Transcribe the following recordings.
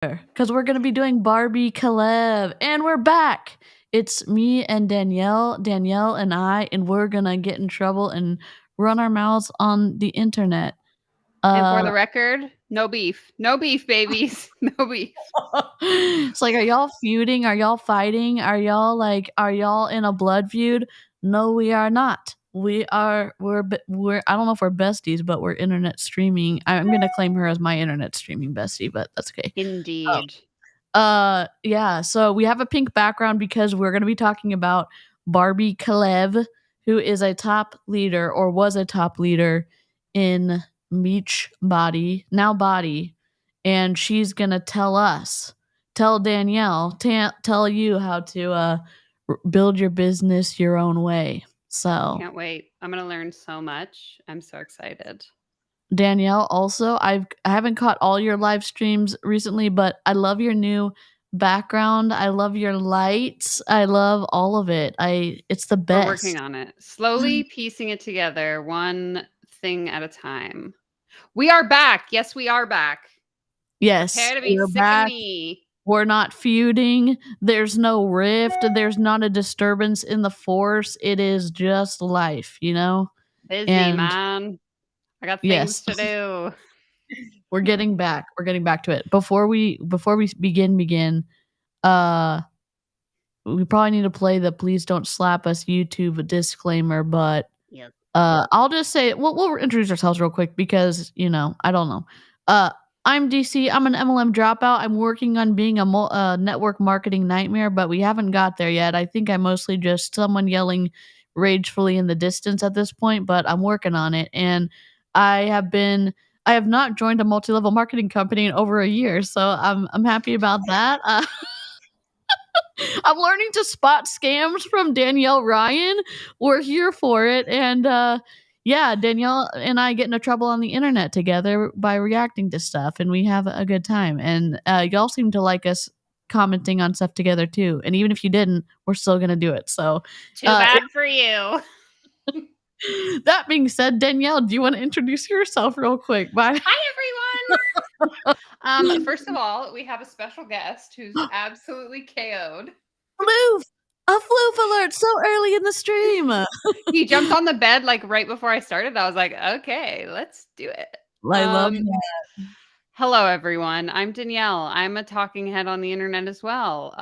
because we're gonna be doing Barbie collab, and we're back. It's me and Danielle and I, and we're gonna get in trouble and run our mouths on the internet. And for Uh, the record, no beef. No beef, babies. No beef. it's like, are y'all feuding? Are y'all fighting? Are y'all in a blood feud? No, we are not. We're I don't know if we're besties, but we're internet streaming. I'm gonna claim her as my internet streaming bestie, but that's okay. Indeed. Yeah, so we have a pink background because we're going to be talking about Barbie Kalev, who is a top leader or was a top leader in BODi, now BODi, and she's going to tell Danielle, tell you how to build your business your own way. So, Can't wait. I'm going to learn so much. I'm so excited. Danielle, also, I haven't caught all your live streams recently, but I love your new background. I love your lights. I love all of it. It's the best. We're working on it. Slowly piecing it together, one thing at a time. We are back. Yes, we are back. Yes, prepare to be we're sick back. of me. We're not feuding. There's no rift. There's not a disturbance in the force. It is just life, you know? Busy, man. I got things to do. We're getting back. We're getting back to it. Before we begin, we probably need to play the "Please Don't Slap Us" YouTube disclaimer, but Yep. I'll just say we'll introduce ourselves real quick because I don't know. I'm DC. I'm an MLM dropout. I'm working on being a network marketing nightmare, but we haven't got there yet. I think I'm mostly just someone yelling ragefully in the distance at this point, but I'm working on it. And I have not joined a multi-level marketing company in over a year, so I'm happy about that. I'm learning to spot scams from Danielle Ryan. We're here for it. And yeah, Danielle and I get into trouble on the internet together by reacting to stuff, and we have a good time. And y'all seem to like us commenting on stuff together too. And even if you didn't, we're still going to do it. So too bad for you. That being said, Danielle, do you want to introduce yourself real quick? Bye. Hi, everyone. First of all, we have a special guest who's absolutely KO'd. A floof alert so early in the stream. He jumped on the bed like right before I started. I was like, okay, let's do it. I love that. Hello, everyone. I'm Danielle. I'm a talking head on the internet as well.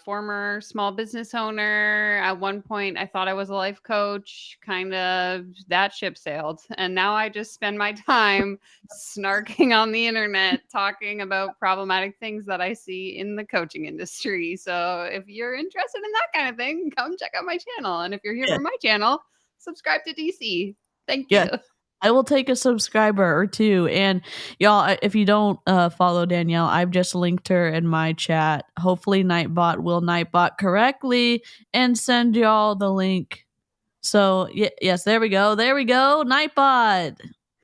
Former small business owner. At one point, I thought I was a life coach. Kind of that ship sailed. And now I just spend my time snarking on the internet, talking about problematic things that I see in the coaching industry. So if you're interested in that kind of thing, come check out my channel. And if you're here for my channel, subscribe to DC. Thank you. I will take a subscriber or two. And y'all, if you don't follow Danielle, I've just linked her in my chat. Hopefully Nightbot will Nightbot correctly and send y'all the link. So yes, there we go. Nightbot.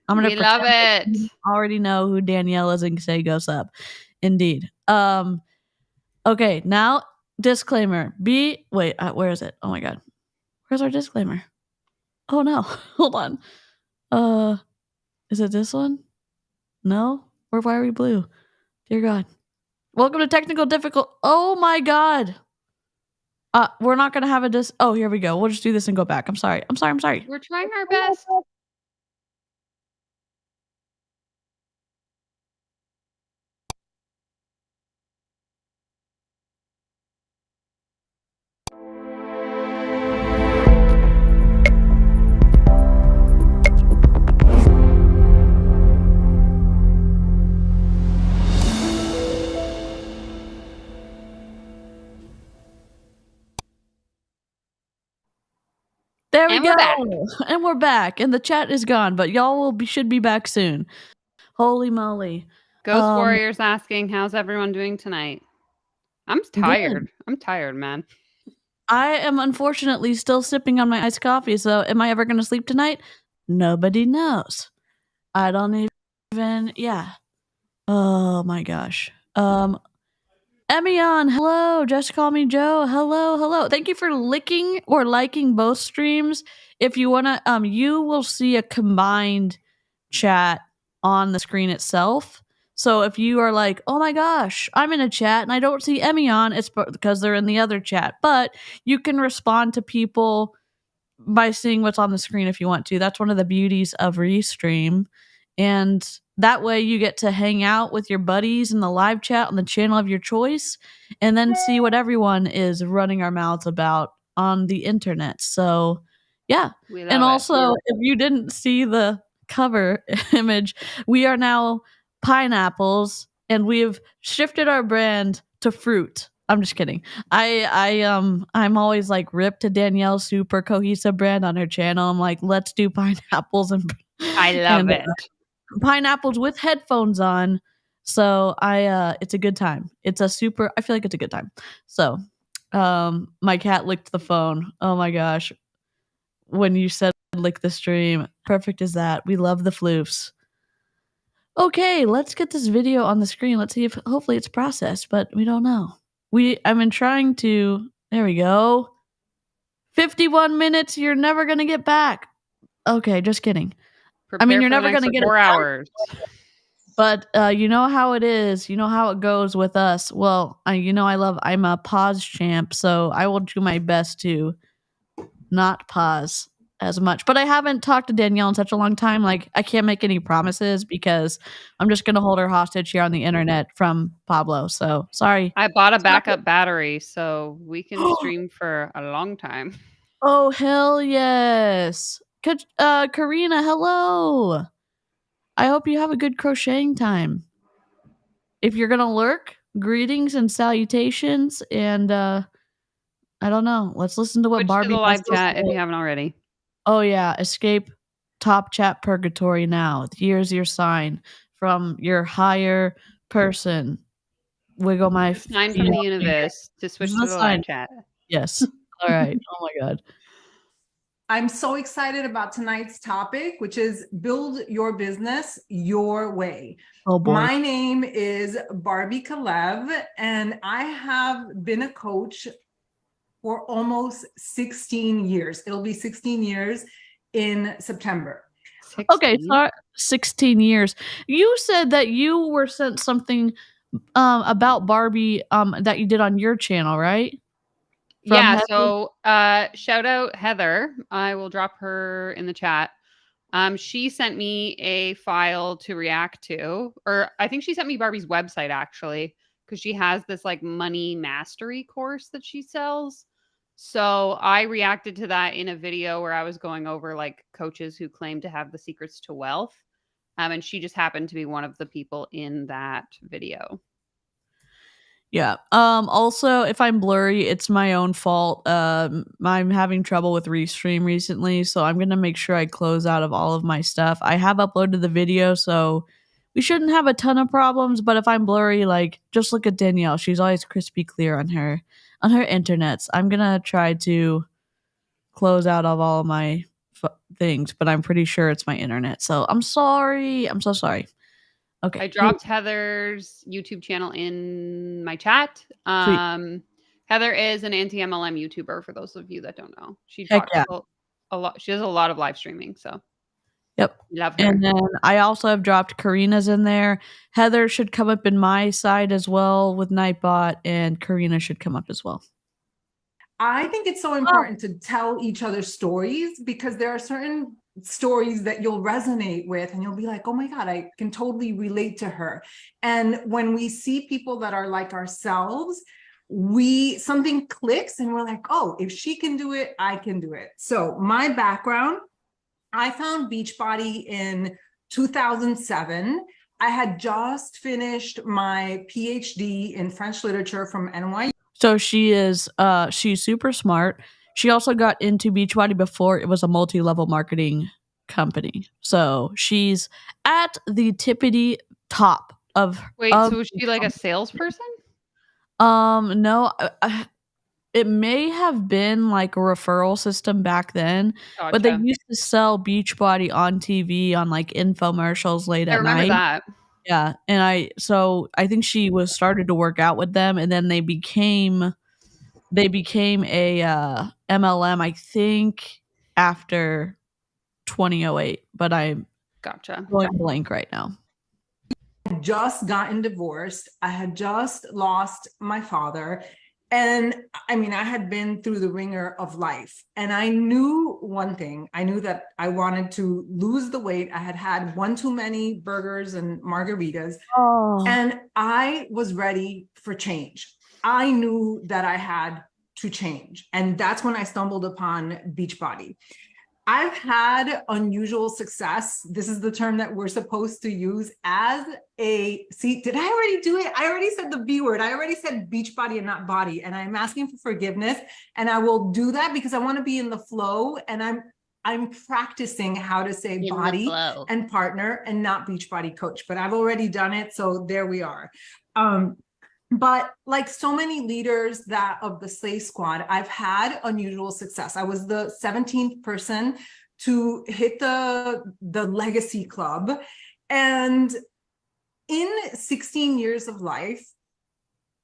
We love it. You already know who Danielle is and say goes up. Indeed. Okay, now disclaimer. Wait, where is it? Oh my god. Where's our disclaimer? Oh no. Hold on. Is it this one? No? Or why are we blue? Dear God. Welcome to technical difficult. Oh my God. We're not gonna have a oh, here we go. We'll just do this and go back. I'm sorry. We're trying our best. There we go. And we're back. And the chat is gone, but y'all should be back soon. Holy moly. Ghost Warriors asking, how's everyone doing tonight? I'm tired. Good. I'm tired, man. I am unfortunately still sipping on my iced coffee, so am I ever going to sleep tonight? Nobody knows. I don't even, yeah. Oh my gosh. Emion, hello. Just call me Joe. Hello. Thank you for liking both streams. If you want to, you will see a combined chat on the screen itself. So if you are like, oh my gosh, I'm in a chat and I don't see Emmy on, it's because they're in the other chat. But you can respond to people by seeing what's on the screen if you want to. That's one of the beauties of Restream. And that way you get to hang out with your buddies in the live chat on the channel of your choice and then see what everyone is running our mouths about on the internet. So, yeah. We And love it. also, if you didn't see the cover image, we are now pineapples and we've shifted our brand to fruit. I'm just kidding. I'm always like ripped to Danielle's super cohesive brand on her channel. I'm like, let's do pineapples I love and it. pineapples with headphones on. So it's a good time. I feel like it's a good time. So my cat licked the phone. Oh my gosh. When you said lick the stream, perfect as that. We love the floofs. Okay, let's get this video on the screen. Let's see if hopefully it's processed, but we don't know. I've been trying to. There we go. 51 minutes. You're never gonna get back. Okay, just kidding. Prepare you're for the never next gonna get 4 it back, hours. but you know how it is. You know how it goes with us. Well, I'm a pause champ, so I will do my best to not pause as much. But I haven't talked to Danielle in such a long time. Like, I can't make any promises because I'm just gonna hold her hostage here on the internet from Pablo. So sorry. I bought a backup battery, so we can stream for a long time. Oh, hell yes. Karina, hello. I hope you have a good crocheting time. If you're gonna lurk, greetings and salutations, and I don't know. Let's listen to what Switch to Barbie the has live to chat if say. you haven't already. Oh yeah, escape top chat purgatory now. Here's your sign from your higher person. Wiggle my Sign finger. from the universe to This switch is to a the sign. live chat. Yes. All right. Oh my god. I'm so excited about tonight's topic, which is build your business your way. Oh boy. My name is Barbie Girl, and I have been a coach for almost 16 years. It'll be 16 years in September. 16? Okay, so 16 years. You said that you were sent something about Barbie that you did on your channel, right? Yeah, Heather? so shout out Heather. I will drop her in the chat. She sent me a file to react to, or I think she sent me Barbie's website actually, because she has this like money mastery course that she sells. So I reacted to that in a video where I was going over like coaches who claim to have the secrets to wealth. And she just happened to be one of the people in that video. Yeah. Also, if I'm blurry, it's my own fault. I'm having trouble with Restream recently, so I'm gonna make sure I close out of all of my stuff. I have uploaded the video, so we shouldn't have a ton of problems. But if I'm blurry, like just look at Danielle. She's always crispy clear on her internets. I'm gonna try to close out of all of my things, but I'm pretty sure it's my internet. So I'm sorry. I'm so sorry. Okay. I dropped Heather's YouTube channel in my chat. Heather is an anti-MLM YouTuber for those of you that don't know. She Heck talks a lot. She does a lot of live streaming, so yep. love her. And then I also have dropped Karina's in there. Heather should come up in my side as well with Nightbot, and Karina should come up as well. I think it's so important to tell each other stories, because there are certain stories that you'll resonate with and you'll be like, oh my God, I can totally relate to her. And when we see people that are like ourselves, something clicks and we're like, oh, if she can do it, I can do it. So my background, I found Beachbody in 2007. I had just finished my PhD in French literature from NYU. So she's super smart. She also got into Beachbody before it was a multi-level marketing company. So she's at the tippity top of. Wait, so was she like a salesperson? No, it may have been like a referral system back then, but they used to sell Beachbody on TV on like infomercials late at night. I remember that. Yeah, and I think she was started to work out with them, and then they became a MLM, I think, after 2008. But I'm gotcha going blank right now. just gotten divorced. I had just lost my father. And I mean, I had been through the ringer of life. And I knew one thing. I knew that I wanted to lose the weight. I had had one too many burgers and margaritas. Oh. And I was ready for change. I knew that I had to change. And that's when I stumbled upon Beachbody. I've had unusual success. This is the term that we're supposed to use as a, see, did I already do it? I already said the B word. I already said Beachbody and not body. And I'm asking for forgiveness. And I will do that because I want to be in the flow. And I'm practicing how to say body and partner and not Beachbody coach, but I've already done it. So there we are. But like so many leaders that of the Slay Squad, I've had unusual success. I was the 17th person to hit the Legacy Club. And in 16 years of life,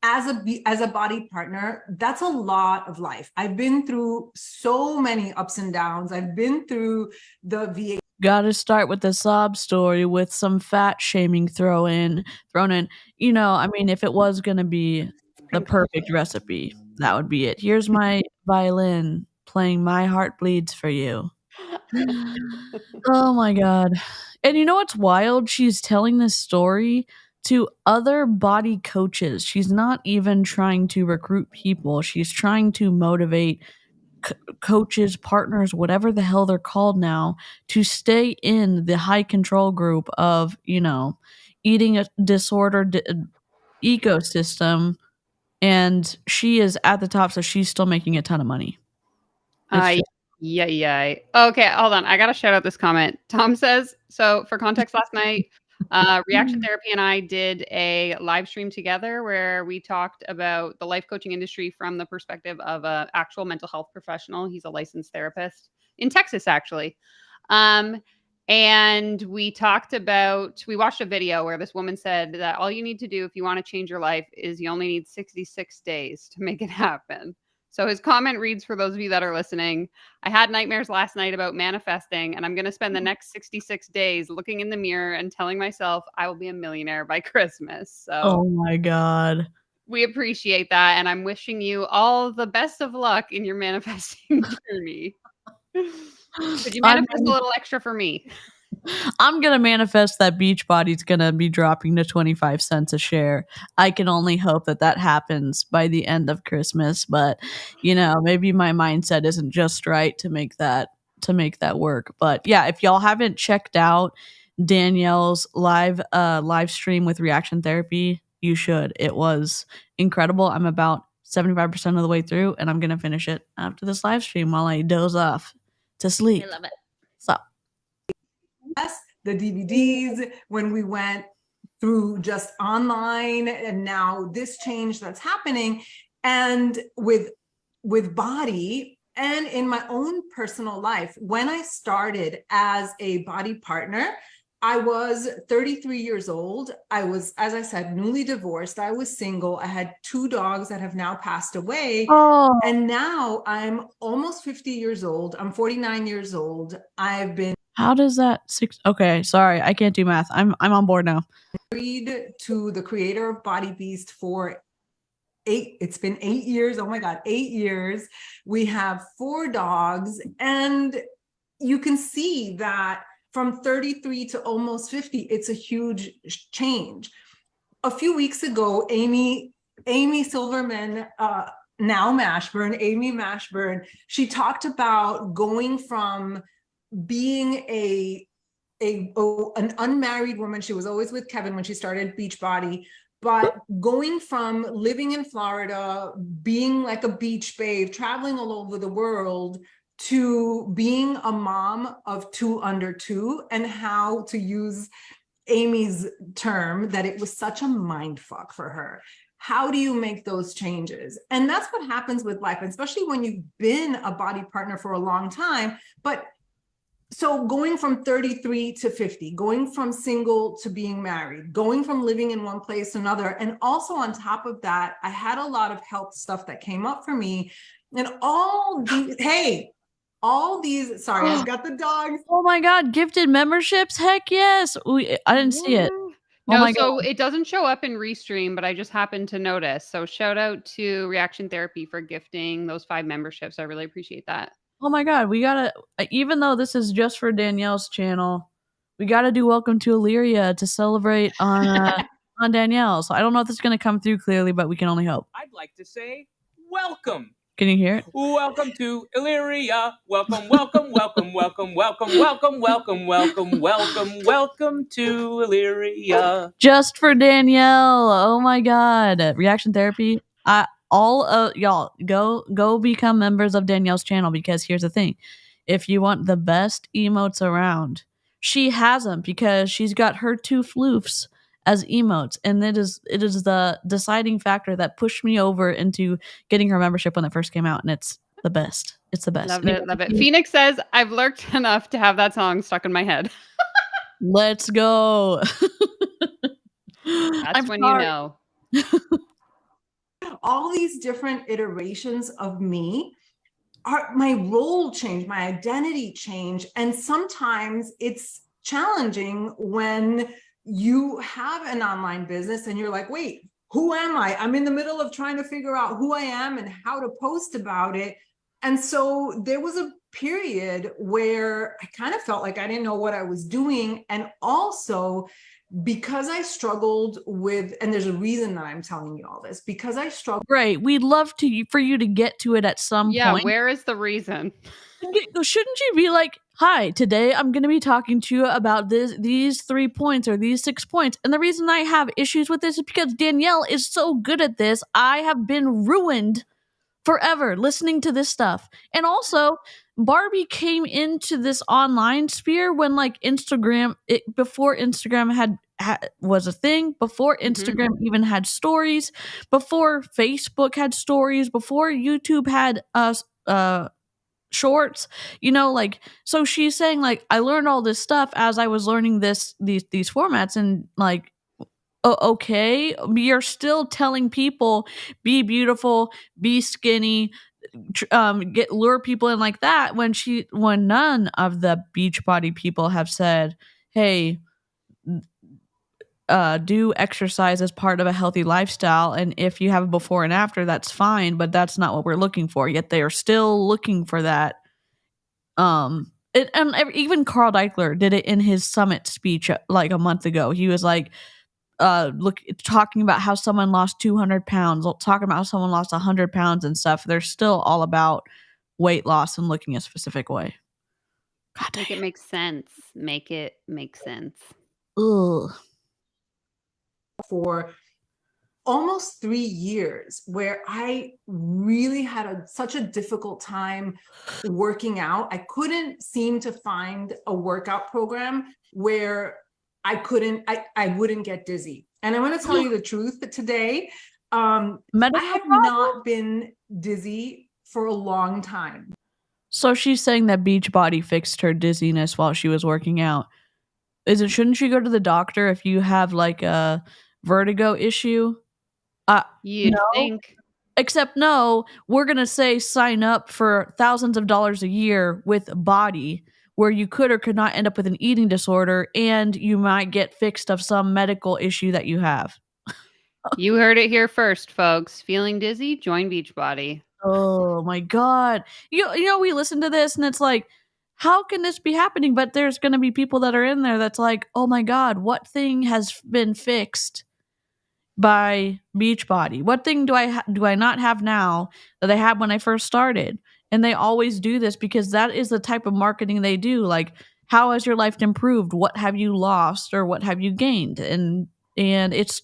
as a body partner, that's a lot of life. I've been through so many ups and downs. I've been through the VA. Gotta start with the sob story with some fat shaming thrown in. You know, I mean, if it was gonna be the perfect recipe, that would be it. Here's my violin playing My Heart Bleeds for You. Oh my God. And you know what's wild? She's telling this story to other body coaches. She's not even trying to recruit people. She's trying to motivate coaches, partners, whatever the hell they're called now, to stay in the high control group of, you know, eating a disordered ecosystem. And she is at the top, so she's still making a ton of money. Yeah. Okay, hold on. I got to shout out this comment. Tom says, so for context, last night, Reaction Therapy and I did a live stream together where we talked about the life coaching industry from the perspective of an actual mental health professional. He's a licensed therapist in Texas, actually. And we watched a video where this woman said that all you need to do if you want to change your life is you only need 66 days to make it happen. So his comment reads, for those of you that are listening, I had nightmares last night about manifesting, and I'm going to spend the next 66 days looking in the mirror and telling myself I will be a millionaire by Christmas. So oh my God. We appreciate that. And I'm wishing you all the best of luck in your manifesting journey. Could you manifest a little extra for me? I'm going to manifest that Beachbody's going to be dropping to 25 cents a share. I can only hope that happens by the end of Christmas, but you know, maybe my mindset isn't just right to make that work. But yeah, if y'all haven't checked out Danielle's live stream with Reaction Therapy, you should. It was incredible. I'm about 75% of the way through, and I'm going to finish it after this live stream while I doze off to sleep. I love it. So the DVDs, when we went through just online, and now this change that's happening, and with BODi, and in my own personal life, when I started as a body partner, I was 33 years old. I was, as I said, newly divorced. I was single. I had 2 dogs that have now passed away. Oh. And now I'm almost 50 years old. I'm 49 years old. I've been How does that okay, sorry, I can't do math. I'm on board now. Married to the creator of Body Beast for it's been 8 years. Oh my God, 8 years. We have 4 dogs, and you can see that from 33 to almost 50, it's a huge change. A few weeks ago, Amy Silverman, now Mashburn, Amy Mashburn, she talked about going from being an unmarried woman. She was always with Kevin when she started Beachbody, but going from living in Florida, being like a beach babe, traveling all over the world, to being a mom of 2 under 2, and how to use Amy's term that it was such a mind fuck for her. How do you make those changes? And that's what happens with life, especially when you've been a body partner for a long time. But so going from 33 to 50, going from single to being married, going from living in one place to another. And also on top of that, I had a lot of health stuff that came up for me, and all these, sorry, I've got the dogs. Oh my God, gifted memberships? Heck yes. I didn't see it. Oh No, my so God. it doesn't show up in Restream, but I just happened to notice. So shout out to Reaction Therapy for gifting those 5 memberships. I really appreciate that. Oh my God. We gotta, even though this is just for Danielle's channel, we gotta do Welcome to Illyria to celebrate on Danielle. So I don't know if this is gonna come through clearly, but we can only hope. I'd like to say welcome. Can you hear it? Welcome to Illyria. Welcome, welcome, welcome, welcome, welcome, welcome, welcome, welcome, welcome, welcome to Illyria. Just for Danielle. Oh my God. Reaction Therapy. Y'all go become members of Danielle's channel, because here's the thing. If you want the best emotes around, she has them because she's got her 2 floofs as emotes, and it is the deciding factor that pushed me over into getting her membership when it first came out, and it's the best. It's the best. Love it, love it. Phoenix says, I've lurked enough to have that song stuck in my head. Let's go. That's I'm when sorry. you know. All these different iterations of me are my role change, my identity change. And sometimes it's challenging when you have an online business and you're like, wait, who am I? I'm in the middle of trying to figure out who I am and how to post about it. And so there was a period where I kind of felt like I didn't know what I was doing. And also, because I struggled with, and there's a reason that I'm telling you all this, because I struggled. Great. We'd love for you to get to it at some Yeah, point. where is the reason? Shouldn't you be like, hi, today I'm going to be talking to you about these 3 points or these 6 points. And the reason I have issues with this is because Danielle is so good at this. I have been ruined forever listening to this stuff. And also, Barbie came into this online sphere when like Instagram, before Instagram was a thing, before Instagram even had stories, before Facebook had stories, before YouTube had shorts, like, so she's saying like, I learned all this stuff as I was learning these formats, and like, okay, you're still telling people be beautiful, be skinny, lure people in like that, when none of the Beachbody people have said, hey, do exercise as part of a healthy lifestyle, and if you have a before and after, that's fine, but that's not what we're looking for. Yet they are still looking for that. Even Carl Deichler did it in his summit speech like a month ago. He was like, talking about how someone lost 200 pounds, talking about how someone lost 100 pounds and stuff. They're still all about weight loss and looking a specific way. God Make it make sense. Make it make sense. Ugh. For almost 3 years where I really had such a difficult time working out. I couldn't seem to find a workout program where I wouldn't get dizzy. And I want to tell you the truth that today, I have not been dizzy for a long time. So she's saying that Beachbody fixed her dizziness while she was working out. Shouldn't she go to the doctor if you have like a vertigo issue? You'd think. Except no, we're going to say sign up for thousands of dollars a year with BODi, where you could or could not end up with an eating disorder, and you might get fixed of some medical issue that you have. You heard it here first, folks. Feeling dizzy? Join Beachbody. Oh my God. We listen to this and it's like, how can this be happening? But there's going to be people that are in there that's like, oh my God, what thing has been fixed by Beachbody? What thing do I not have now that I had when I first started? And they always do this because that is the type of marketing they do. Like, how has your life improved? What have you lost or what have you gained? And it's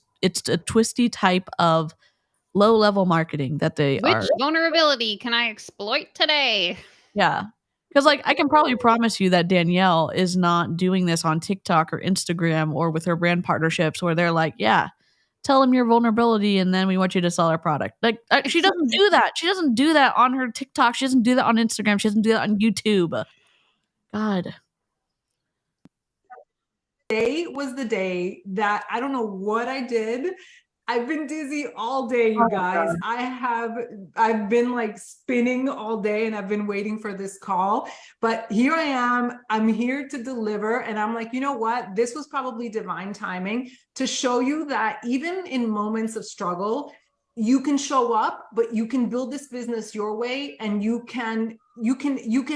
a twisty type of low level marketing that they are. Which vulnerability can I exploit today? Yeah. Because like, I can probably promise you that Danielle is not doing this on TikTok or Instagram or with her brand partnerships where they're like, yeah, tell them your vulnerability and then we want you to sell our product. Like, she doesn't do that. She doesn't do that on her TikTok. She doesn't do that on Instagram. She doesn't do that on YouTube. God. Today was the day that I don't know what I did. I've been dizzy all day, you guys. I've been like spinning all day and I've been waiting for this call, but here I am. I'm here to deliver. And I'm like, you know what? This was probably divine timing to show you that even in moments of struggle, you can show up, but you can build this business your way, and you can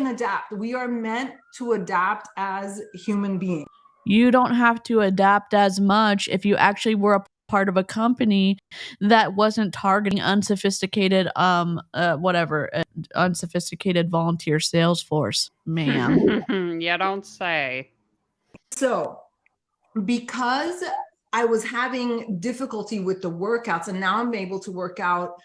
adapt. We are meant to adapt as human beings. You don't have to adapt as much if you actually were a part of a company that wasn't targeting unsophisticated unsophisticated volunteer sales force, ma'am. Yeah, don't say. So because I was having difficulty with the workouts, and now I'm able to work out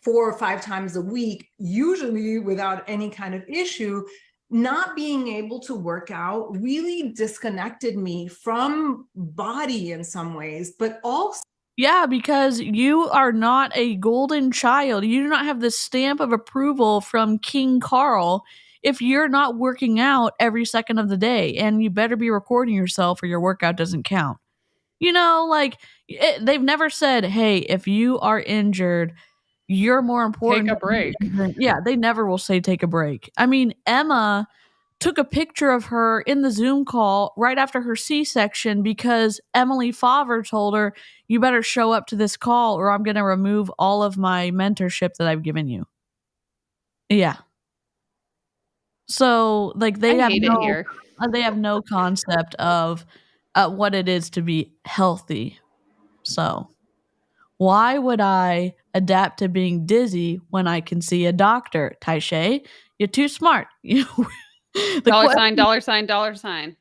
4 or 5 times a week, usually without any kind of issue. Not being able to work out really disconnected me from BODi in some ways, but also Yeah, because you are not a golden child. You do not have the stamp of approval from King Carl if you're not working out every second of the day, and you better be recording yourself or your workout doesn't count. You know, like they've never said, "Hey, if you are injured, you're more important." Take a break. Yeah, they never will say take a break. I mean, Emma took a picture of her in the Zoom call right after her C-section because Emily Favre told her, "You better show up to this call or I'm going to remove all of my mentorship that I've given you." Yeah. So, like, I hate it here. they have no concept of what it is to be healthy. So, why would I adapt to being dizzy when I can see a doctor? Taishe, you're too smart. Dollar sign, dollar sign, dollar sign.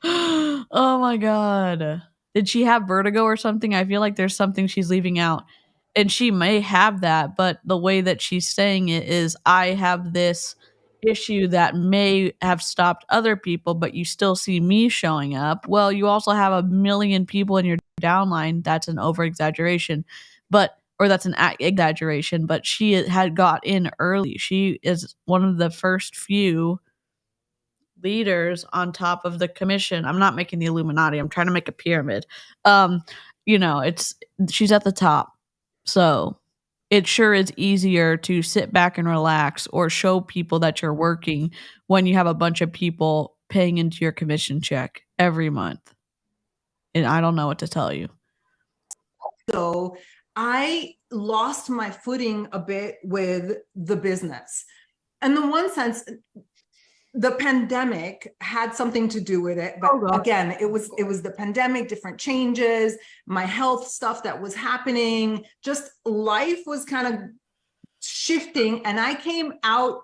Oh my god. Did she have vertigo or something? I feel like there's something she's leaving out. And she may have that, but the way that she's saying it is, I have this issue that may have stopped other people, but you still see me showing up. Well, you also have a million people in your downline. That's an over exaggeration, or that's an exaggeration, but she had got in early. She is one of the first few leaders on top of the commission. I'm not making the Illuminati. I'm trying to make a pyramid. She's at the top. So it sure is easier to sit back and relax or show people that you're working when you have a bunch of people paying into your commission check every month. And I don't know what to tell you. So I lost my footing a bit with the business. And in one sense, the pandemic had something to do with it, but again, it was the pandemic, different changes, my health stuff that was happening, just life was kind of shifting, and I came out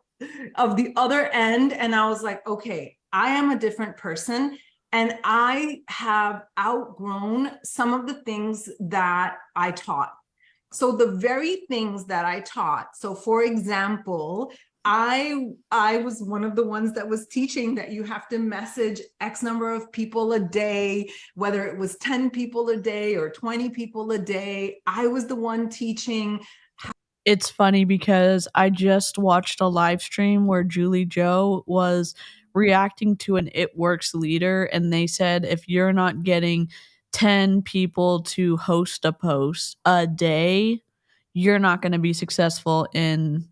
of the other end and I was like, okay, I am a different person, and I have outgrown some of the things that I taught. So the very things that I taught, so for example, I was one of the ones that was teaching that you have to message X number of people a day, whether it was 10 people a day or 20 people a day. I was the one teaching. It's funny because I just watched a live stream where Julie Joe was reacting to an It Works leader, and they said if you're not getting 10 people to host a post a day, you're not going to be successful in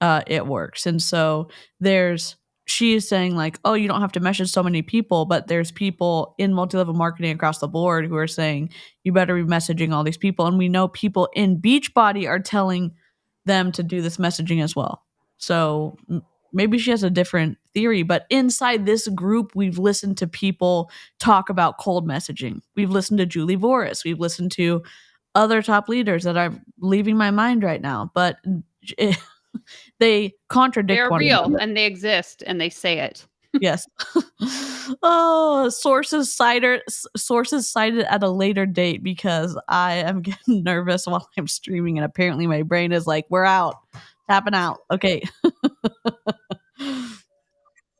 It Works. And so she is saying like, oh, you don't have to message so many people, but there's people in multi-level marketing across the board who are saying you better be messaging all these people. And we know people in Beachbody are telling them to do this messaging as well. So maybe she has a different theory, but inside this group, we've listened to people talk about cold messaging. We've listened to Julie Voris. We've listened to other top leaders that are leaving my mind right now, but they contradict. They're one real another. and they exist and they say it. Yes. Sources cited at a later date because I am getting nervous while I'm streaming, and apparently my brain is like, we're out, tapping out. Okay.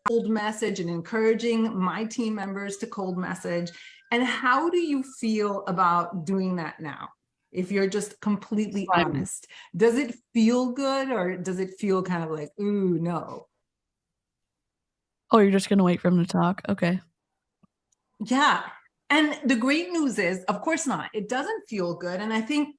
Cold message and encouraging my team members to cold message. And how do you feel about doing that now? If you're just completely honest, does it feel good, or does it feel kind of like, ooh, no? Oh, you're just going to wait for him to talk? Okay. Yeah. And the great news is, of course not, it doesn't feel good. And I think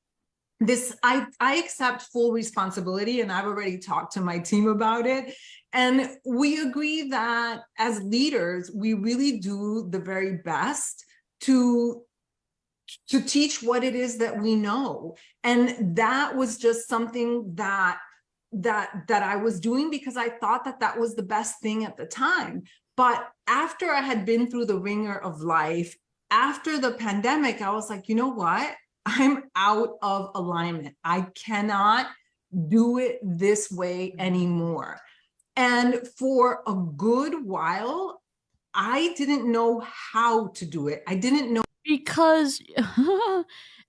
I accept full responsibility, and I've already talked to my team about it. And we agree that as leaders, we really do the very best to teach what it is that we know. And that was just something that I was doing because I thought that was the best thing at the time. But after I had been through the ringer of life, after the pandemic, I was like, you know what? I'm out of alignment. I cannot do it this way anymore. And for a good while, I didn't know how to do it. I didn't know. Because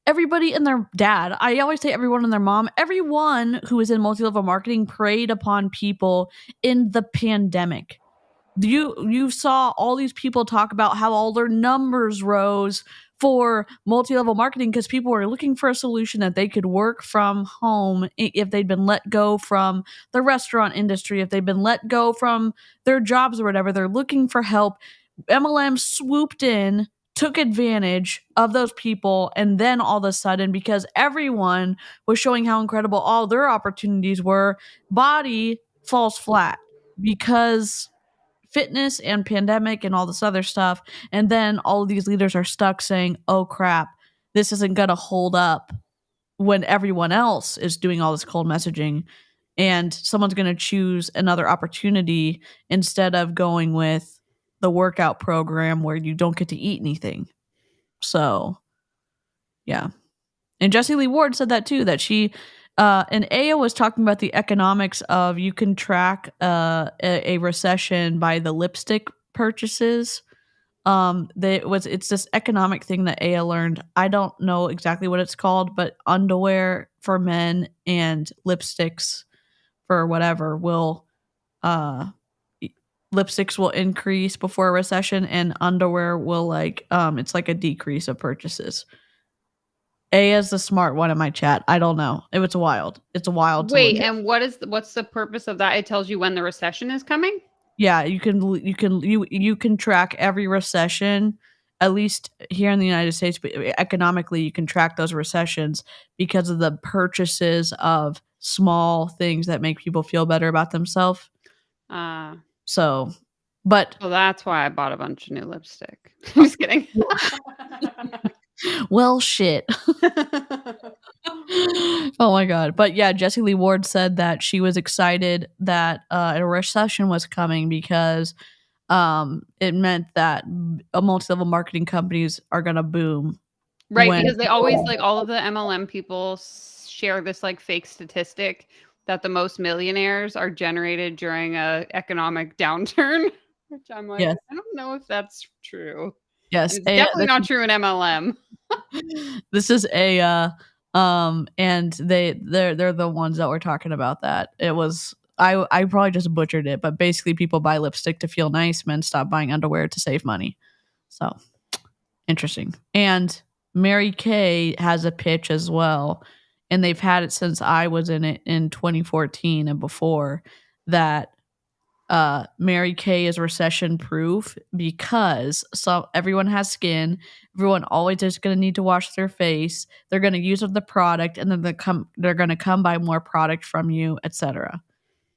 everybody and their dad, I always say everyone and their mom, everyone who is in multi-level marketing preyed upon people in the pandemic. You saw all these people talk about how all their numbers rose for multi-level marketing because people were looking for a solution that they could work from home if they'd been let go from the restaurant industry, if they'd been let go from their jobs or whatever. They're looking for help. MLM swooped in, took advantage of those people, and then all of a sudden, because everyone was showing how incredible all their opportunities were, BODi falls flat because fitness and pandemic and all this other stuff. And then all of these leaders are stuck saying, oh crap, this isn't going to hold up when everyone else is doing all this cold messaging. And someone's going to choose another opportunity instead of going with the workout program where you don't get to eat anything. So, yeah. And Jessie Lee Ward said that too, that she and Aya was talking about the economics of you can track a recession by the lipstick purchases. It's this economic thing that Aya learned. I don't know exactly what it's called, but underwear for men and lipsticks for whatever will lipsticks will increase before a recession, and underwear will it's like a decrease of purchases. A is the smart one in my chat. I don't know. It's wild. It's wild. Wait, and what's the purpose of that? It tells you when the recession is coming? Yeah, you can track every recession, at least here in the United States, but economically you can track those recessions because of the purchases of small things that make people feel better about themselves. So that's why I bought a bunch of new lipstick. I'm just kidding. Well, shit. Oh my god. But yeah, Jessie Lee Ward said that she was excited that a recession was coming because it meant that multi-level marketing companies are gonna boom. Right, because they always all of the MLM people share this fake statistic that the most millionaires are generated during a economic downturn, which I'm like, yes. I don't know if that's true. Yes, it's definitely not true in MLM. This is and they're the ones that were talking about that. It was I probably just butchered it, but basically people buy lipstick to feel nice, men stop buying underwear to save money. So interesting. And Mary Kay has a pitch as well, and they've had it since I was in it in 2014 and before, that Mary Kay is recession proof because everyone has skin. Everyone always is going to need to wash their face. They're going to use the product, and then they're going to come buy more product from you, etc.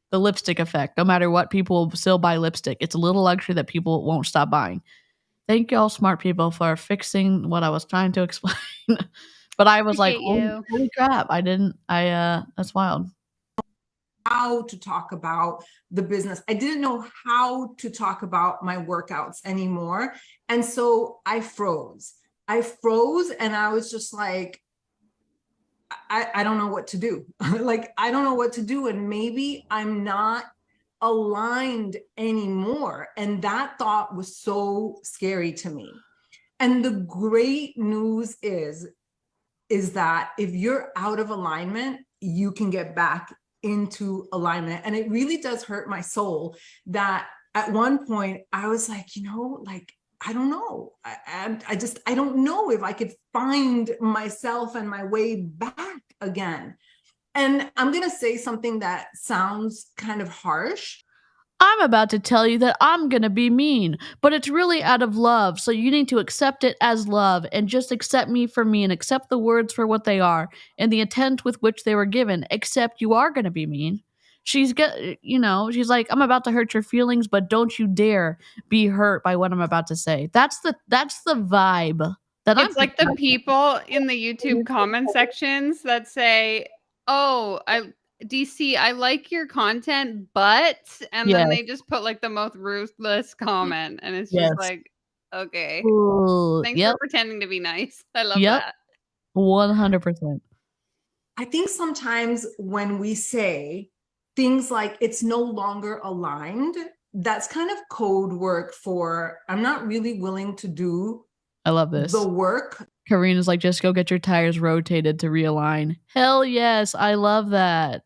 The lipstick effect. No matter what, people will still buy lipstick. It's a little luxury that people won't stop buying. Thank you all smart people for fixing what I was trying to explain. But I was like, holy crap. That's wild. How to talk about the business. I didn't know how to talk about my workouts anymore. And so I froze and I was just like, I don't know what to do. I don't know what to do. And maybe I'm not aligned anymore. And that thought was so scary to me. And the great news is that if you're out of alignment, you can get back into alignment. And it really does hurt my soul that at one point I was like, I don't know. I don't know if I could find myself and my way back again. And I'm going to say something that sounds kind of harsh. I'm about to tell you that I'm gonna be mean, but it's really out of love, so you need to accept it as love and just accept me for me and accept the words for what they are and the intent with which they were given, except you are gonna be mean. She's like, I'm about to hurt your feelings, but don't you dare be hurt by what I'm about to say. That's the vibe that I'm It's like the picking up. people in the YouTube comment sections that say, "Oh, DC, I like your content, but," and Yes. then they just put like the most ruthless comment, and it's Yes. just like, okay, Ooh, thanks yep. for pretending to be nice. I love Yep. that. 100%. I think sometimes when we say things like it's no longer aligned, that's kind of code work for I'm not really willing to do I love this. the work. Karina's like, just go get your tires rotated to realign. Hell yes, I love that.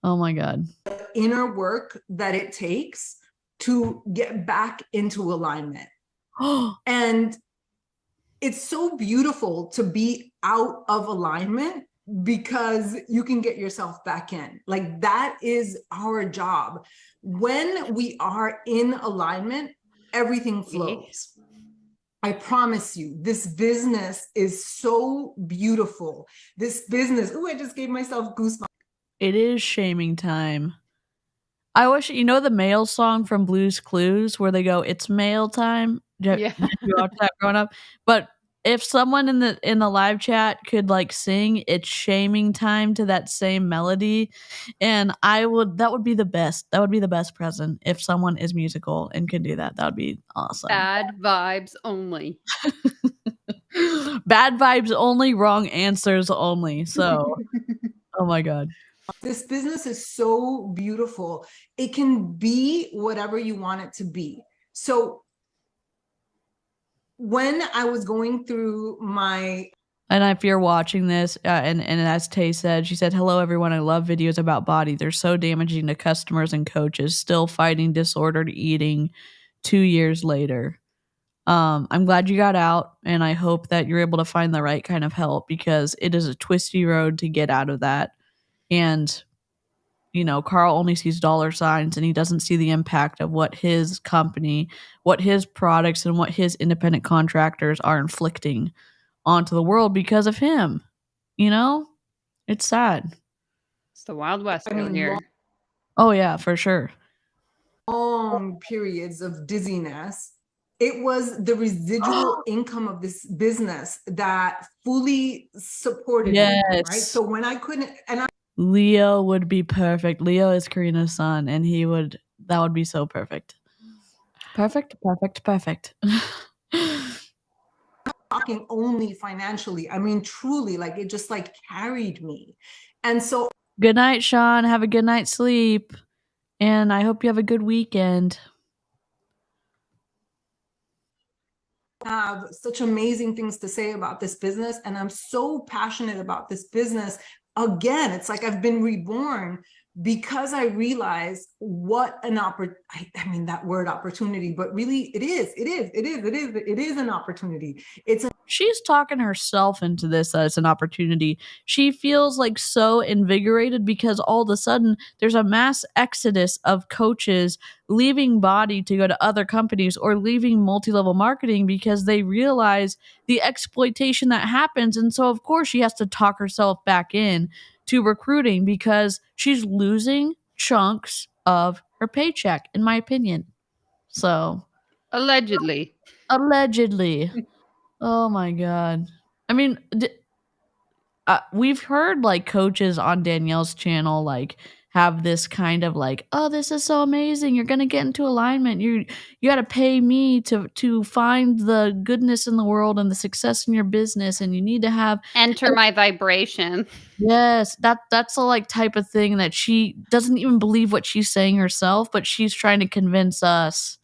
Oh my God. Inner work that it takes to get back into alignment. And it's so beautiful to be out of alignment because you can get yourself back in. Like that is our job. When we are in alignment, everything flows. I promise you, this business is so beautiful. This business, I just gave myself goosebumps. It is shaming time. I wish, the male song from Blue's Clues where they go, it's mail time? Yeah. Did you watch that growing up? But if someone in the live chat could like sing it's shaming time to that same melody, and that would be the best. That would be the best present if someone is musical and could do that. That would be awesome. Bad vibes only. Bad vibes only, wrong answers only. So, oh my God. This business is so beautiful. It can be whatever you want it to be. So when I was going through and if you're watching this, and as Tay said, she said, hello, everyone. I love videos about BODi. They're so damaging to customers and coaches, still fighting disordered eating 2 years later. I'm glad you got out, and I hope that you're able to find the right kind of help because it is a twisty road to get out of that. And, Carl only sees dollar signs and he doesn't see the impact of what his company, what his products, and what his independent contractors are inflicting onto the world because of him. It's sad. It's the Wild West out here. Oh yeah, for sure. Long periods of dizziness. It was the residual income of this business that fully supported me, right? So when I couldn't, Leo would be perfect. Leo is Karina's son, and that would be so perfect. Perfect. Talking only financially. I mean, truly, like it just like carried me. And so good night, Sean. Have a good night's sleep. And I hope you have a good weekend. I have such amazing things to say about this business. And I'm so passionate about this business. Again, it's like I've been reborn because I realized what an opportunity, I mean, that word opportunity, but really it is an opportunity. She's talking herself into this as an opportunity. She feels like so invigorated because all of a sudden there's a mass exodus of coaches leaving BODi to go to other companies or leaving multi-level marketing because they realize the exploitation that happens. And so, of course, she has to talk herself back in to recruiting because she's losing chunks of her paycheck, in my opinion. So, allegedly. Oh my God. I mean, we've heard like coaches on Danielle's channel like have this kind of like, oh, this is so amazing. You're going to get into alignment. You got to pay me to find the goodness in the world and the success in your business. And you need to have enter my vibration. Yes, that's the like type of thing that she doesn't even believe what she's saying herself, but she's trying to convince us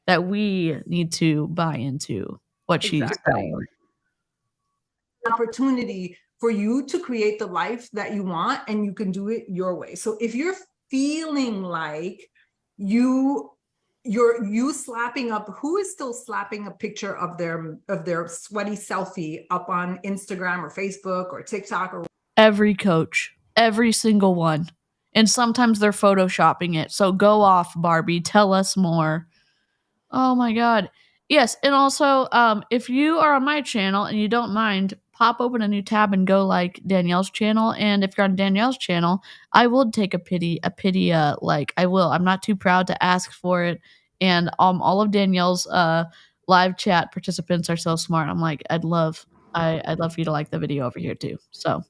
that we need to buy into what she's saying. Opportunity for you to create the life that you want, and you can do it your way. So if you're feeling like you're slapping up, who is still slapping a picture of their sweaty selfie up on Instagram or Facebook or TikTok or every coach, every single one. and sometimes they're photoshopping it. So go off, Barbie. Tell us more. Oh my God. Yes, and also, if you are on my channel and you don't mind, pop open a new tab and go like Danielle's channel. And if you're on Danielle's channel, I will take a pity, like I will. I'm not too proud to ask for it. And all of Danielle's live chat participants are so smart. I'm like, I'd love for you to like the video over here too. So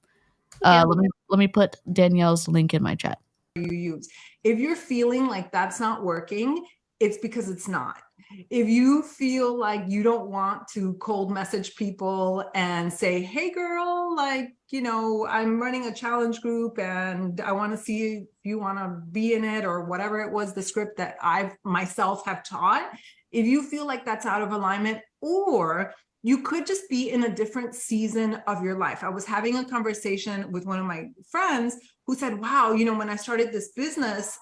let me put Danielle's link in my chat. You use. If you're feeling like that's not working, it's because it's not. If you feel like you don't want to cold message people and say, hey girl, like, you know, I'm running a challenge group and I want to see if you want to be in it, or whatever it was, the script that I've myself have taught. If you feel like that's out of alignment, or you could just be in a different season of your life. I was having a conversation with one of my friends who said, wow, you know, when I started this business,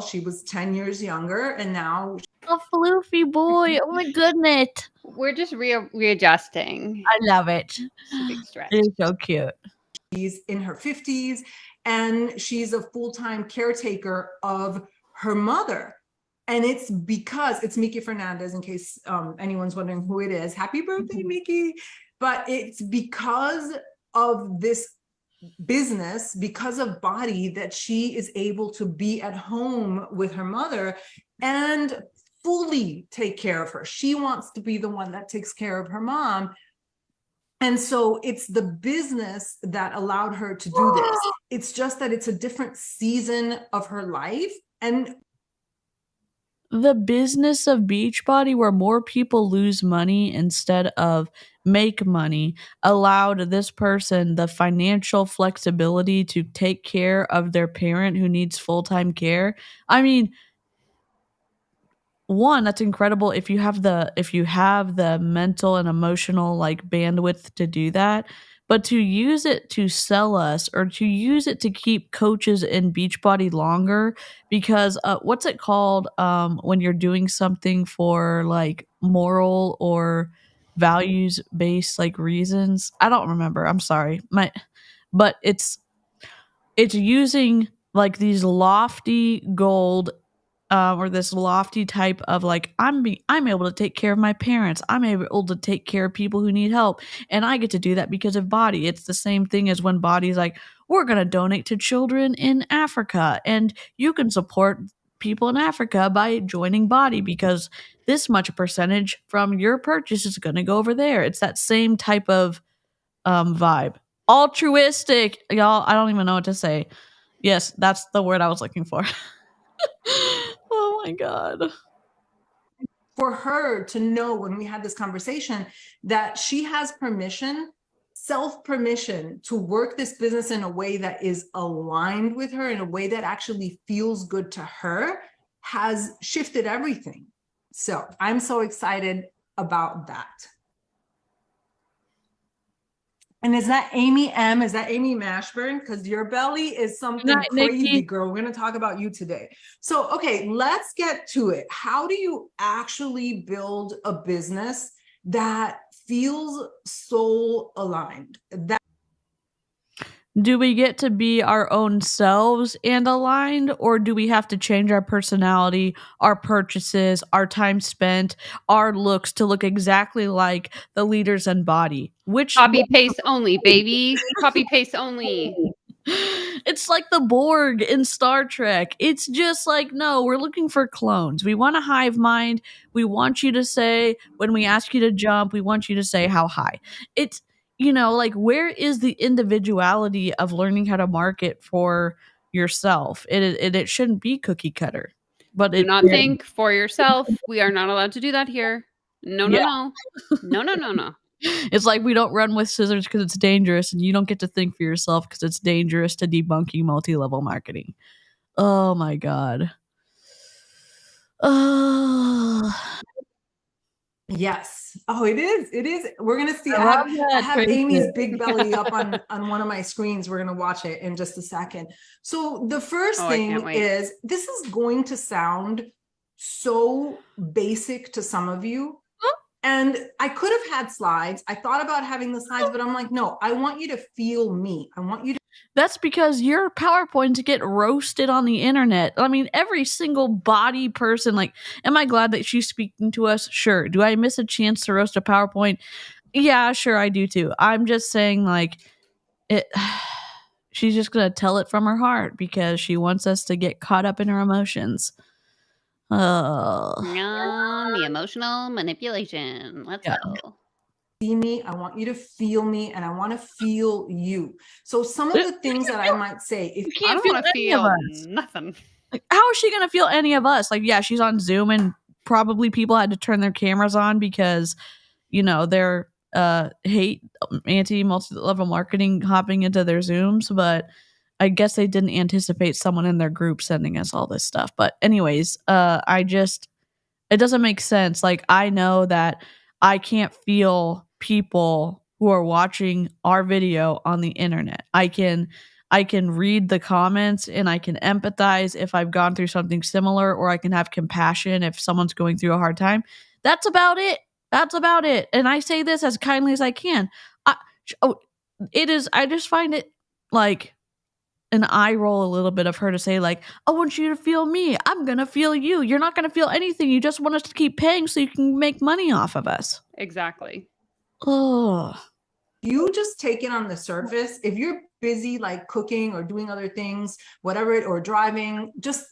she was 10 years younger, and now a floofy boy. Oh my goodness. We're just readjusting. I love it. It's a big stretch. It's so cute. She's in her 50s and she's a full-time caretaker of her mother. And it's because it's Miki Fernandez, in case anyone's wondering who it is. Happy birthday, Miki. But it's because of this business, because of BODi, that she is able to be at home with her mother and fully take care of her. She wants to be the one that takes care of her mom. And so it's the business that allowed her to do this. It's just that it's a different season of her life. And the business of Beachbody, where more people lose money instead of make money, allowed this person the financial flexibility to take care of their parent who needs full-time care. I mean, one, that's incredible if you have the mental and emotional like bandwidth to do that. But to use it to sell us, or to use it to keep coaches in Beachbody longer, because what's it called when you're doing something for like moral or values based like reasons? I don't remember. I'm sorry. But it's using like these lofty gold or this lofty type of like, I'm able to take care of my parents. I'm able to take care of people who need help. And I get to do that because of BODi. It's the same thing as when BODi's like, we're going to donate to children in Africa. And you can support people in Africa by joining BODi, because this much percentage from your purchase is going to go over there. It's that same type of vibe. Altruistic. Y'all, I don't even know what to say. Yes, that's the word I was looking for. Oh my God. For her to know, when we had this conversation, that she has permission, self-permission, to work this business in a way that is aligned with her, in a way that actually feels good to her, has shifted everything. So I'm so excited about that. And is that Amy M? Is that Amy Mashburn? Because your belly is something crazy, Nikki. Girl. We're going to talk about you today. So, okay, let's get to it. How do you actually build a business that feels soul aligned? Do we get to be our own selves and aligned, or do we have to change our personality, our purchases, our time spent, our looks to look exactly like the leaders in BODi? Which copy paste only, baby. Copy paste only. It's like the Borg in Star Trek. It's just like, no, we're looking for clones. We want a hive mind. We want you to say, when we ask you to jump, we want you to say how high. It's, you know, like, where is the individuality of learning how to market for yourself? It shouldn't be cookie cutter. But do not think for yourself. We are not allowed to do that here. No. It's like we don't run with scissors because it's dangerous, and you don't get to think for yourself because it's dangerous to debunking multi-level marketing. Oh my God. Oh. Yes. Oh, it is. It is. We're going to see. I have Amy's big belly up on one of my screens. We're going to watch it in just a second. So the first thing is, this is going to sound so basic to some of you. And I could have had slides. I thought about having the slides, but I'm like, no, I want you to feel me. I want you to. That's because your PowerPoints get roasted on the internet. I mean, every single BODi person, like, am I glad that she's speaking to us? Sure. Do I miss a chance to roast a PowerPoint? Yeah, sure, I do too. I'm just saying, like, it. She's just gonna tell it from her heart because she wants us to get caught up in her emotions. The emotional manipulation. Let's go. See me, I want you to feel me, and I want to feel you. So some of the things that I might say, if I don't want to feel nothing. Like, how is she gonna feel any of us? Like, yeah, she's on Zoom, and probably people had to turn their cameras on because, you know, they're hate anti-multi-level marketing hopping into their Zooms, but I guess they didn't anticipate someone in their group sending us all this stuff. But anyways, it doesn't make sense. Like, I know that I can't feel people who are watching our video on the internet. I can read the comments and I can empathize if I've gone through something similar, or I can have compassion if someone's going through a hard time. That's about it. And I say this as kindly as I can. I just find it like an eye roll a little bit of her to say, like, I want you to feel me. I'm going to feel you. You're not going to feel anything. You just want us to keep paying so you can make money off of us. Exactly. Oh. You just take it on the surface. If you're busy, like cooking or doing other things, whatever, or driving, just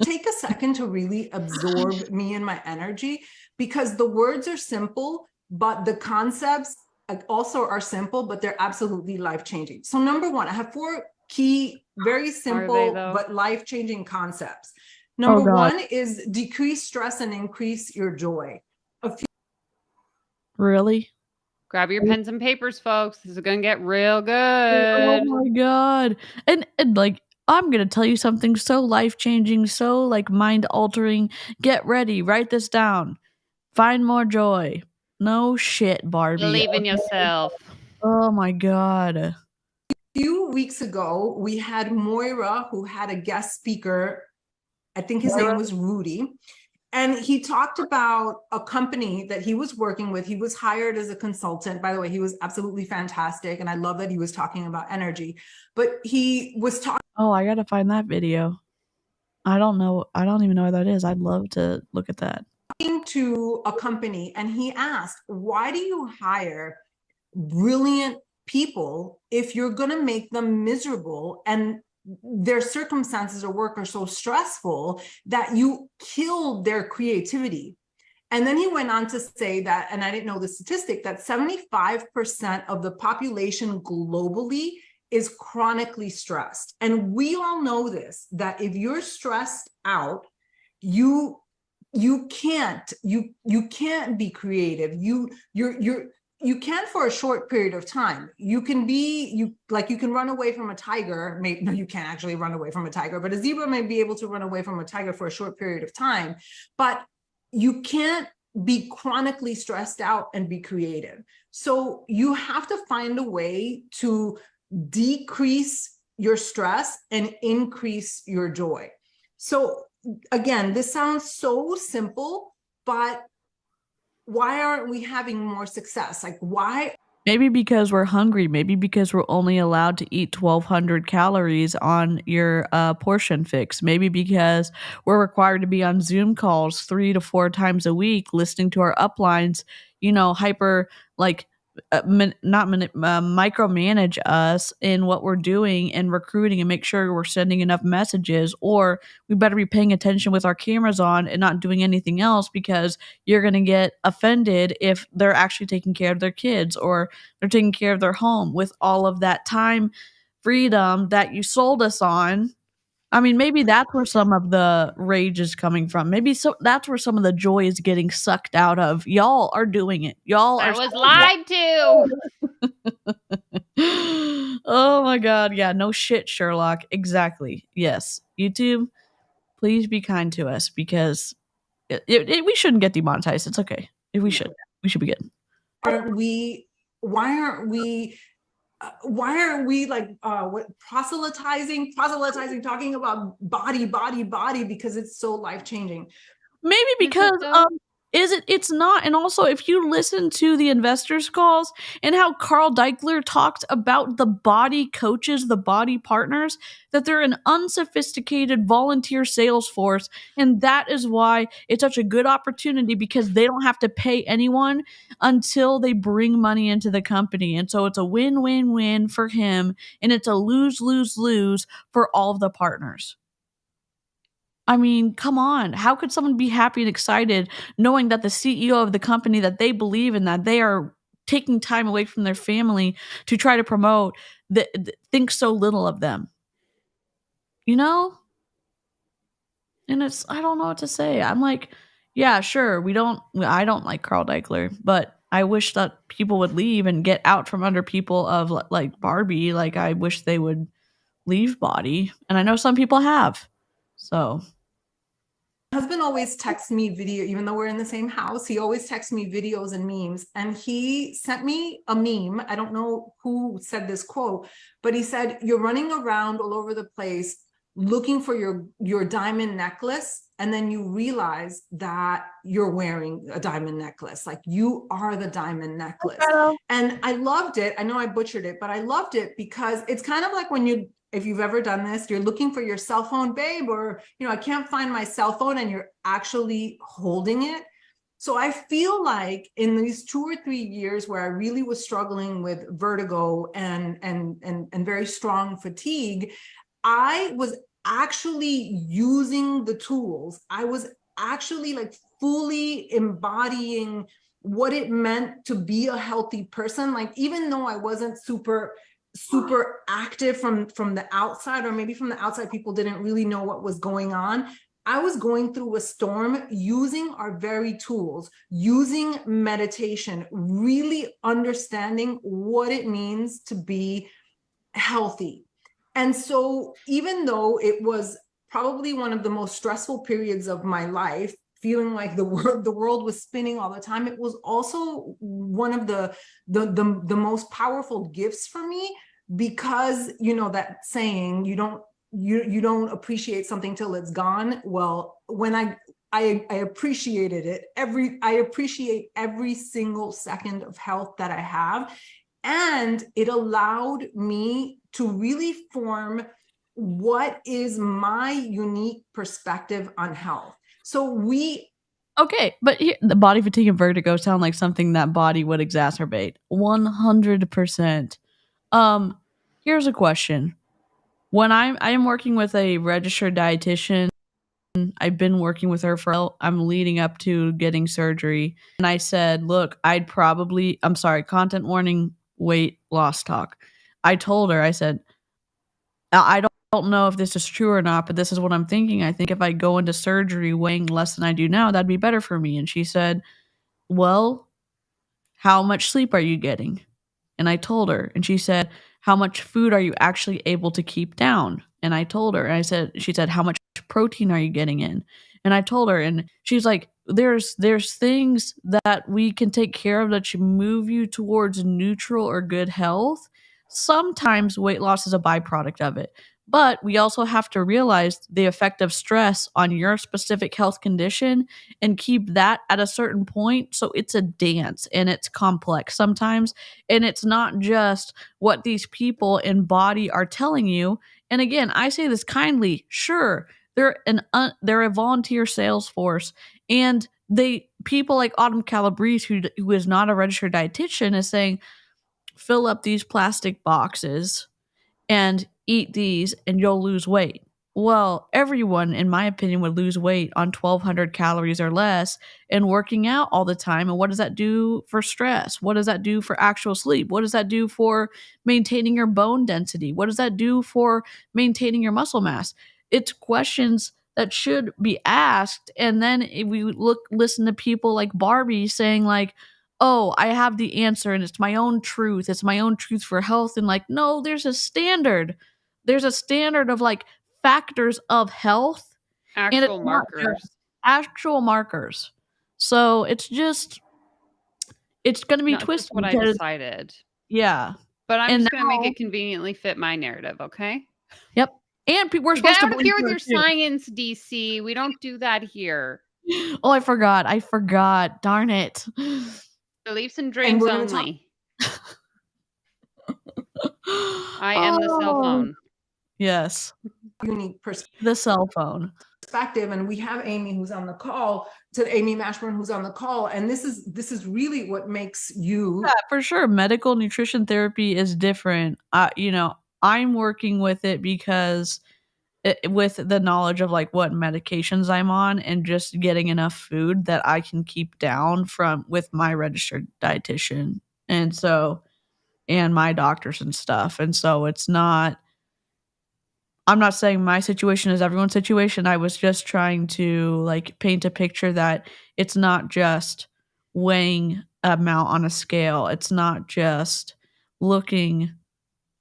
take a second to really absorb me and my energy, because the words are simple, but the concepts also are simple, but they're absolutely life-changing. So number one, I have 4 key, very simple, but life-changing concepts. Number one is decrease stress and increase your joy. Really? Grab your pens and papers, folks. This is going to get real good. Oh my God. And like, I'm going to tell you something so life-changing, so like mind-altering. Get ready. Write this down. Find more joy. No shit, Barbie. Believe in yourself. Oh my God. A few weeks ago, we had Moira, who had a guest speaker. I think his name was Rudy. And he talked about a company that he was working with. He was hired as a consultant. By the way, he was absolutely fantastic. And I love that he was talking about energy. But he was talking. Oh, I got to find that video. I don't know. I don't even know what that is. I'd love to look at that. To a company, and he asked, why do you hire brilliant people if you're going to make them miserable and their circumstances or work are so stressful that you kill their creativity? And then he went on to say that, and I didn't know the statistic, that 75% of the population globally is chronically stressed. And we all know this, that if you're stressed out, you can't be creative. You can for a short period of time. You can run away from a tiger. No, you can't actually run away from a tiger, but a zebra may be able to run away from a tiger for a short period of time, but you can't be chronically stressed out and be creative. So you have to find a way to decrease your stress and increase your joy. So again, this sounds so simple, but why aren't we having more success? Like, why? Maybe because we're hungry. Maybe because we're only allowed to eat 1,200 calories on your portion fix. Maybe because we're required to be on Zoom calls 3 to 4 times a week, listening to our uplines, hyper, like, micromanage us in what we're doing and recruiting and make sure we're sending enough messages, or we better be paying attention with our cameras on and not doing anything else, because you're going to get offended if they're actually taking care of their kids or they're taking care of their home with all of that time freedom that you sold us on. I mean, maybe that's where some of the rage is coming from. Maybe that's where some of the joy is getting sucked out of. Y'all are doing it. I was lied to. Oh my God. Yeah, no shit, Sherlock. Exactly. Yes. YouTube, please be kind to us, because we shouldn't get demonetized. It's okay. If we should be good. Why aren't we like proselytizing, talking about body, because it's so life-changing? Maybe because Is it? It's not. And also, if you listen to the investors' calls and how Carl Deichler talked about the BODi coaches, the BODi partners, that they're an unsophisticated volunteer sales force. And that is why it's such a good opportunity, because they don't have to pay anyone until they bring money into the company. And so it's a win-win-win for him. And it's a lose-lose-lose for all of the partners. I mean, come on. How could someone be happy and excited knowing that the CEO of the company that they believe in, that they are taking time away from their family to try to promote, thinks so little of them? You know? And it's, I don't know what to say. I'm like, yeah, sure. I don't like Carl Deichler, but I wish that people would leave and get out from under people of like Barbie. Like, I wish they would leave BODi. And I know some people have. So. My husband always texts me video, even though we're in the same house, he always texts me videos and memes. And he sent me a meme. I don't know who said this quote, but he said, "You're running around all over the place looking for your diamond necklace. And then you realize that you're wearing a diamond necklace. Like, you are the diamond necklace." And I loved it. I know I butchered it, but I loved it because it's kind of like when if you've ever done this, you're looking for your cell phone, babe, or, I can't find my cell phone, and you're actually holding it. So I feel like in these 2 or 3 years where I really was struggling with vertigo and very strong fatigue, I was actually using the tools. I was actually like fully embodying what it meant to be a healthy person. Like, even though I wasn't super active from the outside, or maybe from the outside people didn't really know what was going on, I was going through a storm using our very tools, using meditation, really understanding what it means to be healthy. And so even though it was probably one of the most stressful periods of my life, feeling like the world was spinning all the time, it was also one of the most powerful gifts for me, because that saying, you don't appreciate something till it's gone. Well, when I appreciated it, I appreciate every single second of health that I have. And it allowed me to really form what is my unique perspective on health. So okay, but the body fatigue and vertigo sound like something that BODi would exacerbate 100%. Here's a question. When I am working with a registered dietitian, I've been working with her I'm leading up to getting surgery, and I said, look, I'm sorry, content warning, weight loss talk. I told her, I said, I don't know if this is true or not, but this is what I'm thinking. I think if I go into surgery weighing less than I do now, that'd be better for me. And she said, well, how much sleep are you getting? And I told her, and she said, how much food are you actually able to keep down? And I told her, and she said, how much protein are you getting in? And I told her, and she's like, there's things that we can take care of that should move you towards neutral or good health. Sometimes weight loss is a byproduct of it. But we also have to realize the effect of stress on your specific health condition and keep that at a certain point. So it's a dance, and it's complex sometimes. And it's not just what these people in BODi are telling you. And again, I say this kindly. Sure, they're a volunteer sales force, and people like Autumn Calabrese, who is not a registered dietitian, is saying, fill up these plastic boxes and eat these and you'll lose weight. Well, everyone, in my opinion, would lose weight on 1,200 calories or less and working out all the time. And what does that do for stress? What does that do for actual sleep? What does that do for maintaining your bone density? What does that do for maintaining your muscle mass? It's questions that should be asked. And then if we listen to people like Barbie saying like, oh, I have the answer and it's my own truth. It's my own truth for health. And like, no, there's a standard. There's a standard of like factors of health. Actual markers. Actual markers. So it's going to be Not twisted. just what I decided. Yeah. But I'm just going to make it conveniently fit my narrative, okay? Yep. And we're supposed to get out of here with your science, DC. We don't do that here. Oh, I forgot. Darn it. Beliefs and dreams we're gonna talk- only. I am the cell Oh, phone. yes. unique The cell phone. perspective, and we have Amy who's on the call, Amy Mashburn who's on the call, and this is really what makes you. Yeah, for sure. Medical nutrition therapy is different. I'm working with it because with the knowledge of like what medications I'm on and just getting enough food that I can keep down with my registered dietitian and my doctors and stuff. And so I'm not saying my situation is everyone's situation. I was just trying to like paint a picture that it's not just weighing amount on a scale. It's not just looking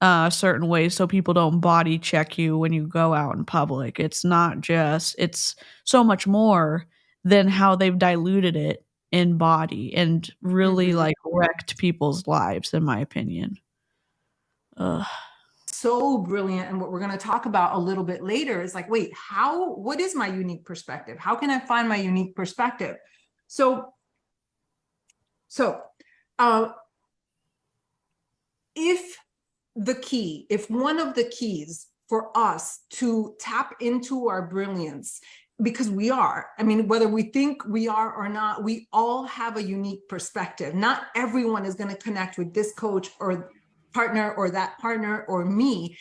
certain ways so people don't body check you when you go out in public. It's so much more than how they've diluted it in body and really like wrecked people's lives, in my opinion. Ugh. So brilliant, and what we're going to talk about a little bit later is like, wait, what is my unique perspective? How can I find my unique perspective? So if one of the keys for us to tap into our brilliance, because whether we think we are or not, we all have a unique perspective. Not everyone is going to connect with this coach or partner or that partner or me.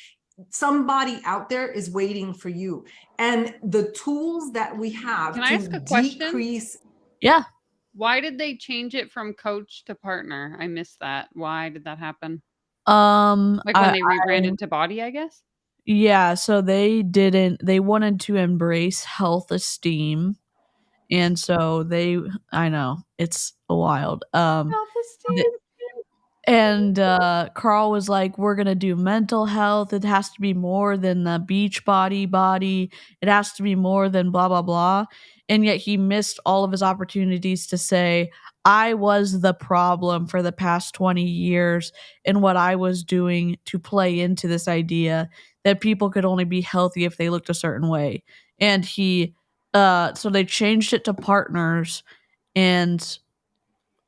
Somebody out there is waiting for you, and the tools that we have Can I ask a question? Decrease. Yeah. Why did they change it from coach to partner? I missed that. Why did that happen? Like when they rebranded to BODi, I guess? Yeah, so they wanted to embrace health esteem. And so I know, it's wild. Self-esteem. And Carl was like, we're going to do mental health. It has to be more than the beach body. It has to be more than blah, blah, blah. And yet he missed all of his opportunities to say, I was the problem for the past 20 years in what I was doing to play into this idea that people could only be healthy if they looked a certain way. And so they changed it to partners, and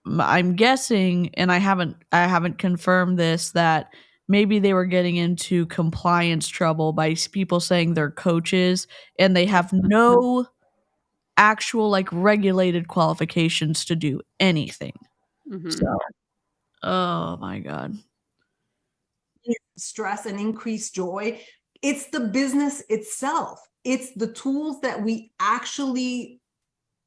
I'm guessing, and I haven't confirmed this, that maybe they were getting into compliance trouble by people saying they're coaches and they have no actual like regulated qualifications to do anything. So, oh my God. Stress and increase joy. It's the business itself. It's the tools that we actually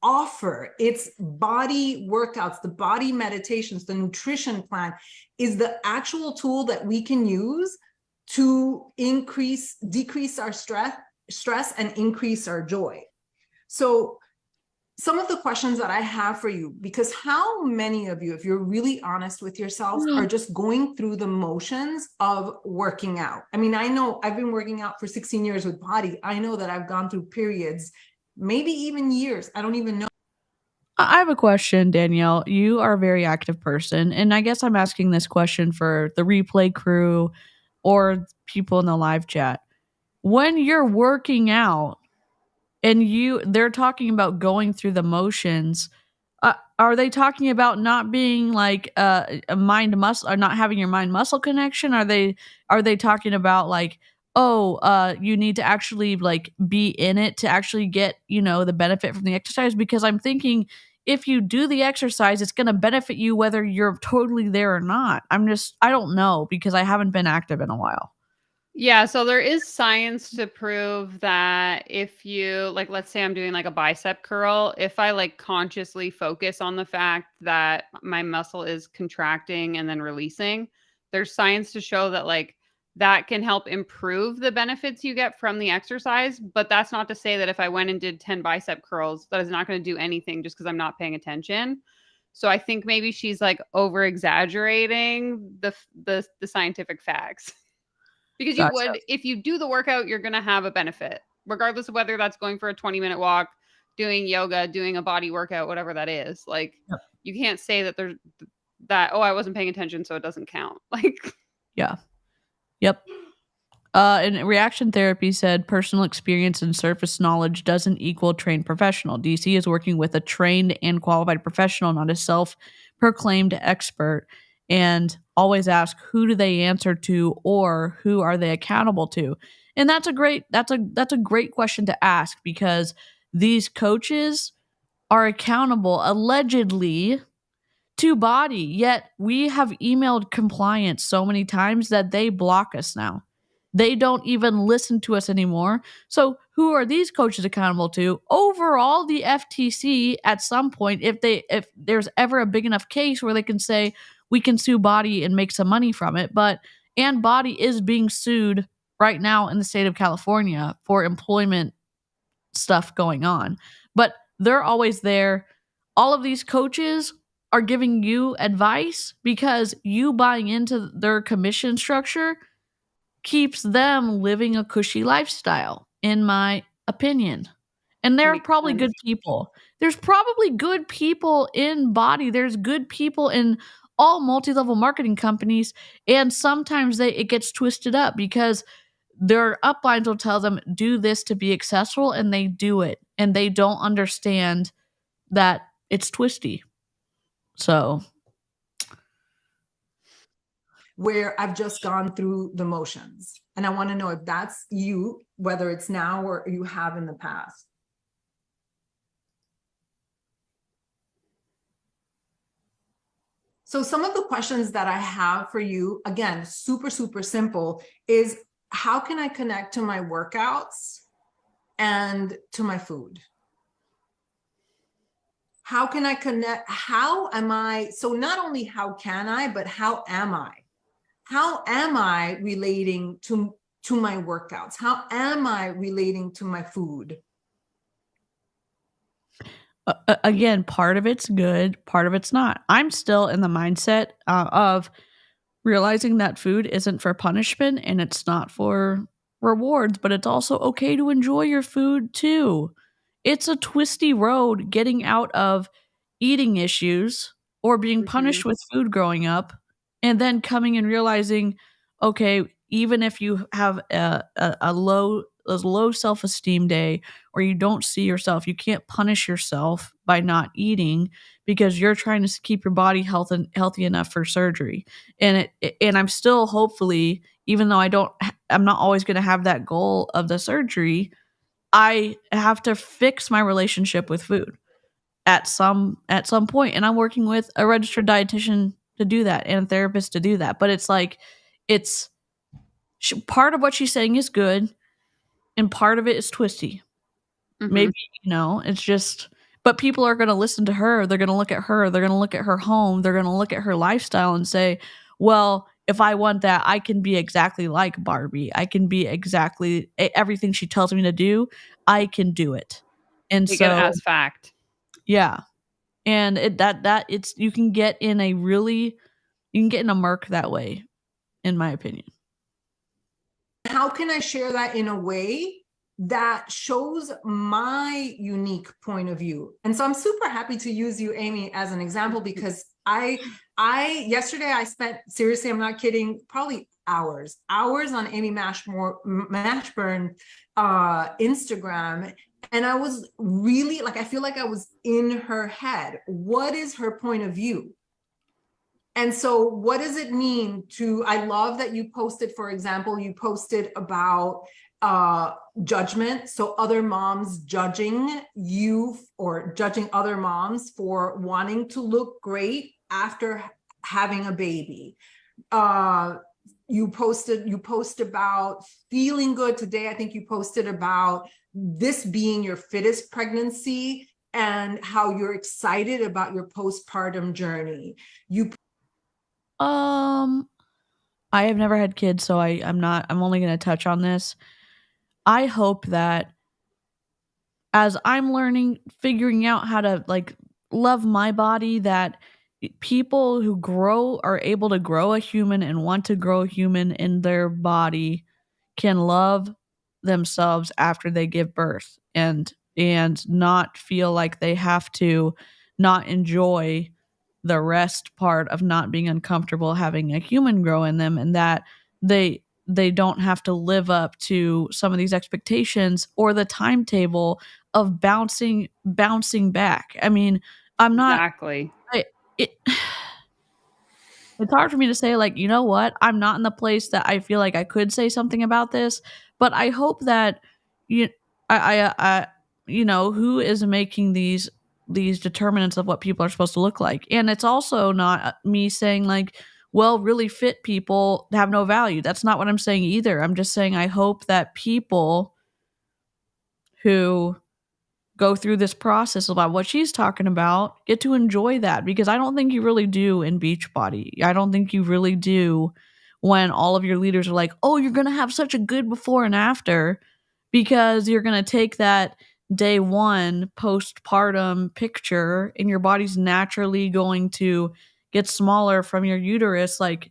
offer. It's BODi workouts, the BODi meditations, the nutrition plan is the actual tool that we can use to decrease our stress and increase our joy. So some of the questions that I have for you, because how many of you, if you're really honest with yourselves, are just going through the motions of working out? I mean, I know I've been working out for 16 years with BODi. I know that I've gone through periods, maybe even years. I don't even know. I have a question, Danielle. You are a very active person, and I guess I'm asking this question for the replay crew or people in the live chat. When you're working out and they're talking about going through the motions, are they talking about not being like a mind muscle, or not having your mind muscle connection? Are they talking about like, you need to actually like be in it to actually get, the benefit from the exercise? Because I'm thinking if you do the exercise, it's going to benefit you whether you're totally there or not. I don't know, because I haven't been active in a while. Yeah, so there is science to prove that if you, like, let's say I'm doing like a bicep curl, if I like consciously focus on the fact that my muscle is contracting and then releasing, there's science to show that like that can help improve the benefits you get from the exercise. But that's not to say that if I went and did 10 bicep curls, that is not going to do anything just because I'm not paying attention. So I think maybe she's like over exaggerating the scientific facts. Because you would, if you do the workout, you're going to have a benefit, regardless of whether that's going for a 20-minute walk, doing yoga, doing a body workout, whatever that is. Like, you can't say that, I wasn't paying attention, so it doesn't count. Like, yeah. Yep. in reaction therapy said personal experience and surface knowledge doesn't equal trained professional. DC is working with a trained and qualified professional, not a self-proclaimed expert, and always ask who do they answer to or who are they accountable to. And that's a great question to ask, because these coaches are accountable allegedly to BODi, yet we have emailed compliance so many times that they block us now. They don't even listen to us anymore. So who are these coaches accountable to? Overall, the FTC at some point, if there's ever a big enough case where they can say we can sue BODi and make some money from it. And BODi is being sued right now in the state of California for employment stuff going on. But they're always there. All of these coaches are giving you advice because you buying into their commission structure keeps them living a cushy lifestyle, in my opinion. And they're Makes probably sense. good people. There's probably good people in BODi. There's good people in all multi-level marketing companies. And sometimes it gets twisted up because their uplines will tell them, do this to be accessible, and they do it. And they don't understand that it's twisty. So where I've just gone through the motions. And I want to know if that's you, whether it's now or you have in the past. So some of the questions that I have for you, again, super, super simple, is how can I connect to my workouts and to my food? How can I connect? How am I? So not only how can I, but how am I? How am I relating to my workouts? How am I relating to my food? Again, part of it's good, part of it's not. I'm still in the mindset of realizing that food isn't for punishment and it's not for rewards, but it's also okay to enjoy your food too. It's a twisty road getting out of eating issues or being punished with food growing up, and then coming and realizing, okay, even if you have a low self-esteem day, or you don't see yourself, you can't punish yourself by not eating because you're trying to keep your body healthy enough for surgery. And I'm still, hopefully, even though I'm not always going to have that goal of the surgery, I have to fix my relationship with food at some point. And I'm working with a registered dietitian to do that and a therapist to do that. But it's like, part of what she's saying is good, and part of it is twisty. Maybe, it's just, but people are going to listen to her. They're going to look at her. They're going to look at her home. They're going to look at her lifestyle and say, well, if I want that, I can be exactly like Barbie. I can be exactly everything she tells me to do. I can do it. And Take it as fact. Yeah. And you can get in a murk that way, in my opinion. How can I share that in a way that shows my unique point of view? And so I'm super happy to use you, Amy, as an example, because yesterday I spent, seriously, I'm not kidding, probably hours on Amy Mashburn Instagram. And I was really I feel like I was in her head. What is her point of view? And so what does it mean I love that you posted, for example, you posted about judgment. So other moms judging you or judging other moms for wanting to look great after having a baby. You post about feeling good today. I think you posted about this being your fittest pregnancy and how you're excited about your postpartum journey. I have never had kids, so I'm only going to touch on this. I hope that as I'm figuring out how to love my body, that people who are able to grow a human and want to grow a human in their body can love themselves after they give birth and not feel like they have to not enjoy the rest part of not being uncomfortable having a human grow in them, and that they don't have to live up to some of these expectations or the timetable of bouncing back. I mean, I'm not Exactly. it it's hard for me to say, like, you know what? I'm not in the place that I feel like I could say something about this, but I hope that you, I who is making these determinants of what people are supposed to look like, and it's also not me saying like, well, really fit people have no value. That's not what I'm saying either. I'm just saying I hope that people who go through this process about what she's talking about get to enjoy that, because I don't think you really do in Beachbody. I don't think you really do when all of your leaders are like, oh, you're going to have such a good before and after because you're going to take that day one postpartum picture and your body's naturally going to get smaller from your uterus, like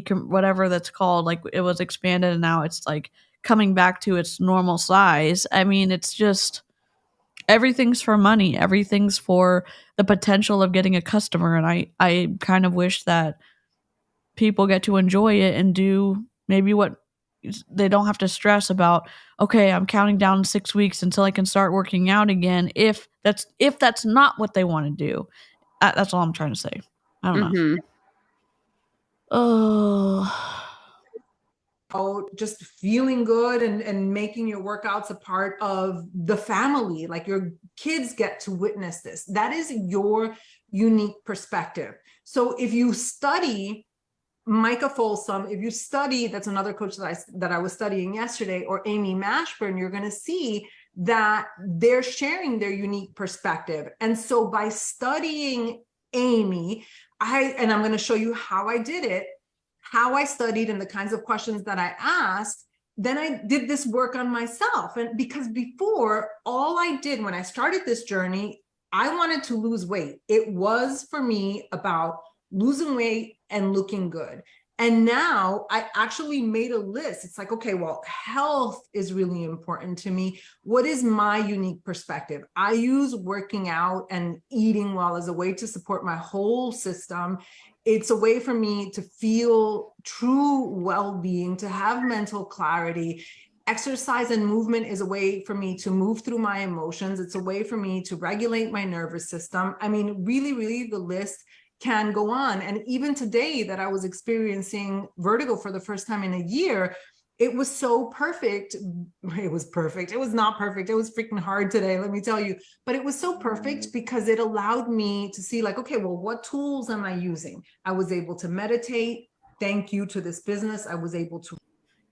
whatever that's called, like it was expanded and now it's like coming back to its normal size. I mean, it's just everything's for money. Everything's for the potential of getting a customer. And I kind of wish that people get to enjoy it and do maybe what they don't have to stress about. Okay, I'm counting down 6 weeks until I can start working out again. If that's not what they want to do, that's all I'm trying to say. I don't know. Oh. Just feeling good and making your workouts a part of the family, like your kids get to witness this. That is your unique perspective. So if you study Micah Folsom, if you study, that's another coach that I was studying yesterday, or Amy Mashburn, you're going to see that they're sharing their unique perspective. And so by studying Amy, I'm going to show you how I did it, how I studied and the kinds of questions that I asked. Then I did this work on myself. And because before, all I did when I started this journey, I wanted to lose weight. It was for me about losing weight and looking good. And now I actually made a list. It's like, okay, well, health is really important to me. What is my unique perspective? I use working out and eating well as a way to support my whole system. It's a way for me to feel true well-being, to have mental clarity. Exercise and movement is a way for me to move through my emotions. It's a way for me to regulate my nervous system. I mean, really, really, the list can go on. And even today that I was experiencing vertigo for the first time in a year, it was so perfect. It was perfect. It was not perfect. It was freaking hard today, let me tell you. But it was so perfect because it allowed me to see like, okay, well, what tools am I using? I was able to meditate. Thank you to this business. I was able to.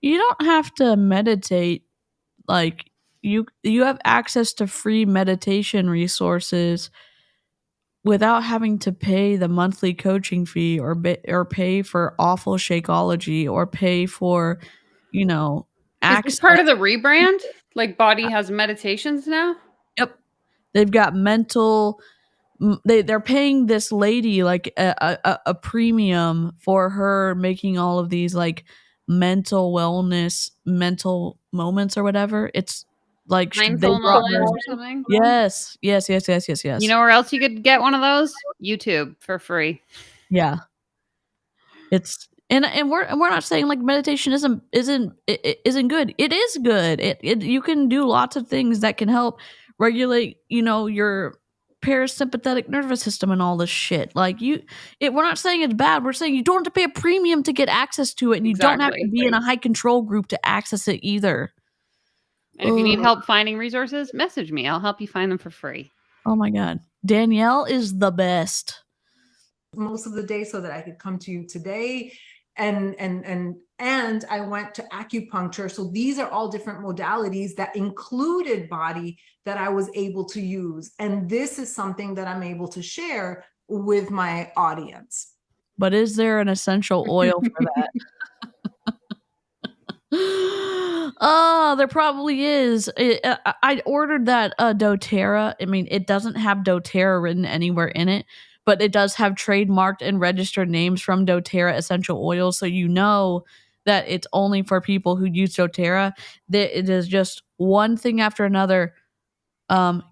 You don't have to meditate. Like you have access to free meditation resources without having to pay the monthly coaching fee or pay for awful Shakeology or pay for, Is this part of the rebrand? Like BODi has meditations now? Yep. They've got mental. They're paying this lady like a premium for her making all of these like mental wellness, mental moments or whatever. It's like mindful moments or something. Yes. You know where else you could get one of those? YouTube for free. Yeah. It's and we're not saying like meditation isn't good. It is good. It you can do lots of things that can help regulate, your parasympathetic nervous system and all this shit. Like we're not saying it's bad. We're saying you don't have to pay a premium to get access to it, and you don't have to be in a high control group to access it either. And if you need help finding resources, message me. I'll help you find them for free. Oh my God. Danielle is the best. Most of the day so that I could come to you today. And I went to acupuncture. So these are all different modalities that included BODi that I was able to use. And this is something that I'm able to share with my audience. But is there an essential oil for that? Oh, there probably is. I ordered that doTERRA. I mean, it doesn't have doTERRA written anywhere in it, but it does have trademarked and registered names from doTERRA essential oils, so you know that it's only for people who use doTERRA. That it is just one thing after another.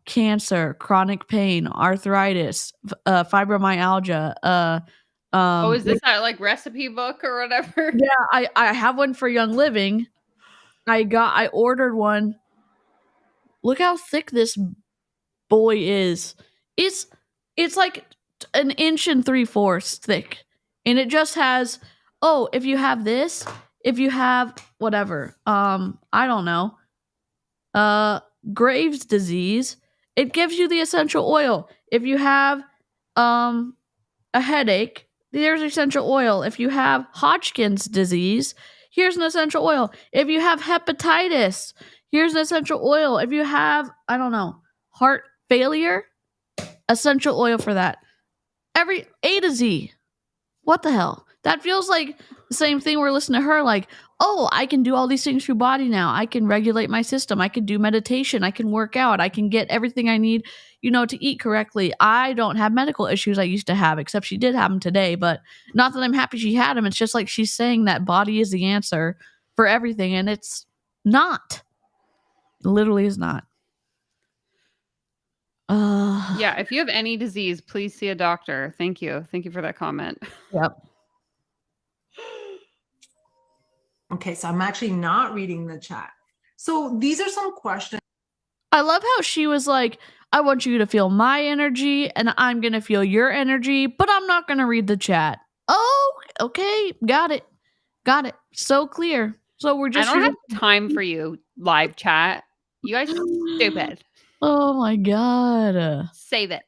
Cancer, chronic pain, arthritis, fibromyalgia, Is this that like recipe book or whatever? Yeah, I have one for Young Living. I ordered one. Look how thick this boy is. It's like an inch and 3/4 thick, and it just has, oh, if you have this, if you have whatever, I don't know, Graves' disease, it gives you the essential oil. If you have a headache, there's essential oil. If you have Hodgkin's disease, here's an essential oil. If you have hepatitis, here's an essential oil. If you have, I don't know, heart failure, essential oil for that. Every A to Z. What the hell? That feels like the same thing we're listening to her, like, oh, I can do all these things through BODi now. I can regulate my system. I can do meditation. I can work out. I can get everything I need, to eat correctly. I don't have medical issues I used to have, except she did have them today, but not that I'm happy she had them. It's just like she's saying that BODi is the answer for everything, and it's not. It literally is not. Yeah, if you have any disease, please see a doctor. Thank you. Thank you for that comment. Yep. Okay, so I'm actually not reading the chat. So these are some questions. I love how she was like, I want you to feel my energy and I'm going to feel your energy, but I'm not going to read the chat. Oh, okay. Got it. So clear. So we're just. I don't have time for you, live chat. You guys are stupid. Oh my God. Save it.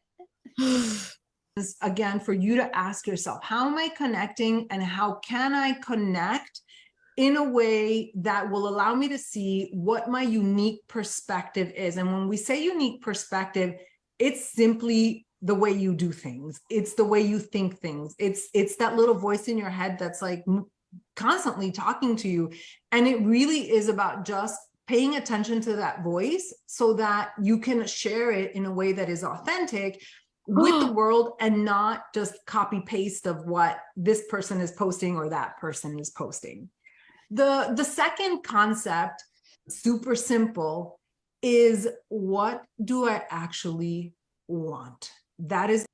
Again, for you to ask yourself, how am I connecting and how can I connect in a way that will allow me to see what my unique perspective is? And when we say unique perspective, it's simply the way you do things. It's the way you think things. It's that little voice in your head that's like constantly talking to you. And it really is about just paying attention to that voice so that you can share it in a way that is authentic with the world and not just copy paste of what this person is posting or that person is posting. The second concept, super simple, is what do I actually want? That is.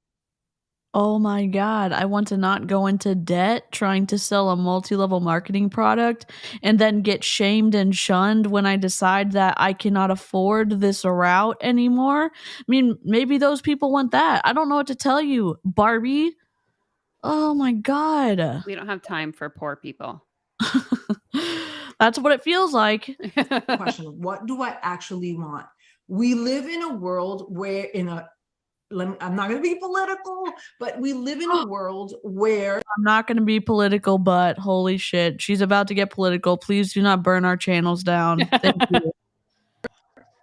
Oh my God. I want to not go into debt trying to sell a multi-level marketing product and then get shamed and shunned when I decide that I cannot afford this route anymore. I mean, maybe those people want that. I don't know what to tell you, Barbie. Oh my God. We don't have time for poor people. That's what it feels like. Question, what do I actually want? We live in a world where I'm not going to be political, but we live in a world where. I'm not going to be political, but holy shit, she's about to get political. Please do not burn our channels down. Thank you.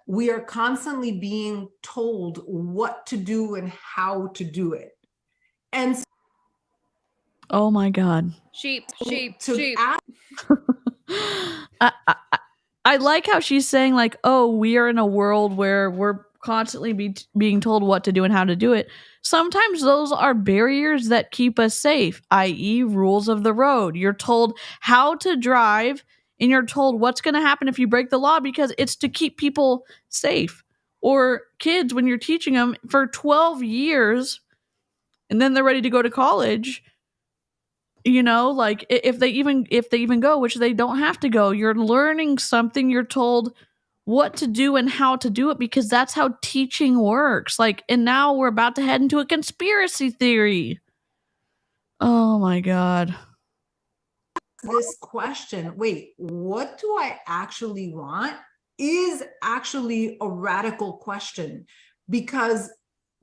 We are constantly being told what to do and how to do it. And so, Oh my God. Sheep. I like how she's saying like, oh, we are in a world where we're constantly being told what to do and how to do it. Sometimes those are barriers that keep us safe, i.e. rules of the road. You're told how to drive and you're told what's going to happen if you break the law because it's to keep people safe. Or kids, when you're teaching them for 12 years and then they're ready to go to college, like if they even go, which they don't have to go, you're learning something, you're told what to do and how to do it because that's how teaching works. Like, and now we're about to head into a conspiracy theory. Oh my God. This question, wait, what do I actually want, is actually a radical question because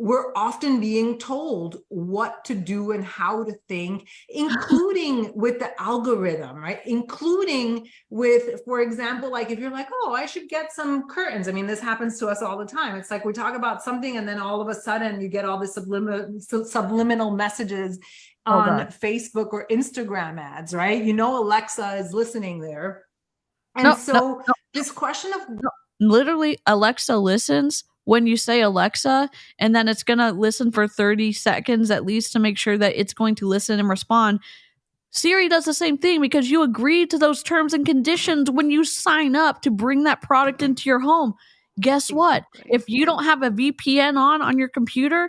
we're often being told what to do and how to think, including with the algorithm, right? Including with, for example, like if you're like, oh, I should get some curtains. I mean, this happens to us all the time. It's like we talk about something and then all of a sudden you get all the subliminal messages on Facebook or Instagram ads, right? Alexa is listening there. And this question of... Literally, Alexa listens when you say Alexa, and then it's going to listen for 30 seconds at least to make sure that it's going to listen and respond. Siri does the same thing because you agreed to those terms and conditions when you sign up to bring that product into your home. Guess what? If you don't have a VPN on your computer,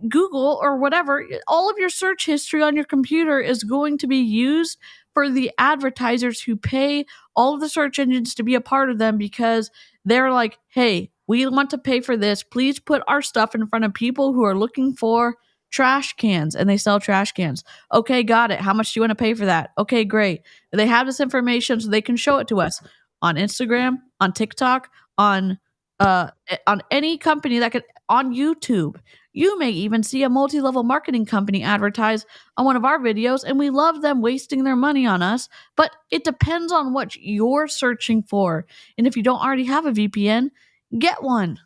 Google or whatever, all of your search history on your computer is going to be used for the advertisers who pay all of the search engines to be a part of them, because they're like, hey, we want to pay for this. Please put our stuff in front of people who are looking for trash cans, and they sell trash cans. Okay, got it. How much do you want to pay for that? Okay, great. They have this information so they can show it to us on Instagram, on TikTok, on any company that could, on YouTube. You may even see a multi-level marketing company advertise on one of our videos, and we love them wasting their money on us, but it depends on what you're searching for. And if you don't already have a VPN, get one.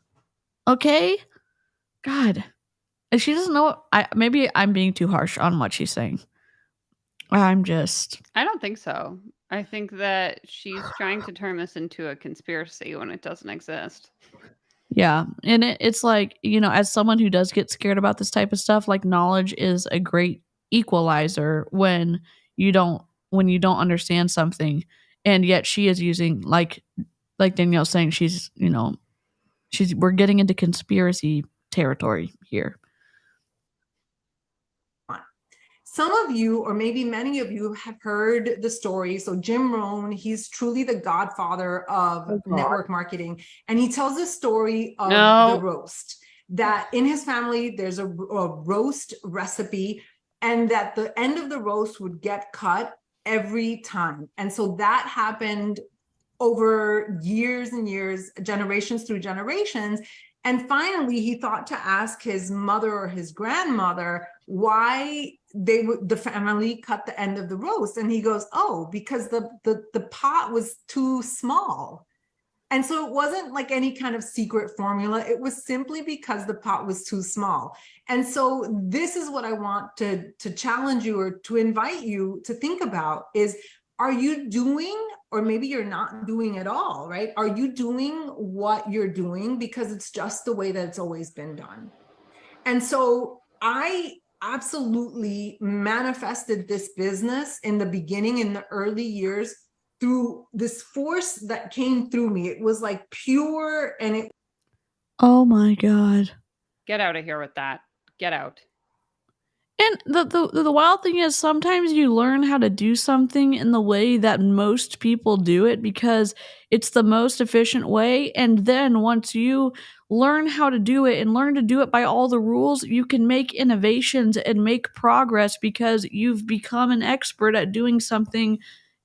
Okay? God. And she doesn't know. Maybe I'm being too harsh on what she's saying. I don't think so. I think that she's trying to turn this into a conspiracy when it doesn't exist. Yeah. And it's like, as someone who does get scared about this type of stuff, like, knowledge is a great equalizer when you don't understand something. And yet she is using, like Danielle's saying, we're getting into conspiracy territory here. Some of you, or maybe many of you, have heard the story. So Jim Rohn, he's truly the godfather of network marketing. And he tells the story of the roast, that in his family, there's a roast recipe, and that the end of the roast would get cut every time. And so that happened over years and years, generations through generations. And finally, he thought to ask his mother or his grandmother why the family cut the end of the roast. And he goes, oh, because the pot was too small. And so it wasn't like any kind of secret formula. It was simply because the pot was too small. And so this is what I want to challenge you, or to invite you to think about, is, are you doing, or maybe you're not doing at all, right? Are you doing what you're doing because it's just the way that it's always been done? And so I absolutely manifested this business in the beginning, in the early years, through this force that came through me. It was like pure, and it. Oh my God. Get out of here with that. Get out. And the wild thing is, sometimes you learn how to do something in the way that most people do it because it's the most efficient way. And then once you learn how to do it and learn to do it by all the rules, you can make innovations and make progress because you've become an expert at doing something,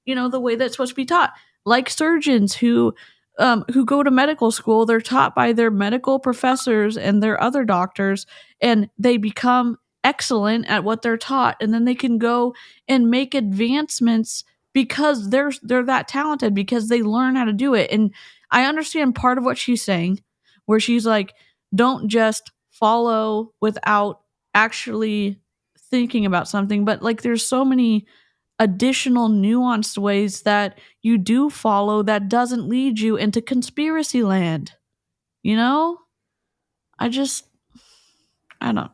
the way that's supposed to be taught. Like surgeons who go to medical school, they're taught by their medical professors and their other doctors, and they become excellent at what they're taught, and then they can go and make advancements because they're that talented, because they learn how to do it. And I understand part of what she's saying, where she's like, don't just follow without actually thinking about something, but like, there's so many additional nuanced ways that you do follow that doesn't lead you into conspiracy land. I don't know.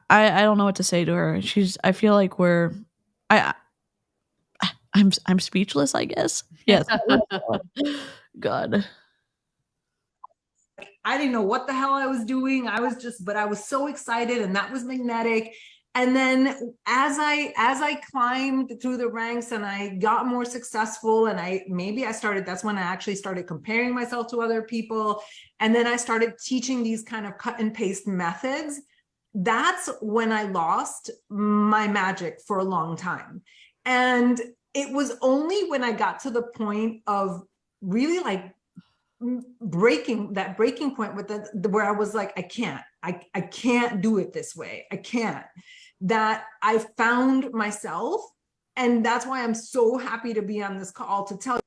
I don't know what to say to her. I feel like I'm speechless, I guess. Yes. God. I didn't know what the hell I was doing. But I was so excited, and that was magnetic. And then as I climbed through the ranks and I got more successful, and that's when I actually started comparing myself to other people. And then I started teaching these kind of cut and paste methods. That's when I lost my magic for a long time. And it was only when I got to the point of really like breaking point with where I was like, I can't do it this way. I can't. That I found myself. And that's why I'm so happy to be on this call to tell you.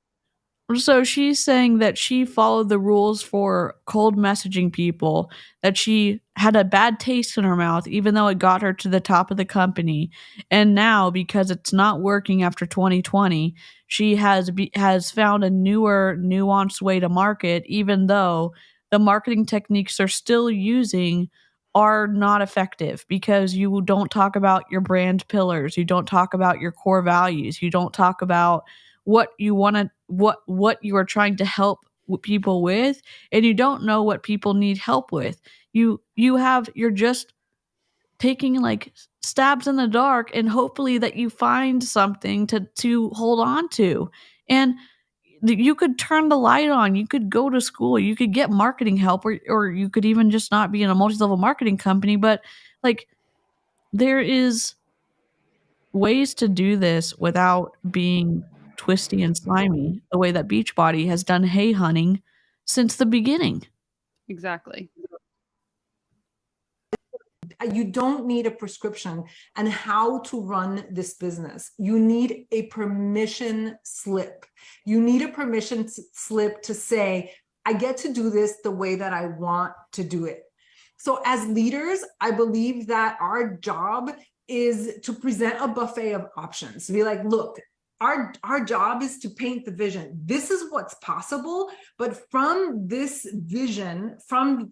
So she's saying that she followed the rules for cold messaging people, that she had a bad taste in her mouth, even though it got her to the top of the company. And now, because it's not working after 2020, she has found a newer, nuanced way to market, even though the marketing techniques they're still using are not effective, because you don't talk about your brand pillars. You don't talk about your core values. You don't talk about what you want to, what you are trying to help people with, and you don't know what people need help with. You're just taking like stabs in the dark, and hopefully that you find something to hold on to. And you could turn the light on, you could go to school, you could get marketing help, or you could even just not be in a multi-level marketing company. But like, there is ways to do this without being twisty and slimy, the way that Beachbody has done hay hunting since the beginning. Exactly. You don't need a prescription and how to run this business. You need a permission slip. You need a permission slip to say, I get to do this the way that I want to do it. So as leaders, I believe that our job is to present a buffet of options. To be like, look, our job is to paint the vision. This is what's possible, but from this vision, from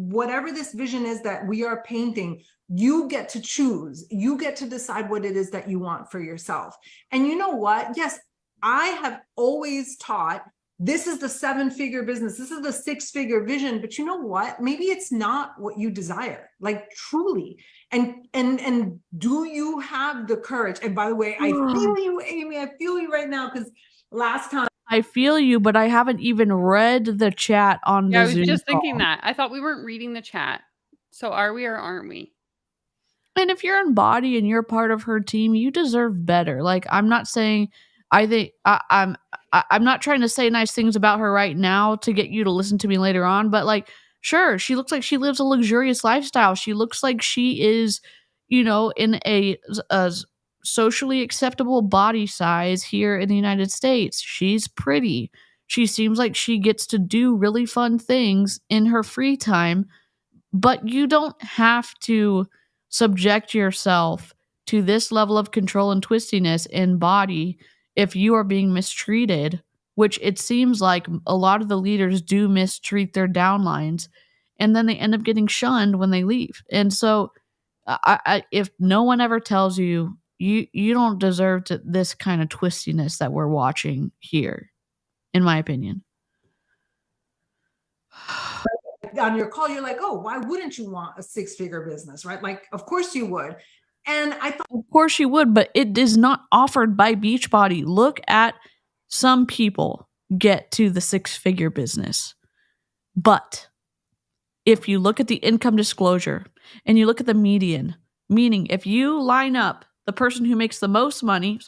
whatever this vision is that we are painting, you get to choose. You get to decide what it is that you want for yourself. And you know what? Yes, I have always taught this is the 7-figure business. This is the 6-figure vision. But you know what? Maybe it's not what you desire, like truly. And do you have the courage? And by the way, I feel you, Amy. I feel you right now, because last time. I feel you, but I haven't even read the chat on the Zoom I was just call. thinking that. I thought we weren't reading the chat. So are we or aren't we? And if you're in BODi and you're part of her team, you deserve better. Like, I'm not saying, I'm not trying to say nice things about her right now to get you to listen to me later on, but like, sure, she looks like she lives a luxurious lifestyle. She looks like she is, in a socially acceptable body size here in the United States. She's pretty. She seems like she gets to do really fun things in her free time, but you don't have to subject yourself to this level of control and twistiness in BODi if you are being mistreated, which it seems like a lot of the leaders do mistreat their downlines, and then they end up getting shunned when they leave. And so if no one ever tells you, you don't deserve this kind of twistiness that we're watching here, in my opinion. On your call, you're like, oh, why wouldn't you want a 6-figure business, right? Like, of course you would. And I thought, of course you would, but it is not offered by Beachbody. Look at some people get to the 6-figure business. But if you look at the income disclosure and you look at the median, meaning if you line up the person who makes the most money,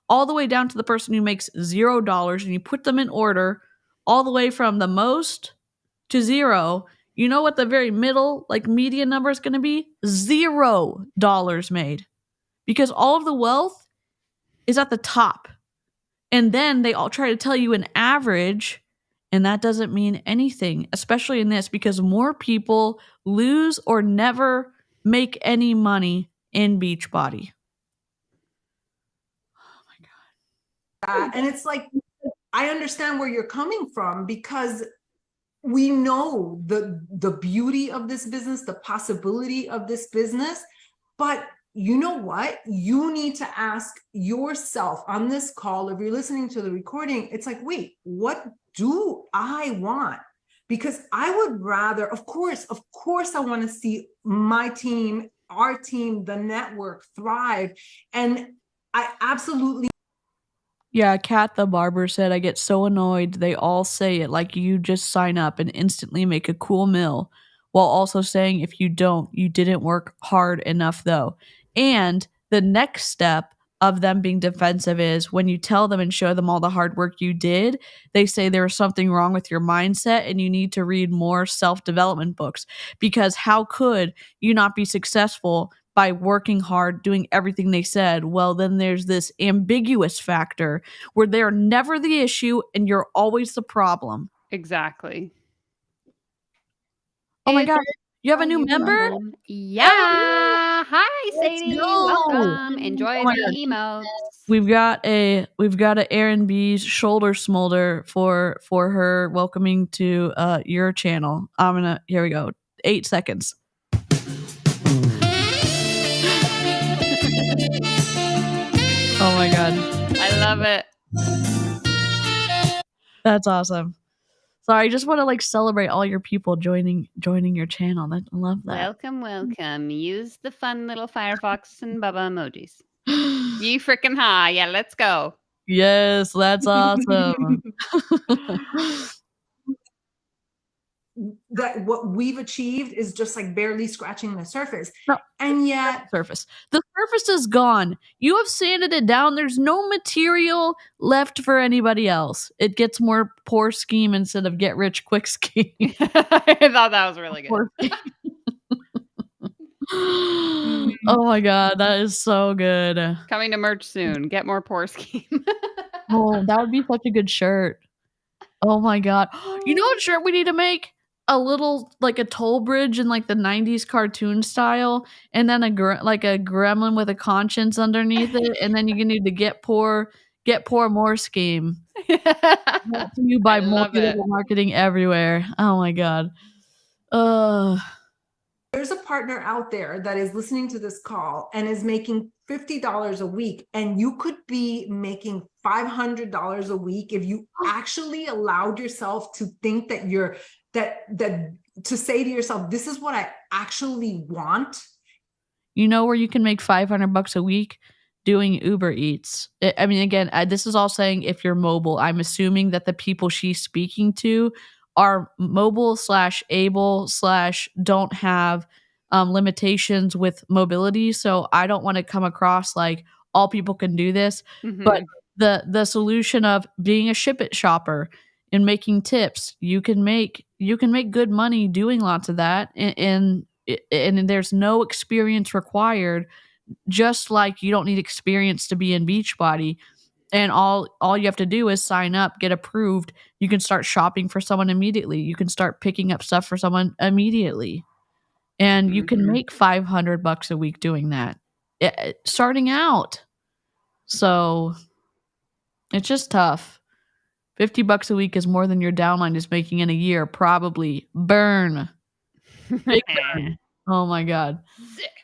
all the way down to the person who makes $0, and you put them in order all the way from the most to 0, you know what the very middle, like median number is going to be? $0 made. Because all of the wealth is at the top. And then they all try to tell you an average, and that doesn't mean anything, especially in this, because more people lose or never make any money in Beachbody. Oh my God. And it's like, I understand where you're coming from, because we know the beauty of this business, the possibility of this business, but you know what? You need to ask yourself on this call, if you're listening to the recording, it's like, wait, what do I want? Because I would rather, of course, I want to see my team, our team, the network thrive. And I absolutely. Yeah, Kat the barber said, I get so annoyed. They all say it like you just sign up and instantly make a cool meal, while also saying if you don't, you didn't work hard enough though. And the next step of them being defensive is when you tell them and show them all the hard work you did, they say there is something wrong with your mindset and you need to read more self-development books, because how could you not be successful by working hard, doing everything they said? Well, then there's this ambiguous factor where they're never the issue and you're always the problem. Exactly. Oh my God. You have a new member? Yeah. Hi, Let's Sadie. go. Welcome. Enjoy the emotes. We've got a Aaron B's shoulder smolder for her welcoming to your channel. Here we go. 8 seconds. Oh my God. I love it. That's awesome. Sorry, I just want to like celebrate all your people joining your channel. I love that. Welcome. Use the fun little Firefox and Bubba emojis. Ye freaking ha. Yeah, let's go. Yes, that's awesome. That what we've achieved is just like barely scratching the surface. No, and yet surface. The surface is gone. You have sanded it down. There's no material left for anybody else. It gets more poor scheme instead of get rich quick scheme. I thought that was really good. Oh my god, that is so good. Coming to merch soon. Get more poor scheme. Oh, that would be such a good shirt. Oh my god. You know what shirt we need to make? A little like a toll bridge in like the 90s cartoon style, and then like a gremlin with a conscience underneath it, and then you need to get poor more scheme. Brought to you by marketing everywhere. Oh my god. There's a partner out there that is listening to this call and is making $50 a week, and you could be making $500 a week if you actually allowed yourself to think that you're to say to yourself, this is what I actually want. You know where you can make $500 a week? Doing Uber Eats. I mean, again, this is all saying if you're mobile. I'm assuming that the people she's speaking to are mobile / able / don't have limitations with mobility. So I don't want to come across like all people can do this. Mhm. But the solution of being a ship it shopper and making tips, you can make good money doing lots of that, and there's no experience required. Just like you don't need experience to be in Beachbody, and all you have to do is sign up, get approved. You can start shopping for someone immediately. You can start picking up stuff for someone immediately, and you can make $500 a week doing that, starting out. So it's just tough. $50 a week is more than your downline is making in a year, probably. Burn. Big burn. Oh my god.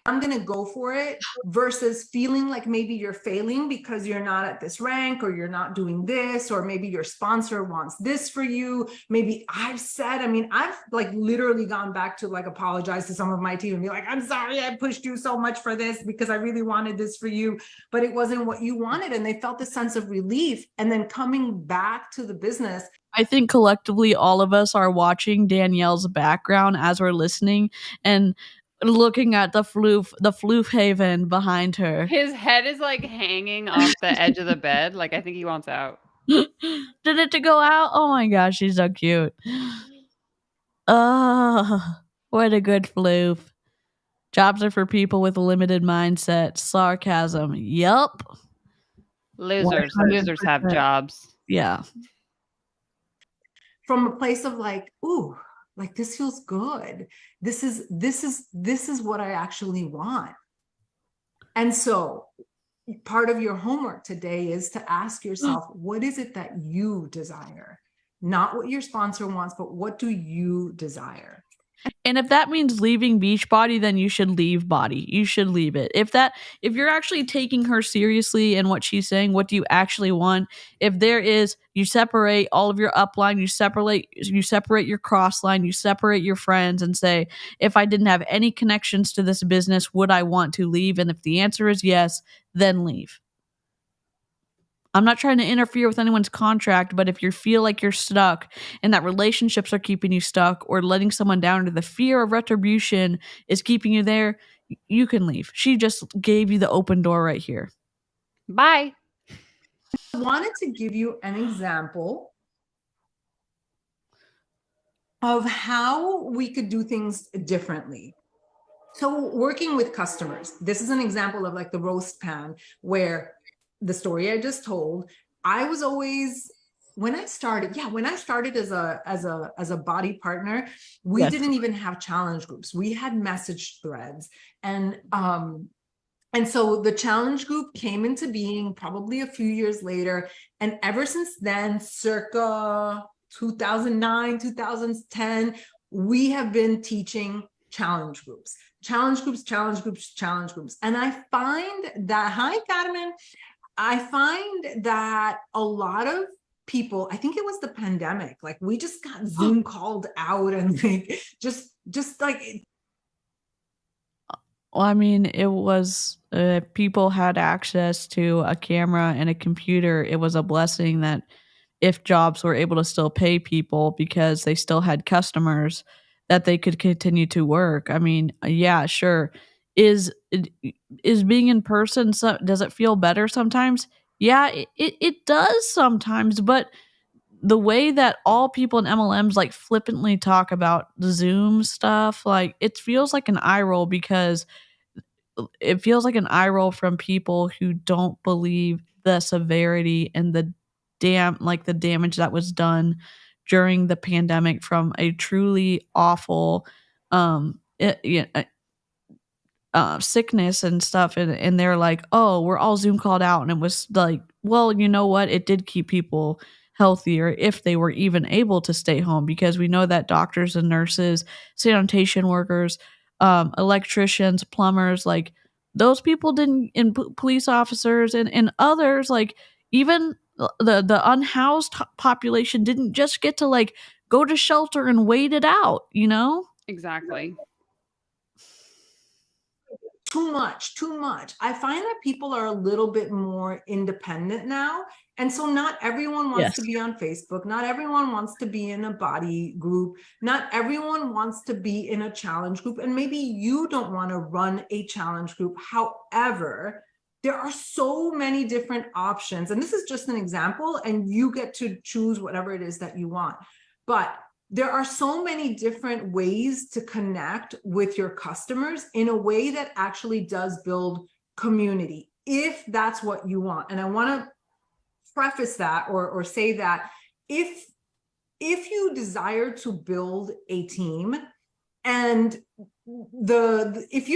I'm going to go for it versus feeling like maybe you're failing because you're not at this rank, or you're not doing this, or maybe your sponsor wants this for you. Maybe I've like literally gone back to like apologize to some of my team and be like, I'm sorry, I pushed you so much for this because I really wanted this for you, but it wasn't what you wanted. And they felt a sense of relief. And then coming back to the business, I think collectively all of us are watching Danielle's background as we're listening and looking at the floof haven behind her. His head is like hanging off the edge of the bed. Like I think he wants out. Did it to go out? Oh my gosh, she's so cute. Oh, what a good floof. Jobs are for people with a limited mindset. Sarcasm. Yup. Losers 100%. Losers have jobs. Yeah. From a place of like, ooh, like this feels good. This is what I actually want. And so part of your homework today is to ask yourself, what is it that you desire? Not what your sponsor wants, but what do you desire? And if that means leaving Beachbody, then you should leave BODi. You should leave it. If you're actually taking her seriously and what she's saying, what do you actually want? If there is, you separate all of your upline, you separate your crossline, you separate your friends and say, if I didn't have any connections to this business, would I want to leave? And if the answer is yes, then leave. I'm not trying to interfere with anyone's contract, but if you feel like you're stuck and that relationships are keeping you stuck or letting someone down or the fear of retribution is keeping you there, you can leave. She just gave you the open door right here. Bye. I wanted to give you an example of how we could do things differently. So working with customers, this is an example of like the roast pan, where the story I just told, I was always, when I started as a BODi partner, we didn't even have challenge groups. We had message threads. And so the challenge group came into being probably a few years later. And ever since then, circa 2009, 2010, we have been teaching challenge groups. And I find that, hi, Carmen. I find that a lot of people, I think it was the pandemic, like we just got Zoom called out and like just like Well, I mean, it was people had access to a camera and a computer. It was a blessing that if jobs were able to still pay people because they still had customers, that they could continue to work. I mean, yeah, sure. Is being in person, so does it feel better sometimes? Yeah, it does sometimes, but the way that all people in MLMs like flippantly talk about the Zoom stuff, like it feels like an eye roll because it feels like an eye roll from people who don't believe the severity and the the damage that was done during the pandemic from a truly awful sickness and stuff, and they're like, "Oh, we're all Zoom called out," and it was like, well, you know what? It did keep people healthier if they were even able to stay home, because we know that doctors and nurses, sanitation workers, electricians, plumbers, like those people didn't, and police officers and others, like even the unhoused population didn't just get to like go to shelter and wait it out, you know? Exactly. too much. I find that people are a little bit more independent now. And so not everyone wants Yes. to be on Facebook. Not everyone wants to be in a BODi group. Not everyone wants to be in a challenge group. And maybe you don't want to run a challenge group. However, there are so many different options. And this is just an example, and you get to choose whatever it is that you want. But there are so many different ways to connect with your customers in a way that actually does build community, if that's what you want. And I want to preface that or say that if you desire to build a team, and if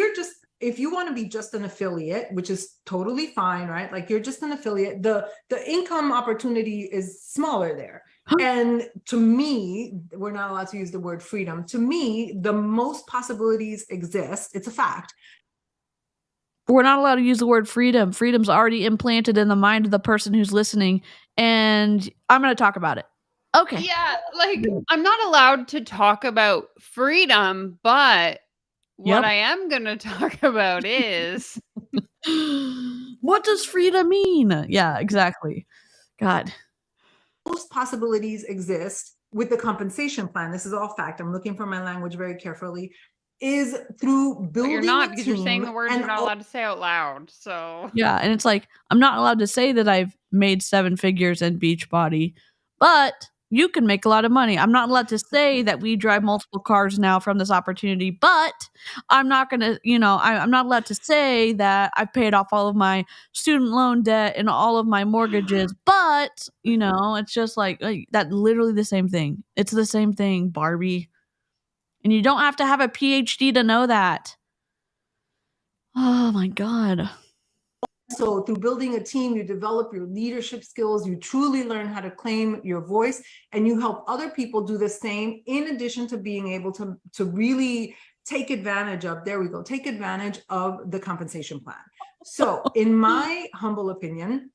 you want to be just an affiliate, which is totally fine, right? Like you're just an affiliate, the income opportunity is smaller there. And to me, we're not allowed to use the word freedom. To me, the most possibilities exist. It's a fact. We're not allowed to use the word freedom. Freedom's already implanted in the mind of the person who's listening, and I'm going to talk about it. Okay. Yeah, like I'm not allowed to talk about freedom, but what I am going to talk about is what does freedom mean? Yeah, exactly. God. Most possibilities exist with the compensation plan. This is all fact. I'm looking for my language very carefully. Is through building. But you're not, because you're saying the words you're not allowed to say out loud. So yeah, and it's like I'm not allowed to say that I've made 7 figures in Beachbody, but you can make a lot of money. I'm not allowed to say that we drive multiple cars now from this opportunity, but I'm not going to, I'm not allowed to say that I've paid off all of my student loan debt and all of my mortgages, but, it's just like that, literally the same thing. It's the same thing, Barbie. And you don't have to have a PhD to know that. Oh my God. So through building a team, you develop your leadership skills, you truly learn how to claim your voice, and you help other people do the same, in addition to being able to really take advantage of the compensation plan. So in my humble opinion,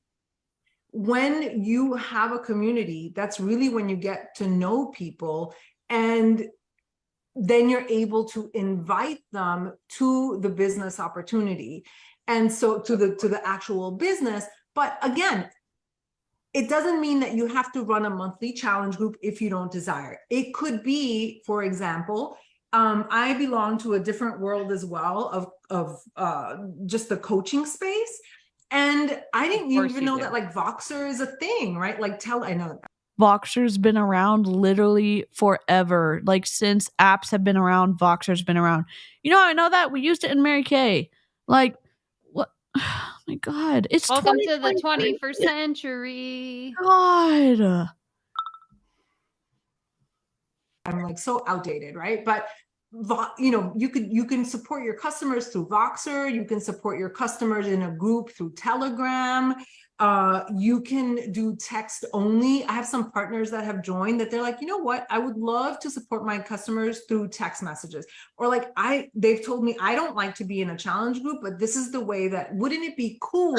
when you have a community, that's really when you get to know people, and then you're able to invite them to the business opportunity. And so to the actual business. But again, it doesn't mean that you have to run a monthly challenge group if you don't desire. It could be, for example, I belong to a different world as well of just the coaching space. And I didn't even know that like Voxer is a thing, right? Like I know that. Voxer's been around literally forever. Like since apps have been around, Voxer's been around. You know how I know that? We used it in Mary Kay. Like, what? Oh my God. It's welcome to the 21st century. God. I'm like so outdated, right? But you can support your customers through Voxer. You can support your customers in a group through Telegram. You can do text only. I have some partners that have joined that they're like, you know what? I would love to support my customers through text messages. Or like they've told me I don't like to be in a challenge group, but this is the way that, wouldn't it be cool?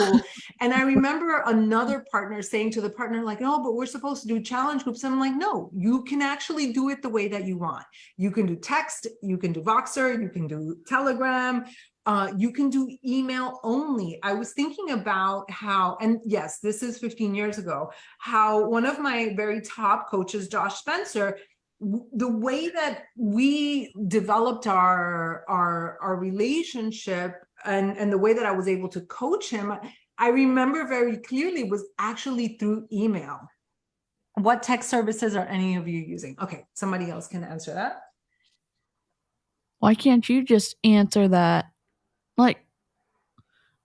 And I remember another partner saying to the partner like, oh, but we're supposed to do challenge groups. And I'm like, no, you can actually do it the way that you want. You can do text, you can do Voxer, you can do Telegram. You can do email only. I was thinking about how, and yes, this is 15 years ago, how one of my very top coaches, Josh Spencer, the way that we developed our relationship and the way that I was able to coach him, I remember very clearly was actually through email. What text services are any of you using? Okay, somebody else can answer that. Why can't you just answer that? Like,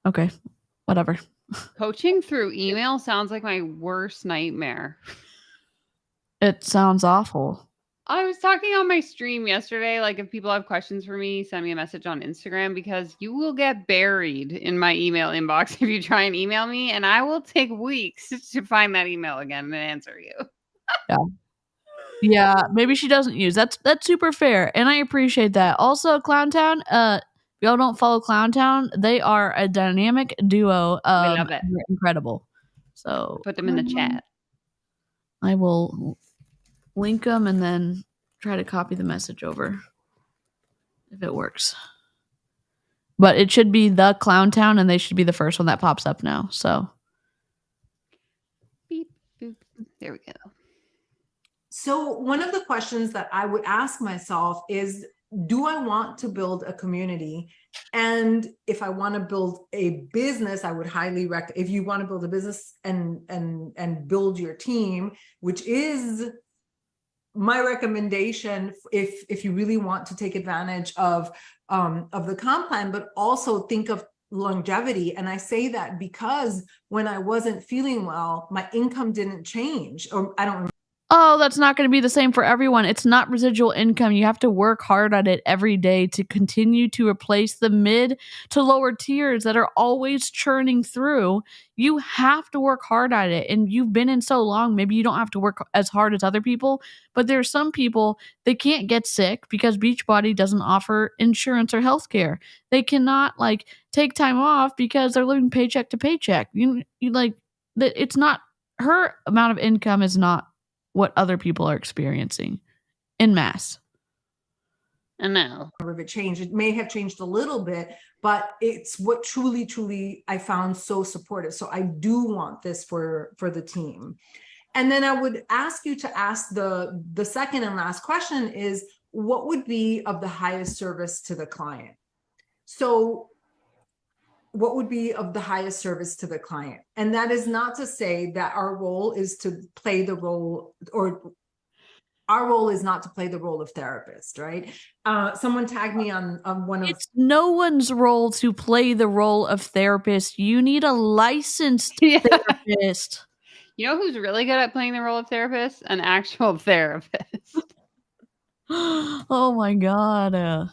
okay, whatever. Coaching through email sounds like my worst nightmare. It sounds awful. I was talking on my stream yesterday, like if people have questions for me, send me a message on Instagram because you will get buried in my email inbox if you try and email me, and I will take weeks to find that email again and answer you. Yeah, maybe she doesn't use. That's super fair, and I appreciate that. Also, Clowntown, if y'all don't follow Clowntown, they are a dynamic duo. I love it. They're incredible. So Put them in the chat. I will link them and then try to copy the message over if it works. But it should be the Clowntown, and they should be the first one that pops up now. So Beep, boop. There we go. So one of the questions that I would ask myself is, do I want to build a community? And if I want to build a business, I would highly recommend, if you want to build a business and build your team, which is my recommendation if you really want to take advantage of the comp plan, but also think of longevity. And I say that because when I wasn't feeling well, my income didn't change, or I don't remember. Oh, that's not going to be the same for everyone. It's not residual income. You have to work hard at it every day to continue to replace the mid to lower tiers that are always churning through. You have to work hard at it. And you've been in so long, maybe you don't have to work as hard as other people. But there are some people, they can't get sick because Beachbody doesn't offer insurance or healthcare. They cannot like take time off because they're living paycheck to paycheck. You like that. It's not, her amount of income is not what other people are experiencing in mass. I know. If it changed, it may have changed a little bit, but it's what truly I found so supportive. So I do want this for the team. And then I would ask you to ask the second and last question is, what would be of the highest service to the client? So what would be of the highest service to the client? And that is not to say that our role is to play the role, or our role is not to play the role of therapist, right? Someone tagged me on one of— It's no one's role to play the role of therapist. You need a licensed therapist. You know who's really good at playing the role of therapist? An actual therapist. Oh my God.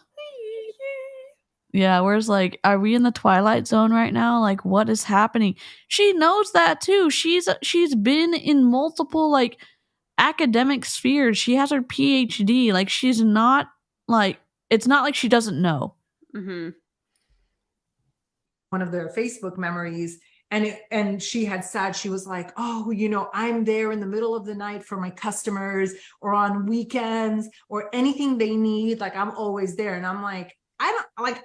Yeah, where's like, are we in the Twilight Zone right now? Like, what is happening? She knows that too. She's been in multiple like academic spheres. She has her PhD. Like, she's not like, it's not like she doesn't know. Mm-hmm. One of their Facebook memories, and she had said, she was like, oh, you know, I'm there in the middle of the night for my customers, or on weekends, or anything they need. Like, I'm always there. And I'm like, I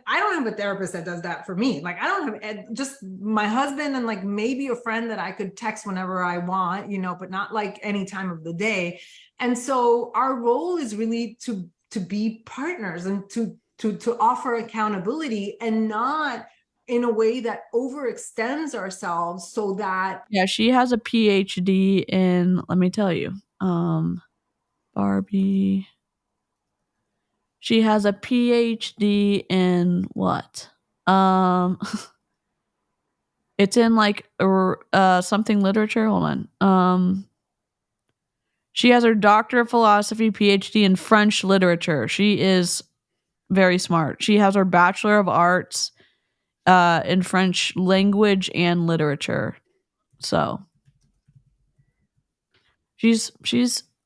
don't have a therapist that does that for me. Like, I don't have just my husband and like maybe a friend that I could text whenever I want, you know, but not like any time of the day. And so our role is really to be partners and to offer accountability, and not in a way that overextends ourselves so that— Yeah, she has a PhD in, let me tell you, Barbie. She has a PhD in what? It's in like something literature. Hold on. She has her Doctor of Philosophy, PhD in French literature. She is very smart. She has her Bachelor of Arts in French language and literature. So she's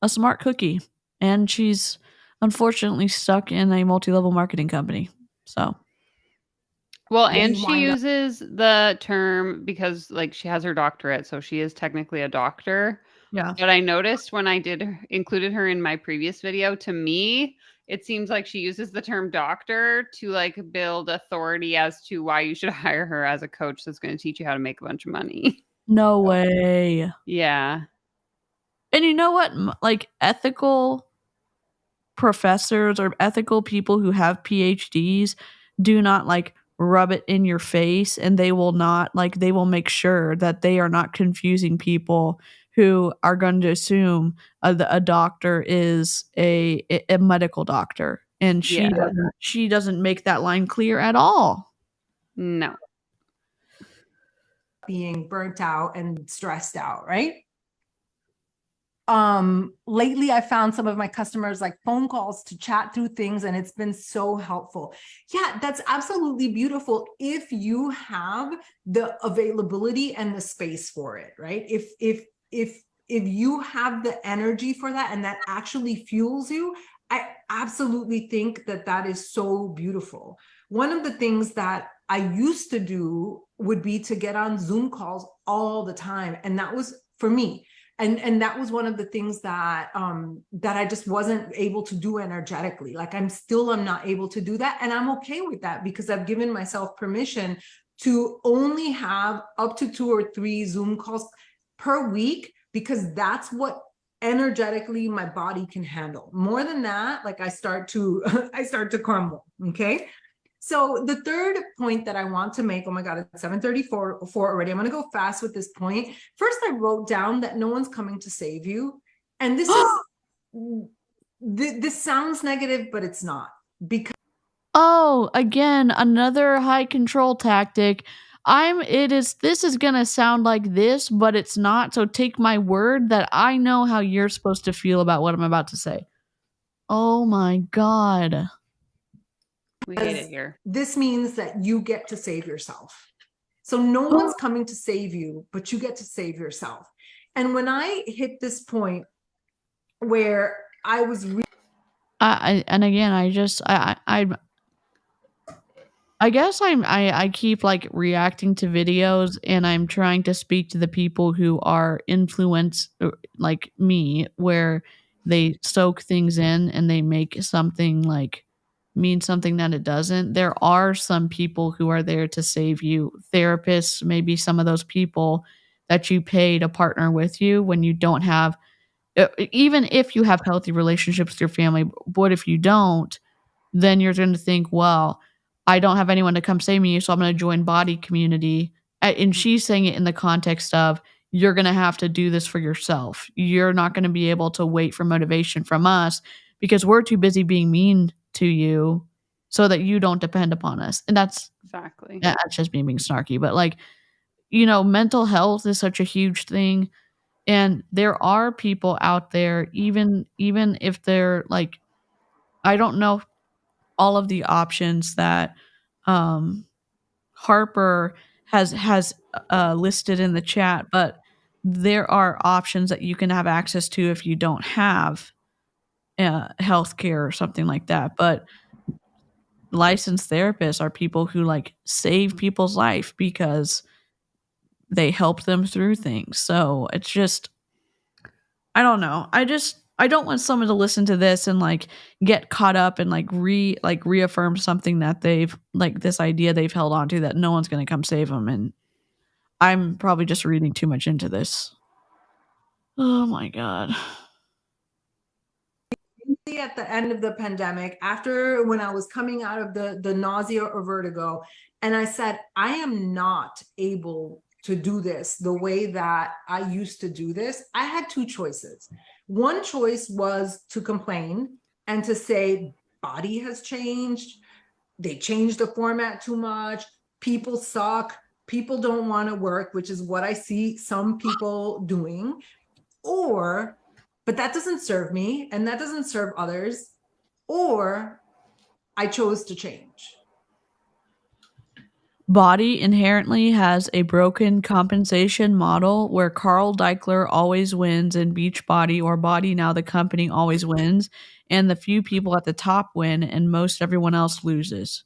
a smart cookie, and she's unfortunately stuck in a multi-level marketing company. So Well, You and she wind up- uses the term because like she has her doctorate, so she is technically a doctor. yeah. But I noticed when I included her in my previous video, to me, it seems like she uses the term doctor to like build authority as to why you should hire her as a coach that's going to teach you how to make a bunch of money. No way. Yeah. And you know what? Like ethical professors or ethical people who have PhDs do not like rub it in your face, and they will not like they will make sure that they are not confusing people who are going to assume a doctor is a medical doctor, and Yeah. she doesn't make that line clear at all. No. being burnt out and stressed out, right? Lately I found some of my customers like phone calls to chat through things, and it's been so helpful. Yeah, that's absolutely beautiful if you have the availability and the space for it, right? If you have the energy for that and that actually fuels you, I absolutely think that that is so beautiful. One of the things that I used to do would be to get on Zoom calls all the time, and that was for me. And that was one of the things that that I just wasn't able to do energetically. Like I'm not able to do that, and I'm okay with that because I've given myself permission to only have up to 2 or 3 Zoom calls per week, because that's what energetically my body can handle. More than that, like I start to I start to crumble. Okay. So the third point that I want to make, oh my God, it's 7:34 already. I'm going to go fast with this point. First, I wrote down that no one's coming to save you. And this this sounds negative, but it's not. Because Oh, again, another high control tactic. This is gonna sound like this, but it's not. So take my word that I know how you're supposed to feel about what I'm about to say. Oh my God. We hate it here. this means that you get to save yourself. So no one's coming to save you, but you get to save yourself. And when I hit this point where I was I guess I keep like reacting to videos, and I'm trying to speak to the people who are influenced like me, where they soak things in and they make something like mean something that it doesn't. There are some people who are there to save you. Therapists, maybe some of those people that you pay to partner with you when you don't have even if you have healthy relationships with your family. What if you don't? Then you're going to think, well, I don't have anyone to come save me, so I'm going to join BODi community. And she's saying it in the context of you're going to have to do this for yourself. You're not going to be able to wait for motivation from us because we're too busy being mean to you so that you don't depend upon us. And that's just me being snarky. But like, mental health is such a huge thing. And there are people out there, even if they're like, I don't know all of the options that Harper has listed in the chat, but there are options that you can have access to if you don't have healthcare or something like that. But licensed therapists are people who like save people's life because they help them through things. So it's just, I don't know. I don't want someone to listen to this and like get caught up and like reaffirm something that they've like this idea they've held on to that no one's going to come save them. And I'm probably just reading too much into this. Oh my God. at the end of the pandemic, after when I was coming out of the nausea or vertigo, and I said, I am not able to do this the way that I used to do this. I had 2 choices. One choice was to complain and to say, BODi has changed. They changed the format too much. People suck. People don't want to work, which is what I see some people doing. But that doesn't serve me and that doesn't serve others. Or I chose to change. BODi inherently has a broken compensation model where Carl Deichler always wins and Beachbody or BODi, now the company, always wins, and the few people at the top win and most everyone else loses.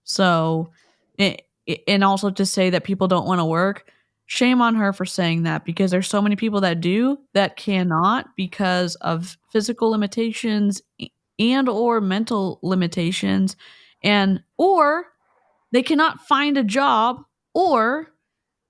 So, and also to say that people don't want to work, shame on her for saying that, because there's so many people that do that cannot because of physical limitations and or mental limitations, and or they cannot find a job, or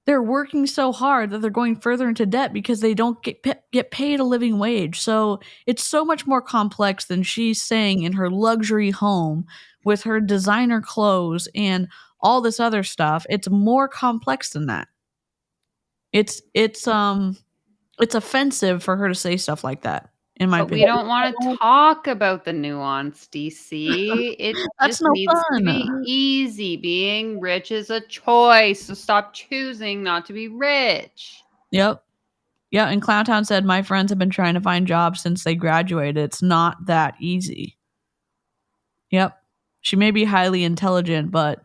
they're working so hard that they're going further into debt because they don't get paid a living wage. So it's so much more complex than she's saying in her luxury home with her designer clothes and all this other stuff. It's more complex than that. It's offensive for her to say stuff like that, in my But we opinion. don't want to talk about the nuance, DC. It That's just no needs to fun. be easy. Being rich is a choice. So stop choosing not to be rich. Yep. Yeah, and Clowntown said, my friends have been trying to find jobs since they graduated. It's not that easy. Yep. She may be highly intelligent, but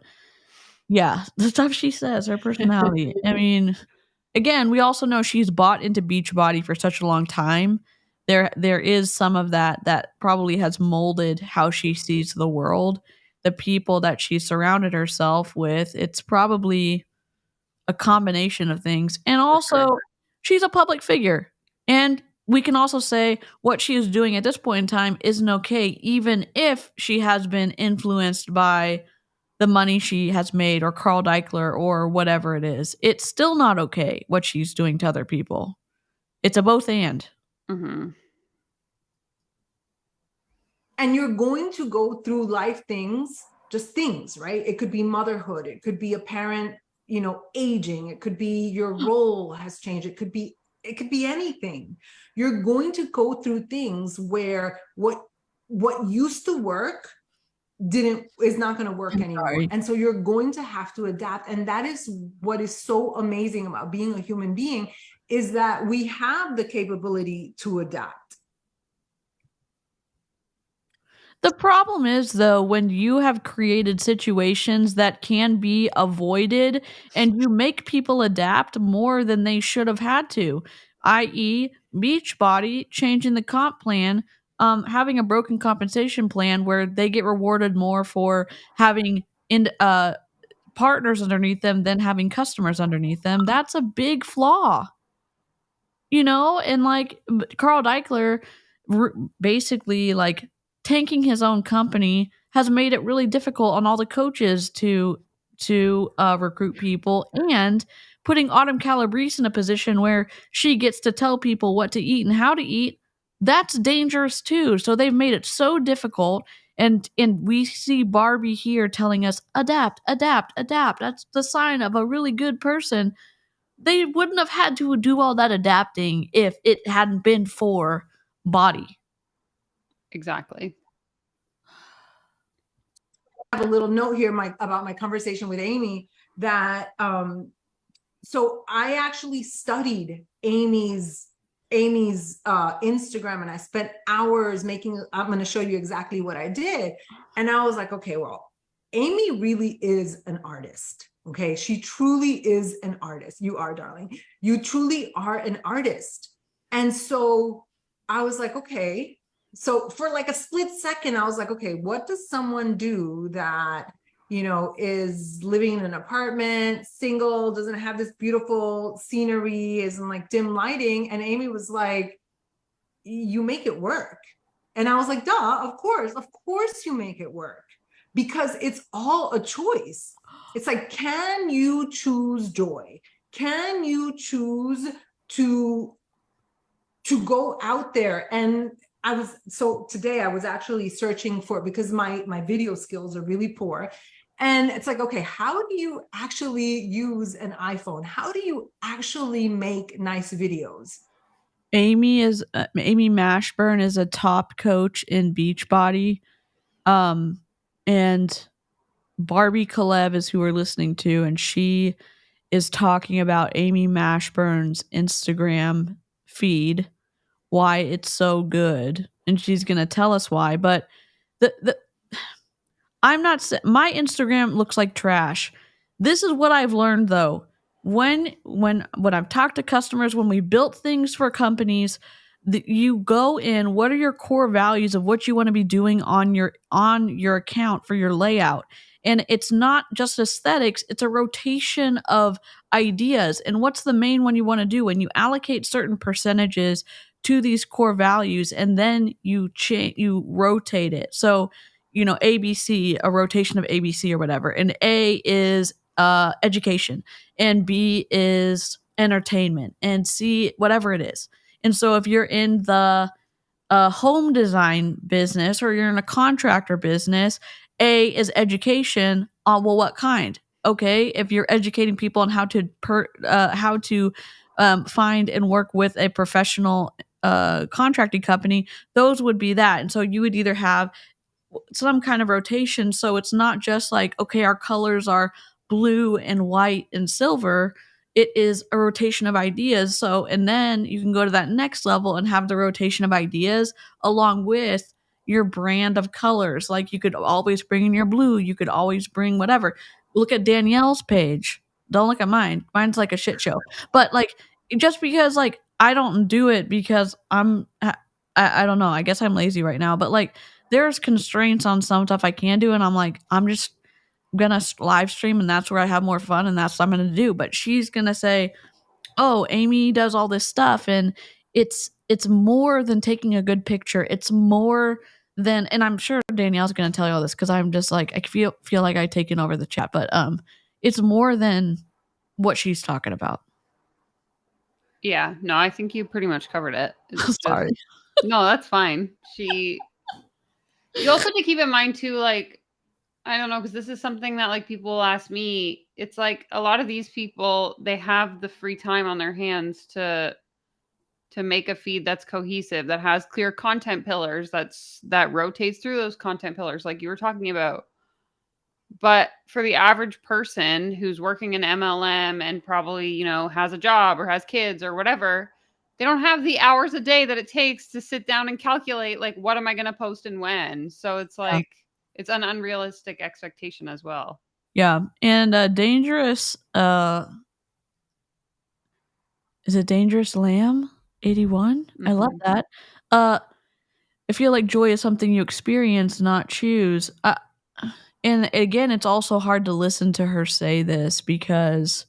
yeah, the stuff she says, her personality. I mean, again, we also know she's bought into Beachbody for such a long time. There is some of that probably has molded how she sees the world. The people that she surrounded herself with, it's probably a combination of things. And also, she's a public figure. And we can also say what she is doing at this point in time isn't okay, even if she has been influenced by the money she has made or Carl Deichler or whatever it is. It's still not okay what she's doing to other people. It's a both and. Mm-hmm. And you're going to go through life things, just things, right? It could be motherhood. It could be a parent, aging. It could be your role has changed. It could be anything. You're going to go through things where what used to work is not going to work anymore. And so you're going to have to adapt. And that is what is so amazing about being a human being, is that we have the capability to adapt. The problem is, though, when you have created situations that can be avoided and you make people adapt more than they should have had to, i.e., Beachbody changing the comp plan, having a broken compensation plan where they get rewarded more for having partners underneath them than having customers underneath them. That's a big flaw. And like Carl Deichler basically like tanking his own company has made it really difficult on all the coaches to recruit people, and putting Autumn Calabrese in a position where she gets to tell people what to eat and how to eat, that's dangerous too. So they've made it so difficult, and we see Barbie here telling us adapt, adapt, adapt. That's the sign of a really good person. They wouldn't have had to do all that adapting if it hadn't been for BODi. Exactly. I have a little note here about my conversation with Amy that so I actually studied Amy's Instagram, and I spent hours I'm going to show you exactly what I did. And I was like, okay, well, Amy really is an artist. Okay. She truly is an artist. You are, darling. You truly are an artist. And so I was like, okay. So for like a split second, I was like, okay, what does someone do that, is living in an apartment, single, doesn't have this beautiful scenery, is in like dim lighting? And Amy was like, you make it work. And I was like, duh, of course you make it work, because it's all a choice. It's like, can you choose joy? Can you choose to go out there? And today I was actually searching for, because my video skills are really poor. And it's like, okay, how do you actually use an iPhone? How do you actually make nice videos? Amy Mashburn is a top coach in Beachbody. And Barbie Caleb is who we're listening to, and she is talking about Amy Mashburn's Instagram feed, why it's so good, and she's going to tell us why. But my Instagram looks like trash. This is what I've learned though. When I've talked to customers, when we built things for companies, you go in, what are your core values of what you want to be doing on your account for your layout? And it's not just aesthetics, it's a rotation of ideas. And what's the main one you want to do? And you allocate certain percentages to these core values, and then you rotate it. So, ABC, a rotation of ABC or whatever. And A is education, and B is entertainment, and C, whatever it is. And so if you're in the home design business or you're in a contractor business, A is education. Well, what kind? Okay, if you're educating people on how to find and work with a professional contracting company, those would be that. And so you would either have some kind of rotation, so it's not just like, okay, our colors are blue and white and silver. It is a rotation of ideas. So, and then you can go to that next level and have the rotation of ideas along with your brand of colors. Like, you could always bring in your blue, you could always bring whatever. Look at Danielle's page, don't look at mine. Mine's like a shit show. But like, just because like I don't do it because I don't know, I guess I'm lazy right now, but like, there's constraints on some stuff I can do, and I'm like, I'm just gonna live stream, and that's where I have more fun, and that's what I'm gonna do. But she's gonna say, oh, Amy does all this stuff, and it's more than taking a good picture. It's more than, and I'm sure Danielle's gonna tell you all this because I'm just like, I feel like I've taken over the chat, but it's more than what she's talking about. Yeah, no, I think you pretty much covered it. Sorry. No, that's fine. You also have to keep in mind too, like, I don't know, because this is something that like people ask me. It's like a lot of these people, they have the free time on their hands to make a feed that's cohesive, that has clear content pillars, that rotates through those content pillars like you were talking about. But for the average person who's working in MLM and probably, has a job or has kids or whatever, they don't have the hours a day that it takes to sit down and calculate, like, what am I going to post and when? So it's like, it's an unrealistic expectation as well. Yeah. And Dangerous, is it Dangerous Lamb 81? Mm-hmm. I love that. I feel like joy is something you experience, not choose. And again, it's also hard to listen to her say this, because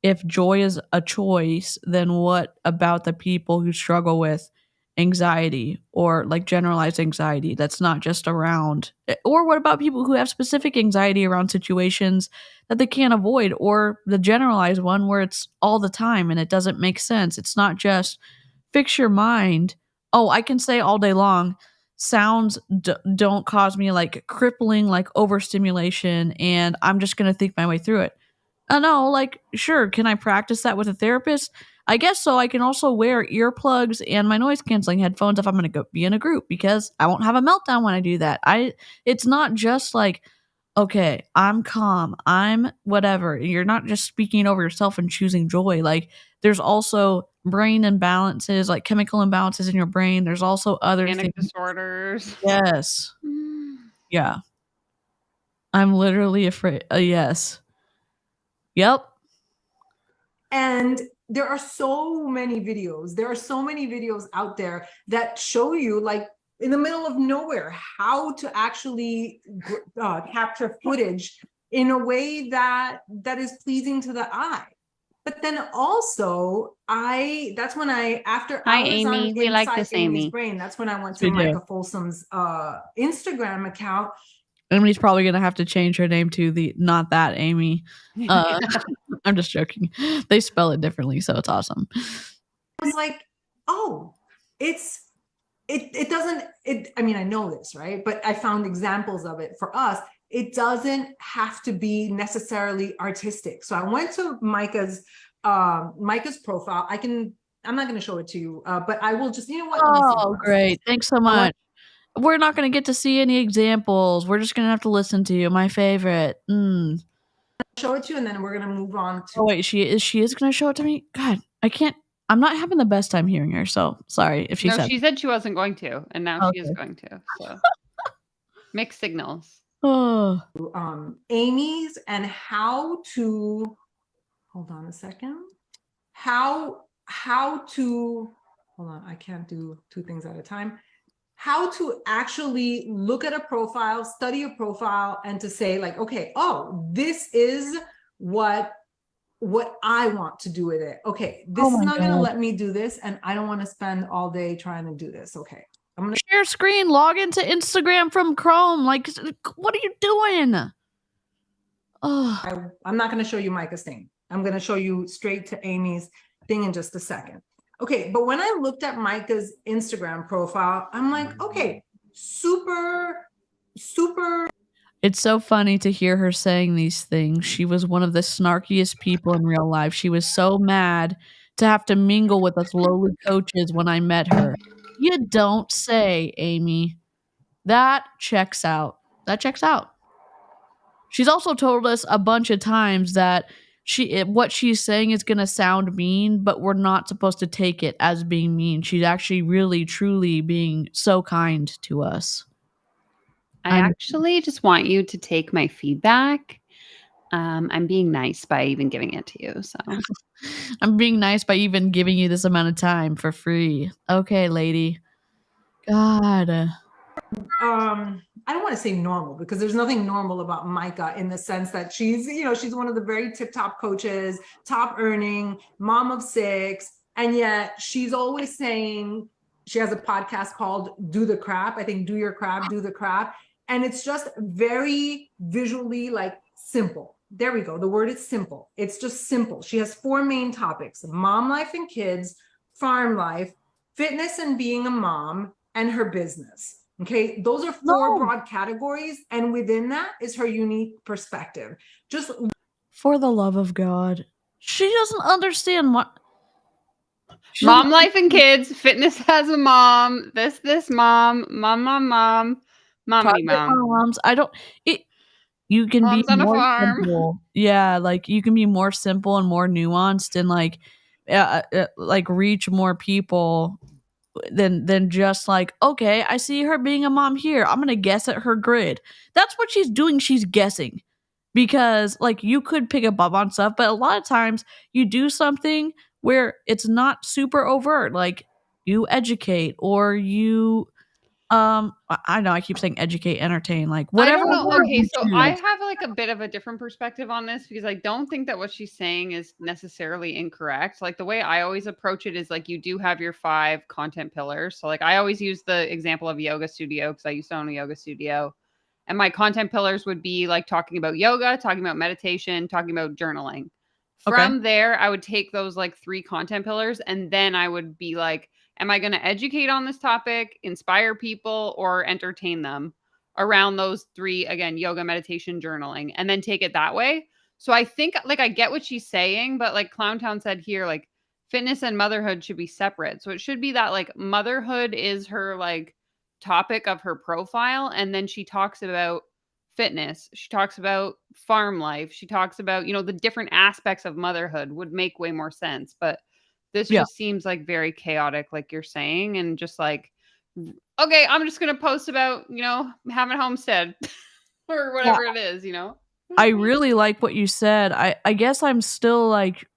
if joy is a choice, then what about the people who struggle with anxiety or like generalized anxiety that's not just around? Or what about people who have specific anxiety around situations that they can't avoid, or the generalized one where it's all the time and it doesn't make sense? It's not just fix your mind. Oh, I can say all day long, sounds don't cause me like crippling like overstimulation, and I'm just going to think my way through it. No, like, sure, can I practice that with a therapist? I guess so. I can also wear earplugs and my noise canceling headphones if I'm going to go be in a group, because I won't have a meltdown when I do that. It's not just like, okay, I'm calm, I'm whatever. You're not just speaking over yourself and choosing joy. Like, there's also brain imbalances, like chemical imbalances in your brain. There's also other panic disorders. Yes. Yeah. I'm literally afraid. Yes. Yep. And there are so many videos. There are so many videos out there that show you, like, in the middle of nowhere, how to actually capture footage in a way that is pleasing to the eye. But then also, that's when after Hi, hours Amy. on We like this Amy's Amy. Brain, that's when I went to Micah Folsom's Instagram account. Emily's probably going to have to change her name to the Not That Amy. I'm just joking. They spell it differently, so it's awesome. I was like, oh, it doesn't, I mean, I know this, right? But I found examples of it for us. It doesn't have to be necessarily artistic. So I went to Micah's profile. I'm not going to show it to you, but I will just, you know what? Oh, great. Thanks so much. We're not going to get to see any examples. We're just going to have to listen to you. My favorite. I'll show it to you, and then we're going to move on to. Oh, wait, she is going to show it to me? God, I can't. I'm not having the best time hearing her, so sorry if she said. No, she said she wasn't going to, and now she is going to. So mixed signals. Oh, Amy's and how to, hold on a second, how to, hold on, I can't do two things at a time. How to actually look at a profile, study a profile, and to say like, okay, oh, this is what I want to do with it. Okay, this is my not going to God. let me do this, and I don't want to spend all day trying to do this. Okay, I'm gonna Share screen, log into Instagram from Chrome. Like, what are you doing? Oh, I'm not going to show you Micah's thing. I'm going to show you straight to Amy's thing in just a second. Okay, but when I looked at Micah's Instagram profile, I'm like, okay, super. it's so funny to hear her saying these things. She was one of the snarkiest people in real life. She was so mad to have to mingle with us lowly coaches when I met her. You don't say, Amy. That checks out. That checks out. She's also told us a bunch of times that what she's saying is going to sound mean, but we're not supposed to take it as being mean. She's actually really, truly being so kind to us. I actually just want you to take my feedback. I'm being nice by even giving it to you. So I'm being nice by even giving you this amount of time for free. Okay, lady. God. I don't want to say normal because there's nothing normal about Micah in the sense that she's, she's one of the very tip top coaches, top earning, mom of 6. And yet she's always saying, she has a podcast called Do the Crap. I think Do Your Crap, Do the Crap. And it's just very visually like simple. There we go. The word is simple. It's just simple. She has 4 main topics: mom life and kids, farm life, fitness and being a mom, and her business. Okay, those are 4 broad categories, and within that is her unique perspective. Just for the love of God, she doesn't understand what mom life and kids, fitness as a mom, this mom, mommy mom. moms. I don't. You can Moms be on a more farm. simple. Yeah, like you can be more simple and more nuanced and like reach more people than just like, okay, I see her being a mom here. I'm gonna guess at her grid. That's what she's doing. She's guessing because like you could pick up on stuff, but a lot of times you do something where it's not super overt. Like you educate or you I know I keep saying educate, entertain, like whatever. I don't know. Okay, so I choose. have like a bit of a different perspective on this because I don't think that what she's saying is necessarily incorrect. Like the way I always approach it is like you do have your 5 content pillars. So like I always use the example of a yoga studio because I used to own a yoga studio. And my content pillars would be like talking about yoga, talking about meditation, talking about journaling. From there, I would take those like 3 content pillars and then I would be like, am I going to educate on this topic, inspire people, or entertain them around those 3, again, yoga, meditation, journaling, and then take it that way. So I think like I get what she's saying, but like Clowntown said here, like fitness and motherhood should be separate. So it should be that like motherhood is her like topic of her profile. And then she talks about fitness. She talks about farm life. She talks about, the different aspects of motherhood would make way more sense. But this just seems like very chaotic, like you're saying, and just like, okay, I'm just going to post about, having a homestead or whatever it is, I really like what you said. I guess I'm still like,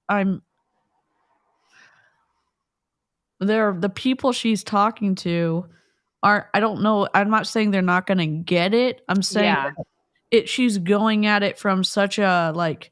the people she's talking to are, I don't know. I'm not saying they're not going to get it. I'm saying she's going at it from such a like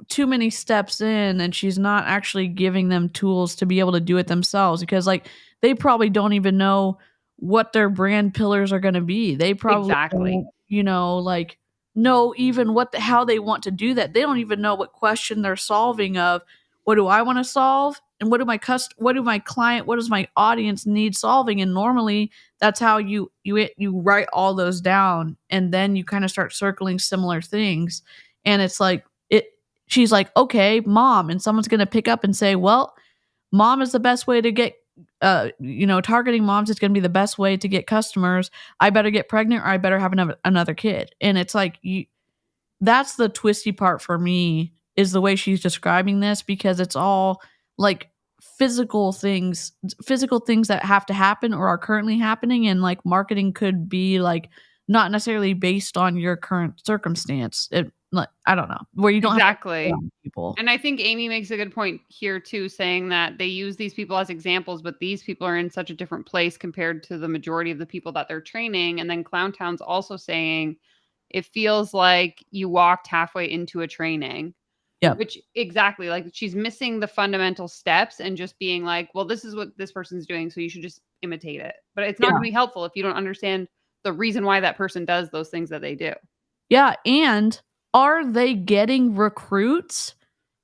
too many steps in and she's not actually giving them tools to be able to do it themselves because like they probably don't even know what their brand pillars are going to be. They probably don't, like know even how they want to do that. They don't even know what question they're solving of what do I want to solve and what does my audience need solving, and normally that's how you write all those down and then you kind of start circling similar things, and it's like she's like, okay, mom, and someone's going to pick up and say, well, mom is the best way to get targeting moms is going to be the best way to get customers. I better get pregnant or I better have another kid. And it's like that's the twisty part for me, is the way she's describing this, because it's all like physical things that have to happen or are currently happening, and like marketing could be like not necessarily based on your current circumstance. I don't know, where you don't exactly. have to people. And I think Amy makes a good point here too, saying that they use these people as examples, but these people are in such a different place compared to the majority of the people that they're training. And then Clowntown's also saying it feels like you walked halfway into a training. Yep. Which exactly, like she's missing the fundamental steps and just being like, well, this is what this person's doing, so you should just imitate it. But it's not going to be helpful if you don't understand the reason why that person does those things that they do. Yeah, and are they getting recruits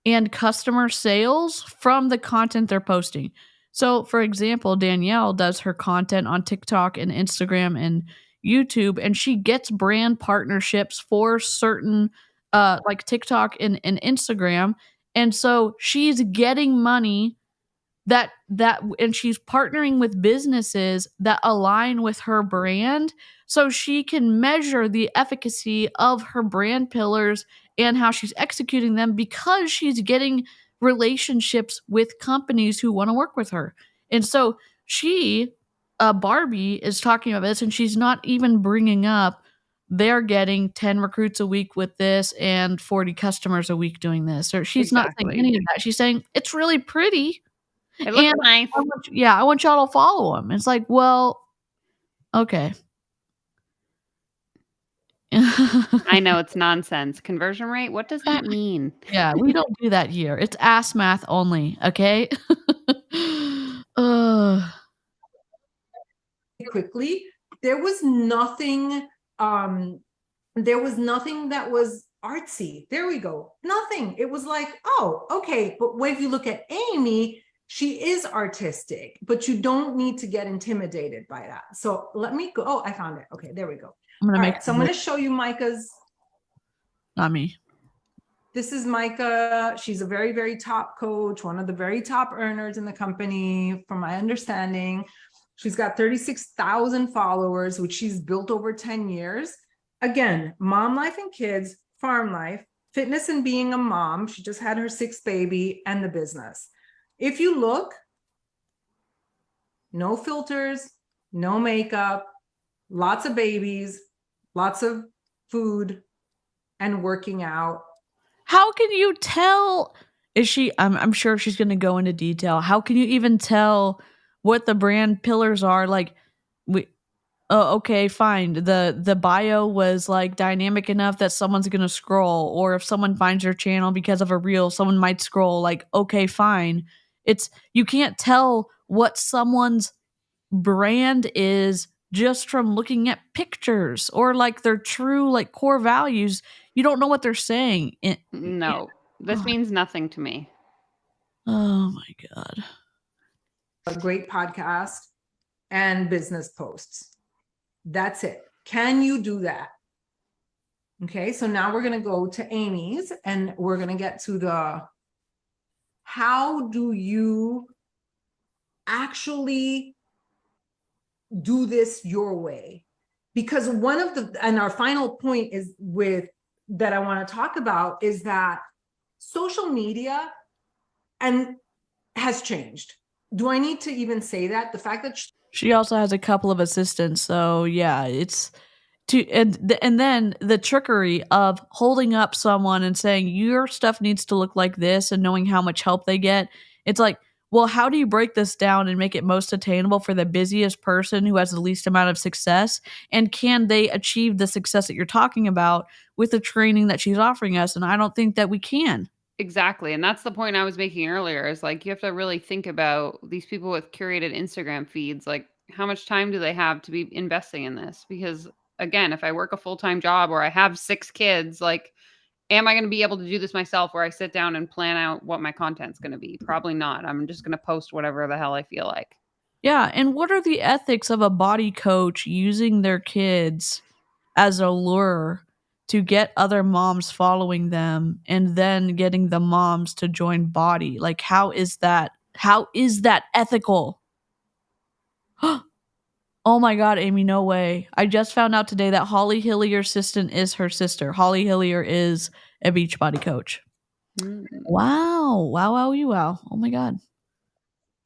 and customer sales from the content they're posting? So, for example, Danielle does her content on TikTok and Instagram and YouTube, and she gets brand partnerships for certain like TikTok and Instagram. And so she's getting money that and she's partnering with businesses that align with her brand, so she can measure the efficacy of her brand pillars and how she's executing them, because she's getting relationships with companies who want to work with her. And so she Barbie is talking about this, and she's not even bringing up they're getting 10 recruits a week with this and 40 customers a week doing this, or she's not saying any of that. She's saying it's really pretty. It looks nice. I want y'all to follow him. It's like, well, okay. I know it's nonsense. Conversion rate? What does that mean? Yeah, we don't do that here. It's ass math only, okay? Quickly, there was nothing that was artsy. There we go. Nothing. It was like, oh, okay. But when you look at Amy, she is artistic, but you don't need to get intimidated by that. So let me go. Oh, I found it. Okay, there we go. I'm going to show you Micah's. Not me. This is Micah. She's a very, very top coach, one of the very top earners in the company, from my understanding. She's got 36,000 followers, which she's built over 10 years. Again, mom life and kids, farm life, fitness and being a mom. She just had her 6th baby, and the business. If you look, no filters, no makeup, lots of babies, lots of food, and working out. How can you tell? Is she? I'm sure she's going to go into detail. How can you even tell what the brand pillars are? Like, okay, fine. The bio was like dynamic enough that someone's going to scroll, or if someone finds your channel because of a reel, someone might scroll. Like, okay, fine. You can't tell what someone's brand is just from looking at pictures, or like their true like core values. You don't know what they're saying. No, this means nothing to me. Oh my God. A great podcast and business posts. That's it. Can you do that? Okay, so now we're going to go to Amy's, and we're going to get to the how do you actually do this your way? Because one of the, and our final point is that I want to talk about, is that social media has changed. Do I need to even say that? The fact that she also has a couple of assistants, so yeah, it's and then the trickery of holding up someone and saying your stuff needs to look like this, and knowing how much help they get. It's like, well, how do you break this down and make it most attainable for the busiest person who has the least amount of success? And can they achieve the success that you're talking about with the training that she's offering us? And I don't think that we can. Exactly. And that's the point I was making earlier, is like, you have to really think about these people with curated Instagram feeds. Like, how much time do they have to be investing in this? Because again, if I work a full-time job or I have 6 kids, like, am I going to be able to do this myself, where I sit down and plan out what my content's going to be? Probably not. I'm just going to post whatever the hell I feel like. Yeah. And what are the ethics of a BODi coach using their kids as a lure to get other moms following them, and then getting the moms to join BODi? Like, how is that ethical? Oh my God, Amy, no way. I just found out today that Holly Hillier's assistant is her sister. Holly Hillier is a Beachbody coach. Wow. Wow. Oh my God.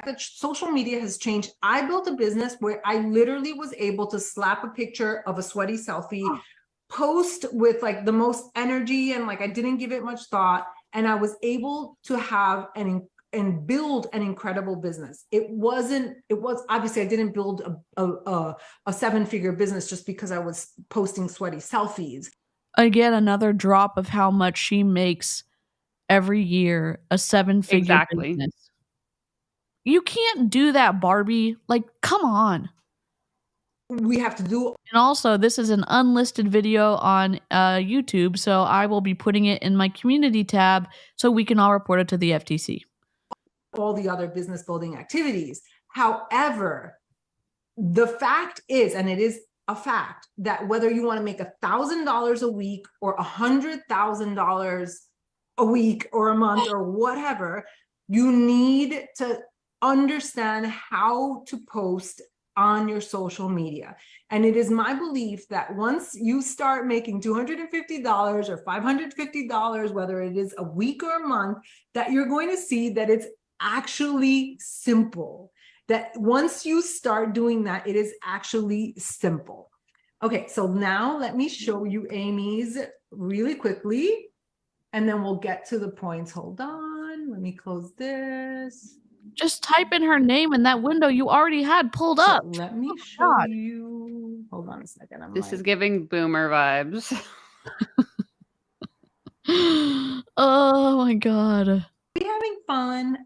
that social media has changed. I built a business where I literally was able to slap a picture of a sweaty selfie, post with like the most energy, and like I didn't give it much thought, and I was able to have and build an incredible business. It was obviously I didn't build a 7-figure business just because I was posting sweaty selfies. Again, another drop of how much she makes every year, a 7-figure business. You can't do that, Barbie. Like, come on. We have to do. And also, this is an unlisted video on YouTube, so I will be putting it in my community tab so we can all report it to the FTC. All the other business building activities. However, the fact is, and it is a fact, that whether you want to make $1,000 a week or $100,000 a week or a month or whatever, you need to understand how to post on your social media. And it is my belief that once you start making $250 or $550, whether it is a week or a month, that you're going to see that it's actually simple. That once you start doing that, it is actually simple. Okay, so now let me show you Amy's really quickly, and then we'll get to the points. Hold on, let me close this. Just type in her name in that window you already had pulled up. Let me show you. Hold on a second. This is giving boomer vibes. Oh my God. Are we having fun?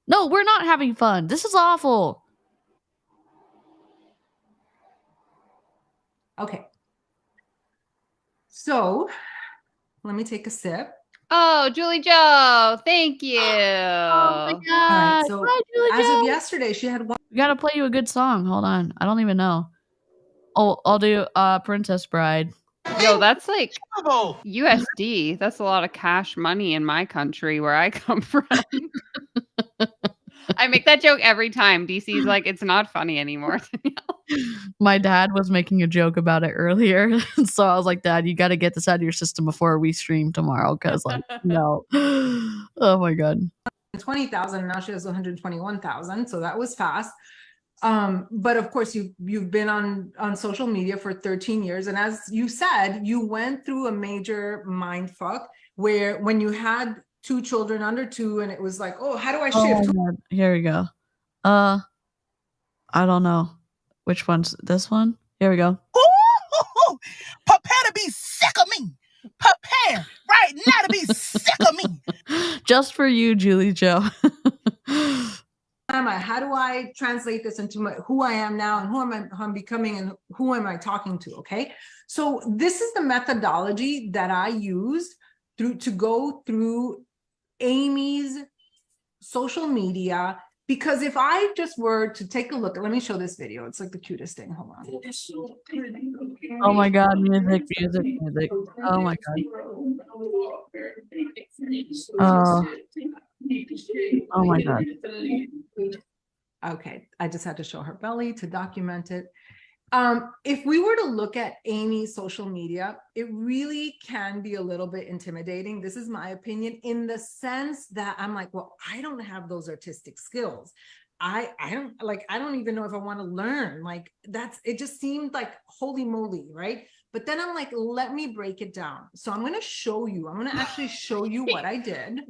No, we're not having fun. This is awful. Okay. So let me take a sip. Oh, Julie Joe, thank you. Oh my God. All right, so hi, Julie as Joe. of yesterday, she had one. We gotta play you a good song. Hold on. I don't even know. Oh, I'll do Princess Bride. Yo, that's like USD. That's a lot of cash money in my country where I come from. I make that joke every time. DC's like, it's not funny anymore. My dad was making a joke about it earlier. So I was like, Dad, you got to get this out of your system before we stream tomorrow. Because, like, no. Oh, my God. 20,000. Now she has 121,000. So that was fast. But of course, you've been on social media for 13 years. And as you said, you went through a major mind fuck where when you had 2 children under 2, and it was like, oh, how do I shift? Oh, here we go. I don't know. Which one's this one? Here we go. Ooh, prepare to be sick of me. Prepare right now to be sick of me. Just for you, Julie Joe. How do I translate this into who I am now and who I'm becoming and who am I talking to? Okay. So this is the methodology that I used to go through Amy's social media, because if I just were to take a look, let me show this video. It's like the cutest thing. Hold on. Oh my God, music. Oh my God. Oh my God. Okay, I just had to show her belly to document it. If we were to look at Amy's social media, it really can be a little bit intimidating. This is my opinion, in the sense that I'm like, well, I don't have those artistic skills. I don't even know if I want to learn. Like, it just seemed like holy moly, right? But then I'm like, let me break it down. So I'm going to actually show you what I did.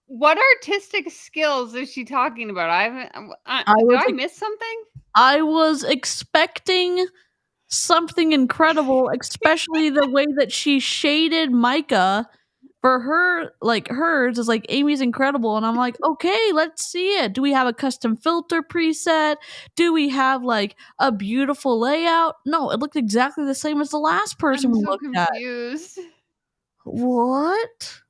What artistic skills is she talking about? Did I miss something? I was expecting something incredible, especially the way that she shaded Micah. For her, like, hers is like, Amy's incredible. And I'm like, okay, let's see it. Do we have a custom filter preset? Do we have like a beautiful layout? No, it looked exactly the same as the last person we looked confused. at. What?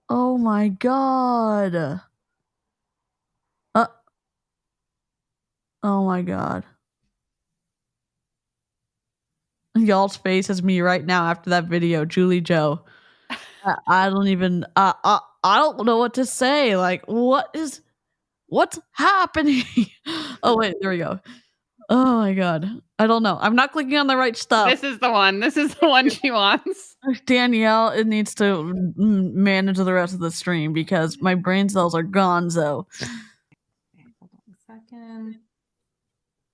Oh my God. Oh my God. Y'all's face is me right now after that video, Julie Joe. I don't even I don't know what to say. Like, what's happening? Oh wait, there we go. Oh my God. I don't know. I'm not clicking on the right stuff. This is the one she wants. Danielle, it needs to manage the rest of the stream because my brain cells are gonzo.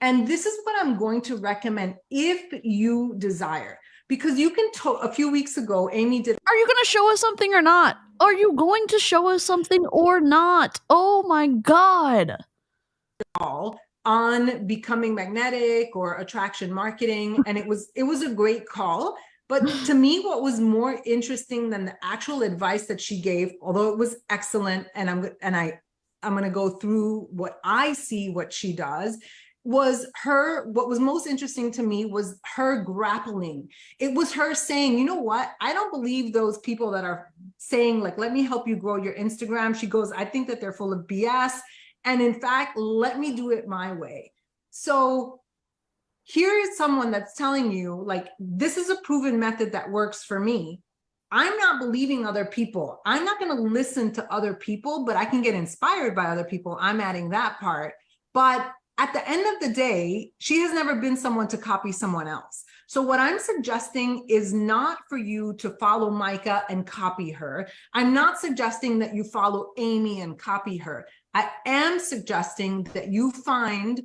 And this is what I'm going to recommend if you desire, because you can a few weeks ago, Amy did. Are you going to show us something or not? Are you going to show us something or not? Oh my God. All on becoming magnetic or attraction marketing. And it was a great call. But to me, what was more interesting than the actual advice that she gave, although it was excellent, and I'm going to go through what I see, what she does, was what was most interesting to me was her grappling. It was her saying, you know what? I don't believe those people that are saying, like, let me help you grow your Instagram. She goes, I think that they're full of BS. And in fact, let me do it my way. So here is someone that's telling you, like, this is a proven method that works for me. I'm not believing other people. I'm not going to listen to other people, but I can get inspired by other people. I'm adding that part. But at the end of the day, she has never been someone to copy someone else. So what I'm suggesting is not for you to follow Micah and copy her. I'm not suggesting that you follow Amy and copy her. I am suggesting that you find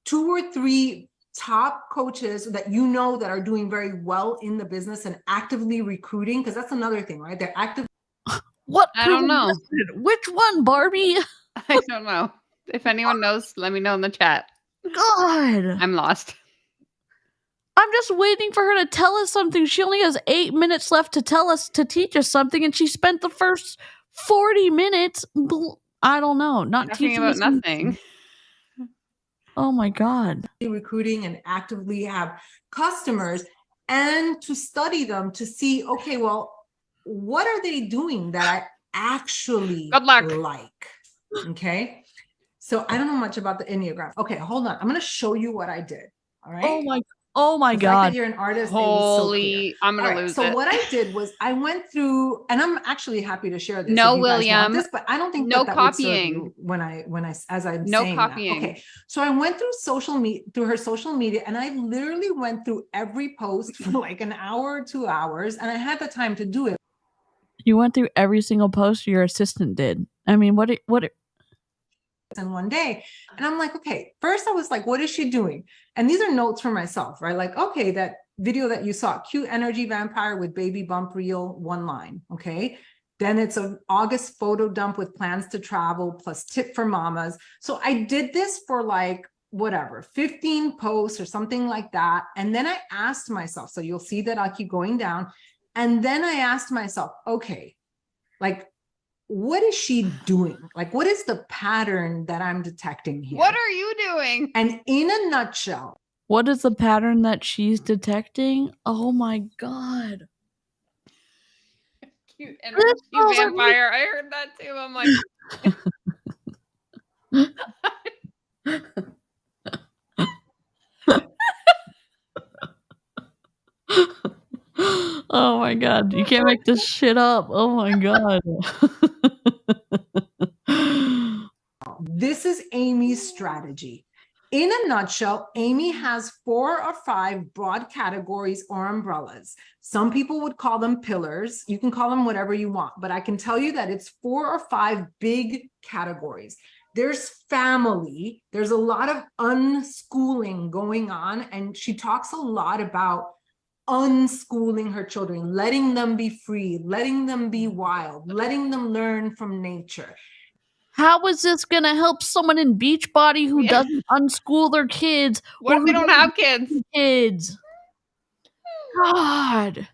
2 or 3 top coaches that you know that are doing very well in the business and actively recruiting, because that's another thing, right? They're active. What? I don't know. Which one, Barbie? I don't know. If anyone knows, let me know in the chat. God. I'm lost. I'm just waiting for her to tell us something. She only has 8 minutes left to teach us something, and she spent the first 40 minutes, I don't know, not Talking teaching about us nothing. Oh my God. Recruiting and actively have customers, and to study them to see, okay, well, what are they doing that I actually Good luck. like? Okay. So I don't know much about the Enneagram. Okay, hold on. I'm going to show you what I did. All right. Oh my The fact God. that you're an artist, it was so clear. Holy, I'm All gonna right, lose so it. what I did was I went through, and I'm actually happy to share this. No, if you guys want William. this, but I don't think No that would serve copying. you when I as I'm No saying copying. that. Okay, so I went through her social media, and I literally went through every post for like an hour or 2 hours, and I had the time to do it. You went through every single post your assistant did. I mean, what? In one day, and I'm like, okay, first I was like, what is she doing? And these are notes for myself, right? Like, okay, that video that you saw, cute energy vampire with baby bump reel, 1 line. Okay, then it's an August photo dump with plans to travel plus tip for mamas. So I did this for like whatever 15 posts or something like that, and then I asked myself, so you'll see that I'll keep going down, and then I asked myself, okay, like, what is she doing? Like, what is the pattern that I'm detecting here? What are you doing? And in a nutshell, what is the pattern that she's detecting? Oh my God. Cute energy vampire. I heard that too. I'm like, oh my God. You can't make this shit up. Oh my God. this is Amy's strategy. In a nutshell, Amy has 4 or 5 broad categories or umbrellas. Some people would call them pillars. You can call them whatever you want, but I can tell you that it's 4 or 5 big categories. There's family. There's a lot of unschooling going on, and she talks a lot about unschooling her children, letting them be free, letting them be wild, letting them learn from nature. How is this going to help someone in Beachbody who doesn't unschool their kids? what if they don't have kids? God.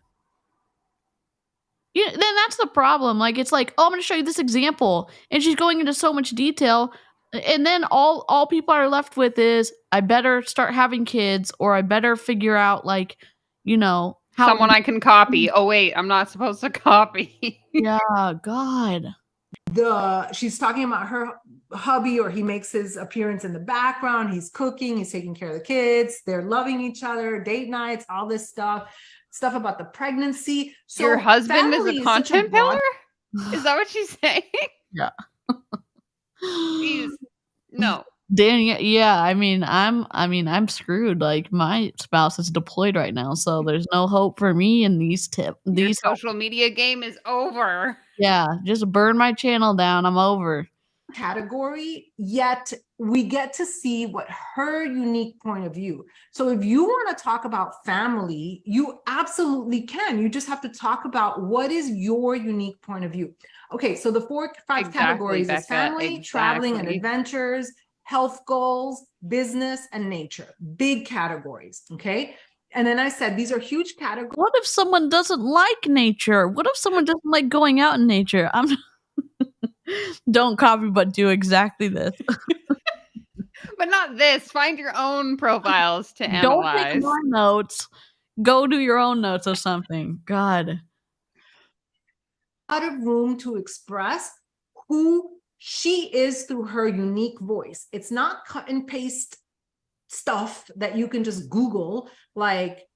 Then that's the problem. Like, it's like, oh, I'm going to show you this example. And she's going into so much detail. And then all people are left with is, I better start having kids, or I better figure out, like, you know, how someone I can copy. Oh, wait, I'm not supposed to copy. Yeah, God. She's talking about her hubby, or he makes his appearance in the background. He's cooking, he's taking care of the kids, they're loving each other, date nights, all this stuff about the pregnancy. So your husband is a content pillar? Is that what she's saying? Yeah. Jeez. No. Danny, yeah, I mean, I'm screwed. Like, my spouse is deployed right now, so there's no hope for me in these Your social media game is over. Yeah, just burn my channel down. I'm over. category, yet we get to see what her unique point of view. So if you want to talk about family, you absolutely can. You just have to talk about what is your unique point of view. Okay, so the 5 Exactly, categories is Becca, family, traveling and exactly. adventures, health goals, business, and nature. Big categories, okay? And then I said, these are huge categories. What if someone doesn't like nature? What if someone doesn't like going out in nature? Don't copy, but do exactly this. But not this. Find your own profiles to Don't take analyze. my notes. Go do your own notes or something. God. A lot of room to express who she is through her unique voice. It's not cut and paste stuff that you can just Google, like,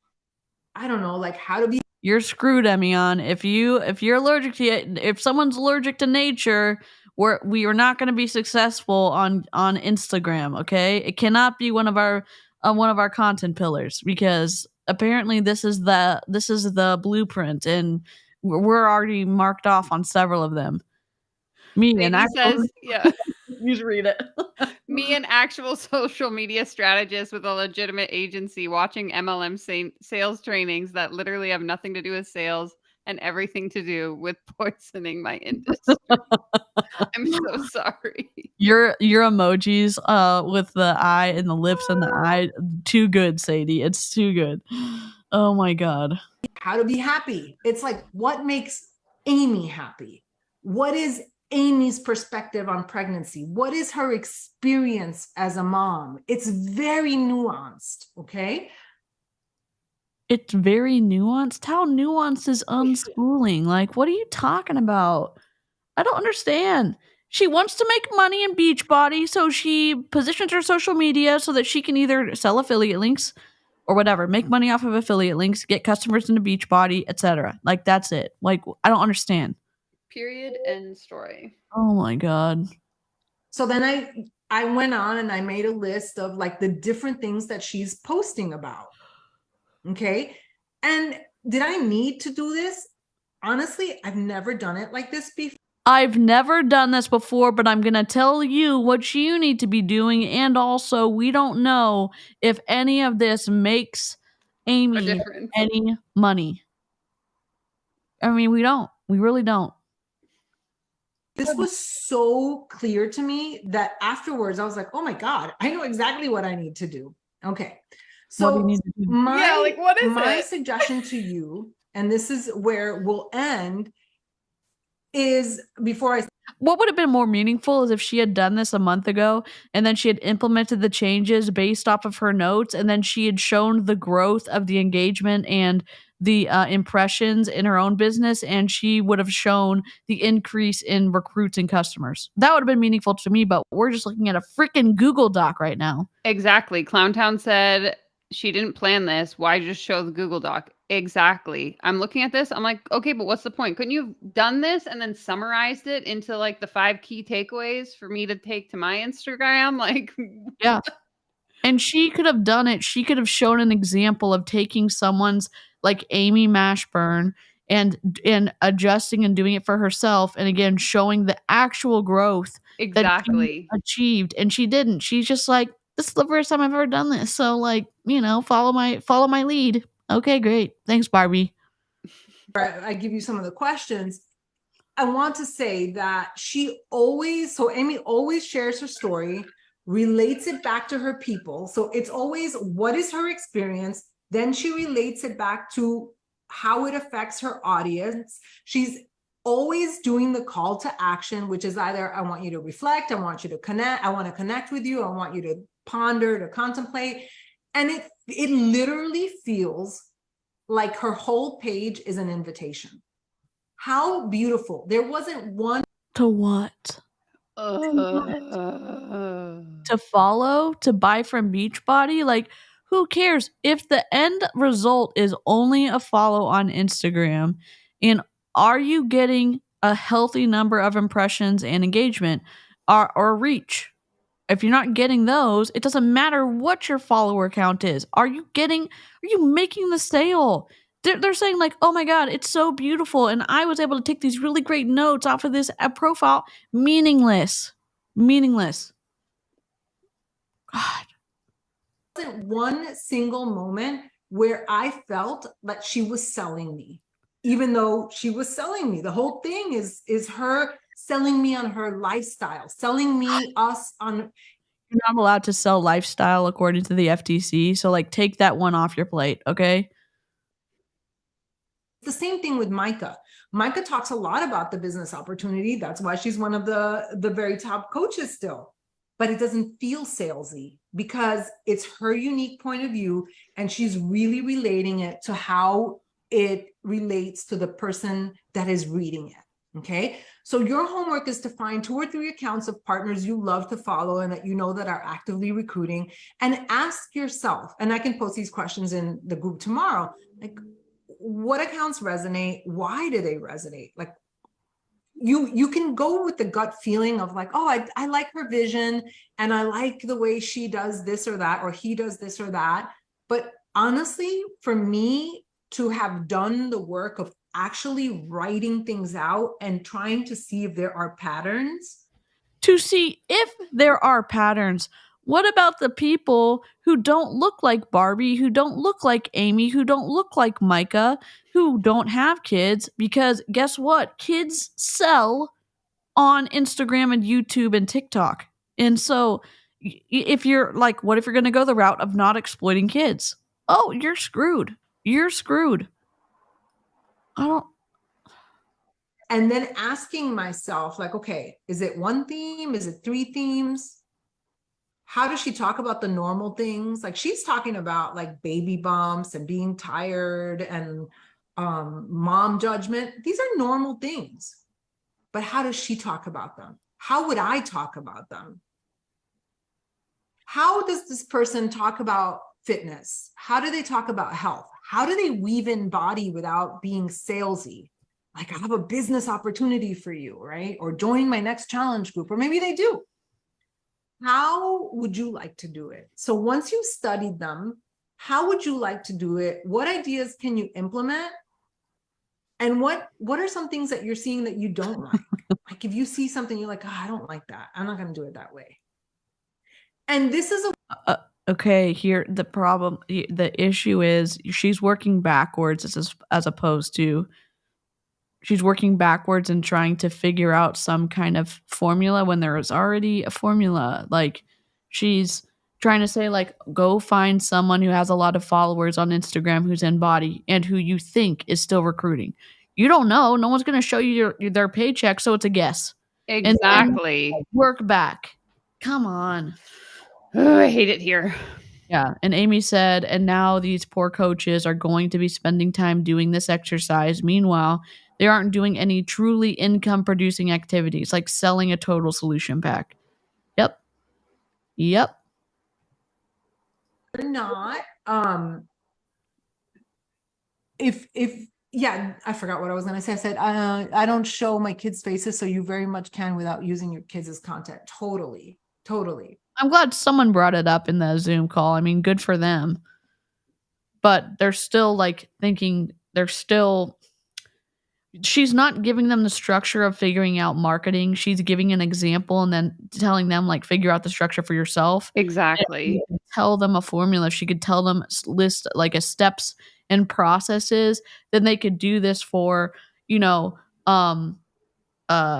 I don't know, like how to be. You're screwed, Emion. If you're allergic to it, if someone's allergic to nature, we are not going to be successful on Instagram. Okay, it cannot be one of our content pillars, because apparently this is the blueprint, and we're already marked off on several of them. Sadie says, yeah. You just read it. Me, an actual social media strategist with a legitimate agency, watching MLM sales trainings that literally have nothing to do with sales and everything to do with poisoning my industry. I'm so sorry. Your emojis with the eye and the lips and the eye, too good, Sadie. It's too good. Oh my god. How to be happy. It's like, what makes Amy happy? What is Amy's perspective on pregnancy? What is her experience as a mom? It's very nuanced, okay? It's very nuanced. How nuanced is unschooling? Like, what are you talking about? I don't understand. She wants to make money in Beachbody, so she positions her social media so that she can either sell affiliate links or whatever, make money off of affiliate links, get customers into Beachbody, etc. Like, that's it. Like, I don't understand. Period. End story. Oh my god. So then I went on and I made a list of like the different things that she's posting about. Okay. And did I need to do this? Honestly, I've never done it like this before. I've never done this before, but I'm going to tell you what you need to be doing. And also, we don't know if any of this makes Amy any money. I mean, we don't. We really don't. This was so clear to me that afterwards I was like, oh my God, I know exactly what I need to do. Okay. So my suggestion to you, and this is where we'll end, is what would have been more meaningful is if she had done this a month ago and then she had implemented the changes based off of her notes, and then she had shown the growth of the engagement and the impressions in her own business, and she would have shown the increase in recruits and customers. That would have been meaningful to me, but we're just looking at a freaking Google Doc right now. Exactly. Clowntown said she didn't plan this. Why just show the Google Doc? Exactly. I'm looking at this. I'm like, okay, but what's the point? Couldn't you have done this and then summarized it into like the 5 key takeaways for me to take to my Instagram? Like, yeah. And she could have done it. She could have shown an example of taking someone's like Amy Mashburn and adjusting and doing it for herself. And again, showing the actual growth that she achieved. And she didn't. She's just like, this is the first time I've ever done this. So like, follow my lead. Okay, great. Thanks, Barbie. I give you some of the questions. I want to say that Amy always shares her story, relates it back to her people. So it's always, what is her experience? Then she relates it back to how it affects her audience. She's always doing the call to action, which is either, I want you to reflect, I want you to connect, I want to connect with you, I want you to ponder, to contemplate. And it literally feels like her whole page is an invitation. How beautiful. There wasn't one. To what? To follow, to buy from Beachbody. Like, who cares if the end result is only a follow on Instagram? And are you getting a healthy number of impressions and engagement or reach? If you're not getting those, it doesn't matter what your follower count is. Are you making the sale? They're saying like, oh my God, it's so beautiful. And I was able to take these really great notes off of this profile. Meaningless. Meaningless. God. Wasn't one single moment where I felt that she was selling me, even though she was selling me. The whole thing is her selling me on her lifestyle, selling me us on. You're not allowed to sell lifestyle according to the FTC. So like take that one off your plate, okay? The same thing with Micah. Micah talks a lot about the business opportunity. That's why she's one of the very top coaches still. But it doesn't feel salesy because it's her unique point of view and she's really relating it to how it relates to the person that is reading it. Okay. So your homework is to find 2 or 3 accounts of partners you love to follow and that you know that are actively recruiting, and ask yourself, and I can post these questions in the group tomorrow, like, what accounts resonate? Why do they resonate? Like, you can go with the gut feeling of like, oh, I like her vision and I like the way she does this or that, or he does this or that. But honestly, for me to have done the work of actually writing things out and trying to see if there are patterns. To see if there are patterns. What about the people who don't look like Barbie, who don't look like Amy, who don't look like Micah, who don't have kids? Because guess what? Kids sell on Instagram and YouTube and TikTok. And so if you're like, what if you're going to go the route of not exploiting kids? Oh, you're screwed. You're screwed. I don't. And then asking myself, like, okay, is it 1 theme? Is it 3 themes? How does she talk about the normal things? Like, she's talking about like baby bumps and being tired and mom judgment. These are normal things. But how does she talk about them? How would I talk about them? How does this person talk about fitness? How do they talk about health? How do they weave in BODi without being salesy? Like, I have a business opportunity for you, right? Or join my next challenge group, or maybe they do. How would you like to do it? So once you've studied them, how would you like to do it? What ideas can you implement? And what are some things that you're seeing that you don't like? Like, if you see something, you're like, oh, I don't like that. I'm not going to do it that way. And this is okay, here the problem, the issue is she's working backwards as opposed to she's working backwards and trying to figure out some kind of formula when there is already a formula. Like, she's trying to say, like, go find someone who has a lot of followers on Instagram who's in BODi and who you think is still recruiting. You don't know. No one's going to show you their paycheck, so it's a guess. Exactly. And then work back. Come on. Oh, I hate it here. Yeah. And Amy said, and now these poor coaches are going to be spending time doing this exercise. Meanwhile, they aren't doing any truly income producing activities like selling a total solution pack. Yep. They're not. If yeah, I forgot what I was going to say. I said, I don't show my kids' faces, so you very much can without using your kids as content. Totally. I'm glad someone brought it up in the Zoom call. I mean, good for them. But they're still like thinking she's not giving them the structure of figuring out marketing. She's giving an example and then telling them, like, figure out the structure for yourself. Exactly. Tell them a formula. She could tell them, list like a steps and processes. Then they could do this for,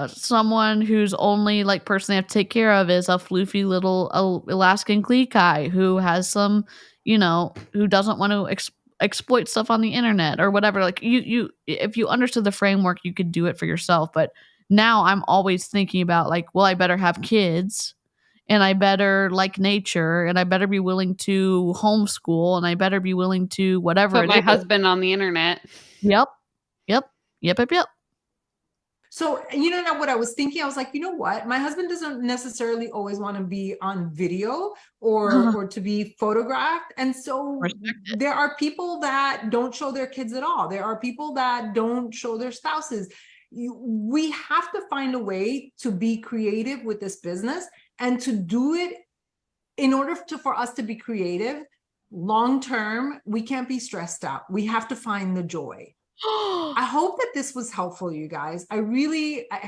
someone whose only like person they have to take care of is a floofy little Alaskan Klee Kai who has some, who doesn't want to exploit stuff on the internet or whatever. Like, you if you understood the framework, you could do it for yourself. But now I'm always thinking about, like, well, I better have kids and I better like nature and I better be willing to homeschool and I better be willing to whatever. Put my husband on the internet. Yep. So, what I was thinking, I was like, you know what? My husband doesn't necessarily always want to be on video or to be photographed. And so there are people that don't show their kids at all. There are people that don't show their spouses. We have to find a way to be creative with this business and to do it in order for us to be creative long term. We can't be stressed out. We have to find the joy. I hope that this was helpful, you guys. I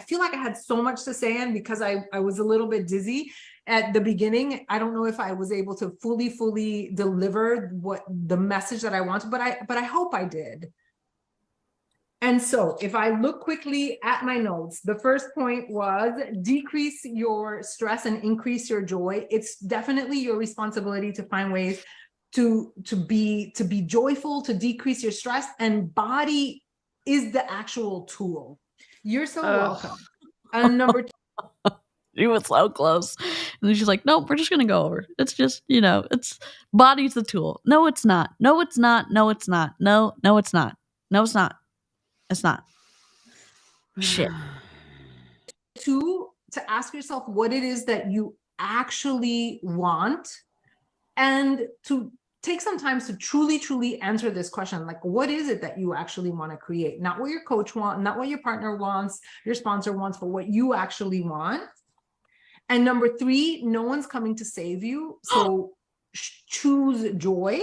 feel like I had so much to say, and because I was a little bit dizzy at the beginning, I don't know if I was able to fully deliver what the message that I wanted, but I hope I did. And so if I look quickly at my notes, the first point was decrease your stress and increase your joy. It's definitely your responsibility to find ways to be joyful, to decrease your stress, and BODi is the actual tool. You're so welcome. And number two, She was so close. And then she's like, nope, we're just going to go over. It's just, it's BODi's the tool. No, it's not. No, it's not. No, it's not. No, it's not. No, it's not. It's not. Shit. two, to ask yourself what it is that you actually want, and to take some time to truly answer this question. Like, what is it that you actually want to create? Not what your coach wants, not what your partner wants, your sponsor wants, but what you actually want. And number three, no one's coming to save you. So choose joy.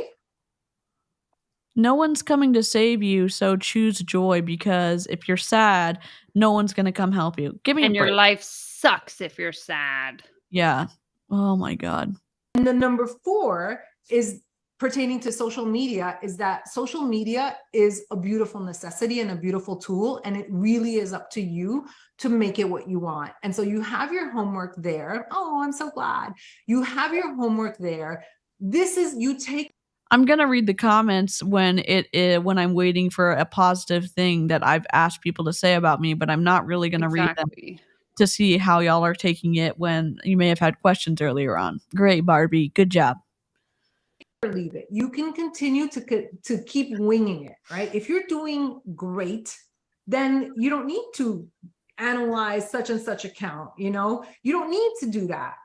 No one's coming to save you, so choose joy, because if you're sad, no one's going to come help you. Give me a break. And your life sucks if you're sad. Yeah. Oh my God. And the number four is pertaining to social media, is that social media is a beautiful necessity and a beautiful tool, and it really is up to you to make it what you want. And so you have your homework there. Oh, I'm so glad. You have your homework there. I'm gonna read the comments when I'm waiting for a positive thing that I've asked people to say about me, but I'm not really gonna read them to see how y'all are taking it when you may have had questions earlier on. Great, Barbie. Good job. Leave it. You can continue to keep winging it, right? If you're doing great, then you don't need to analyze such and such account. You don't need to do that.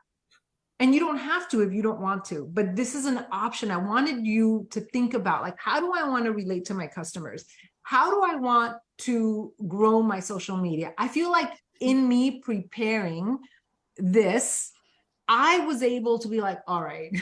And you don't have to if you don't want to, but this is an option. I wanted you to think about, like, how do I want to relate to my customers? How do I want to grow my social media? I feel like in me preparing this, I was able to be like, all right,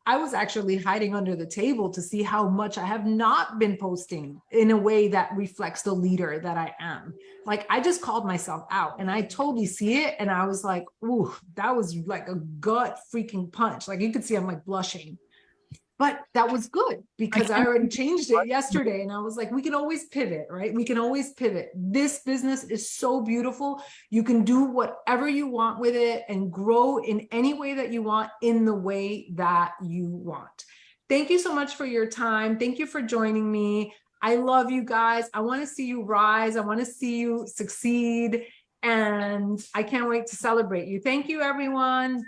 I was actually hiding under the table to see how much I have not been posting in a way that reflects the leader that I am. Like, I just called myself out and I totally see it. And I was like, ooh, that was like a gut freaking punch. Like, you could see I'm like blushing. But that was good because I already changed it yesterday. And I was like, we can always pivot, right? We can always pivot. This business is so beautiful. You can do whatever you want with it and grow in any way that you want, in the way that you want. Thank you so much for your time. Thank you for joining me. I love you guys. I want to see you rise. I want to see you succeed. And I can't wait to celebrate you. Thank you, everyone.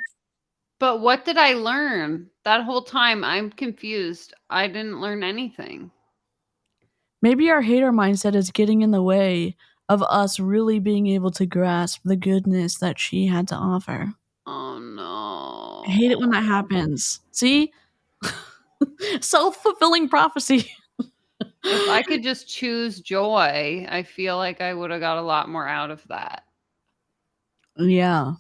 But what did I learn? That whole time, I'm confused. I didn't learn anything. Maybe our hater mindset is getting in the way of us really being able to grasp the goodness that she had to offer. Oh, no. I hate it when that happens. See? Self-fulfilling prophecy. If I could just choose joy, I feel like I would have got a lot more out of that. Yeah.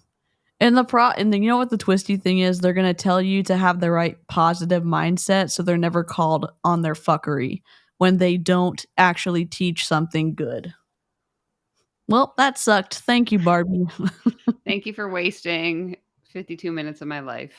And you know what the twisty thing is? They're gonna tell you to have the right positive mindset, so they're never called on their fuckery when they don't actually teach something good. Well, that sucked. Thank you, Barbie. Thank you for wasting 52 minutes of my life.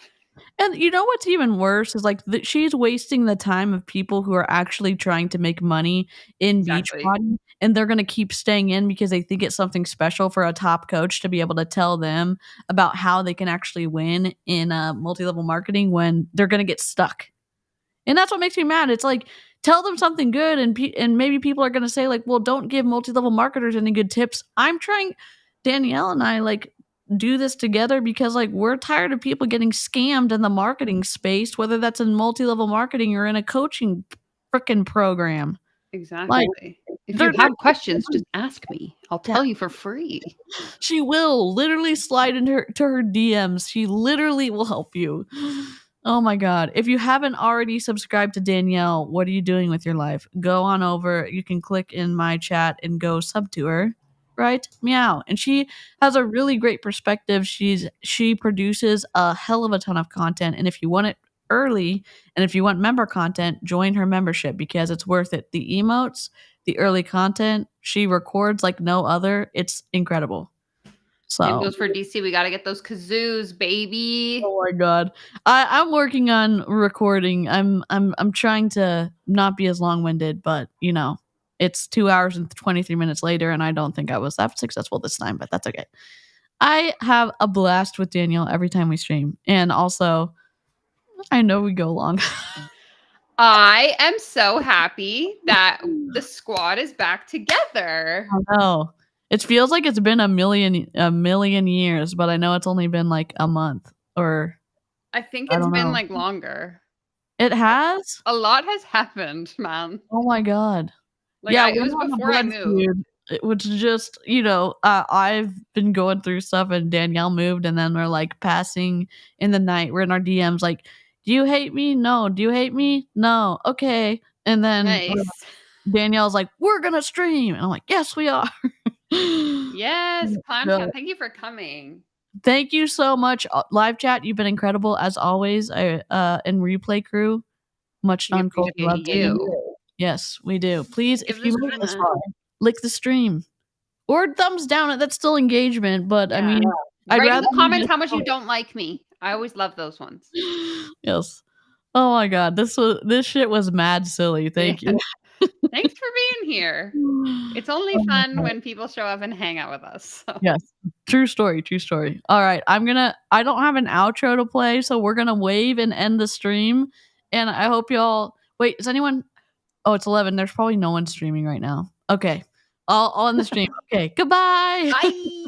And you know what's even worse is like she's wasting the time of people who are actually trying to make money in Beachbody, and they're going to keep staying in because they think it's something special for a top coach to be able to tell them about how they can actually win in multi-level marketing when they're going to get stuck. And that's what makes me mad. It's like, tell them something good, and maybe people are going to say like, well, don't give multi-level marketers any good tips. I'm trying, Danielle and I do this together because like we're tired of people getting scammed in the marketing space, whether that's in multi-level marketing or in a coaching freaking program. Exactly. If you have questions, just ask me. I'll tell you for free. She will literally slide into her DMs. She literally will help you. Oh my God. If you haven't already subscribed to Danielle, what are you doing with your life? Go on over. You can click in my chat and go sub to her. Right? Meow. And she has a really great perspective. She produces a hell of a ton of content. And if you want it early and if you want member content, join her membership because it's worth it. The emotes, the early content. She records like no other. It's incredible. Same So goes for DC. We got to get those kazoos, baby. oh my god, I'm working on recording. I'm trying to not be as long winded, but you know, it's 2 hours and 23 minutes later, and I don't think I was that successful this time, but that's okay. I have a blast with Danielle every time we stream, and also I know we go long. I am so happy that the squad is back together. I know. It feels like it's been a million years, but I know it's only been like a month or I think I it's don't been know. like longer. It has? A lot has happened, man. Oh my god. Like Yeah, it was we're on the before I blood moved. feud, which is just, you know, I've been going through stuff and Danielle moved and then we're like passing in the night. We're in our DMs like, do you hate me? No. Do you hate me? No. Okay. And then Nice. Danielle's like, we're gonna stream. And I'm like, yes, we are. Yes, Clown Yeah. Chat. Thank you for coming. Thank you so much. Live chat, you've been incredible as always. And replay crew, much We non culture appreciate love to you. you. Yes, we do. Please, Give if you the made stream this a- far, lick the stream. Or thumbs down. That's still engagement, but I Yeah. mean, I'd Write in rather the you comments just- how much you don't like me. I always love those ones. Yes. Oh my god, this shit was mad silly. Thank you. Thanks for being here. It's only Oh my fun God. when people show up and hang out with us. So. Yes. True story. True story. All right. I don't have an outro to play, so we're gonna wave and end the stream. And I hope y'all wait, is anyone oh, it's 11. There's probably no one streaming right now. Okay. I'll end the stream. Okay. Goodbye. Bye.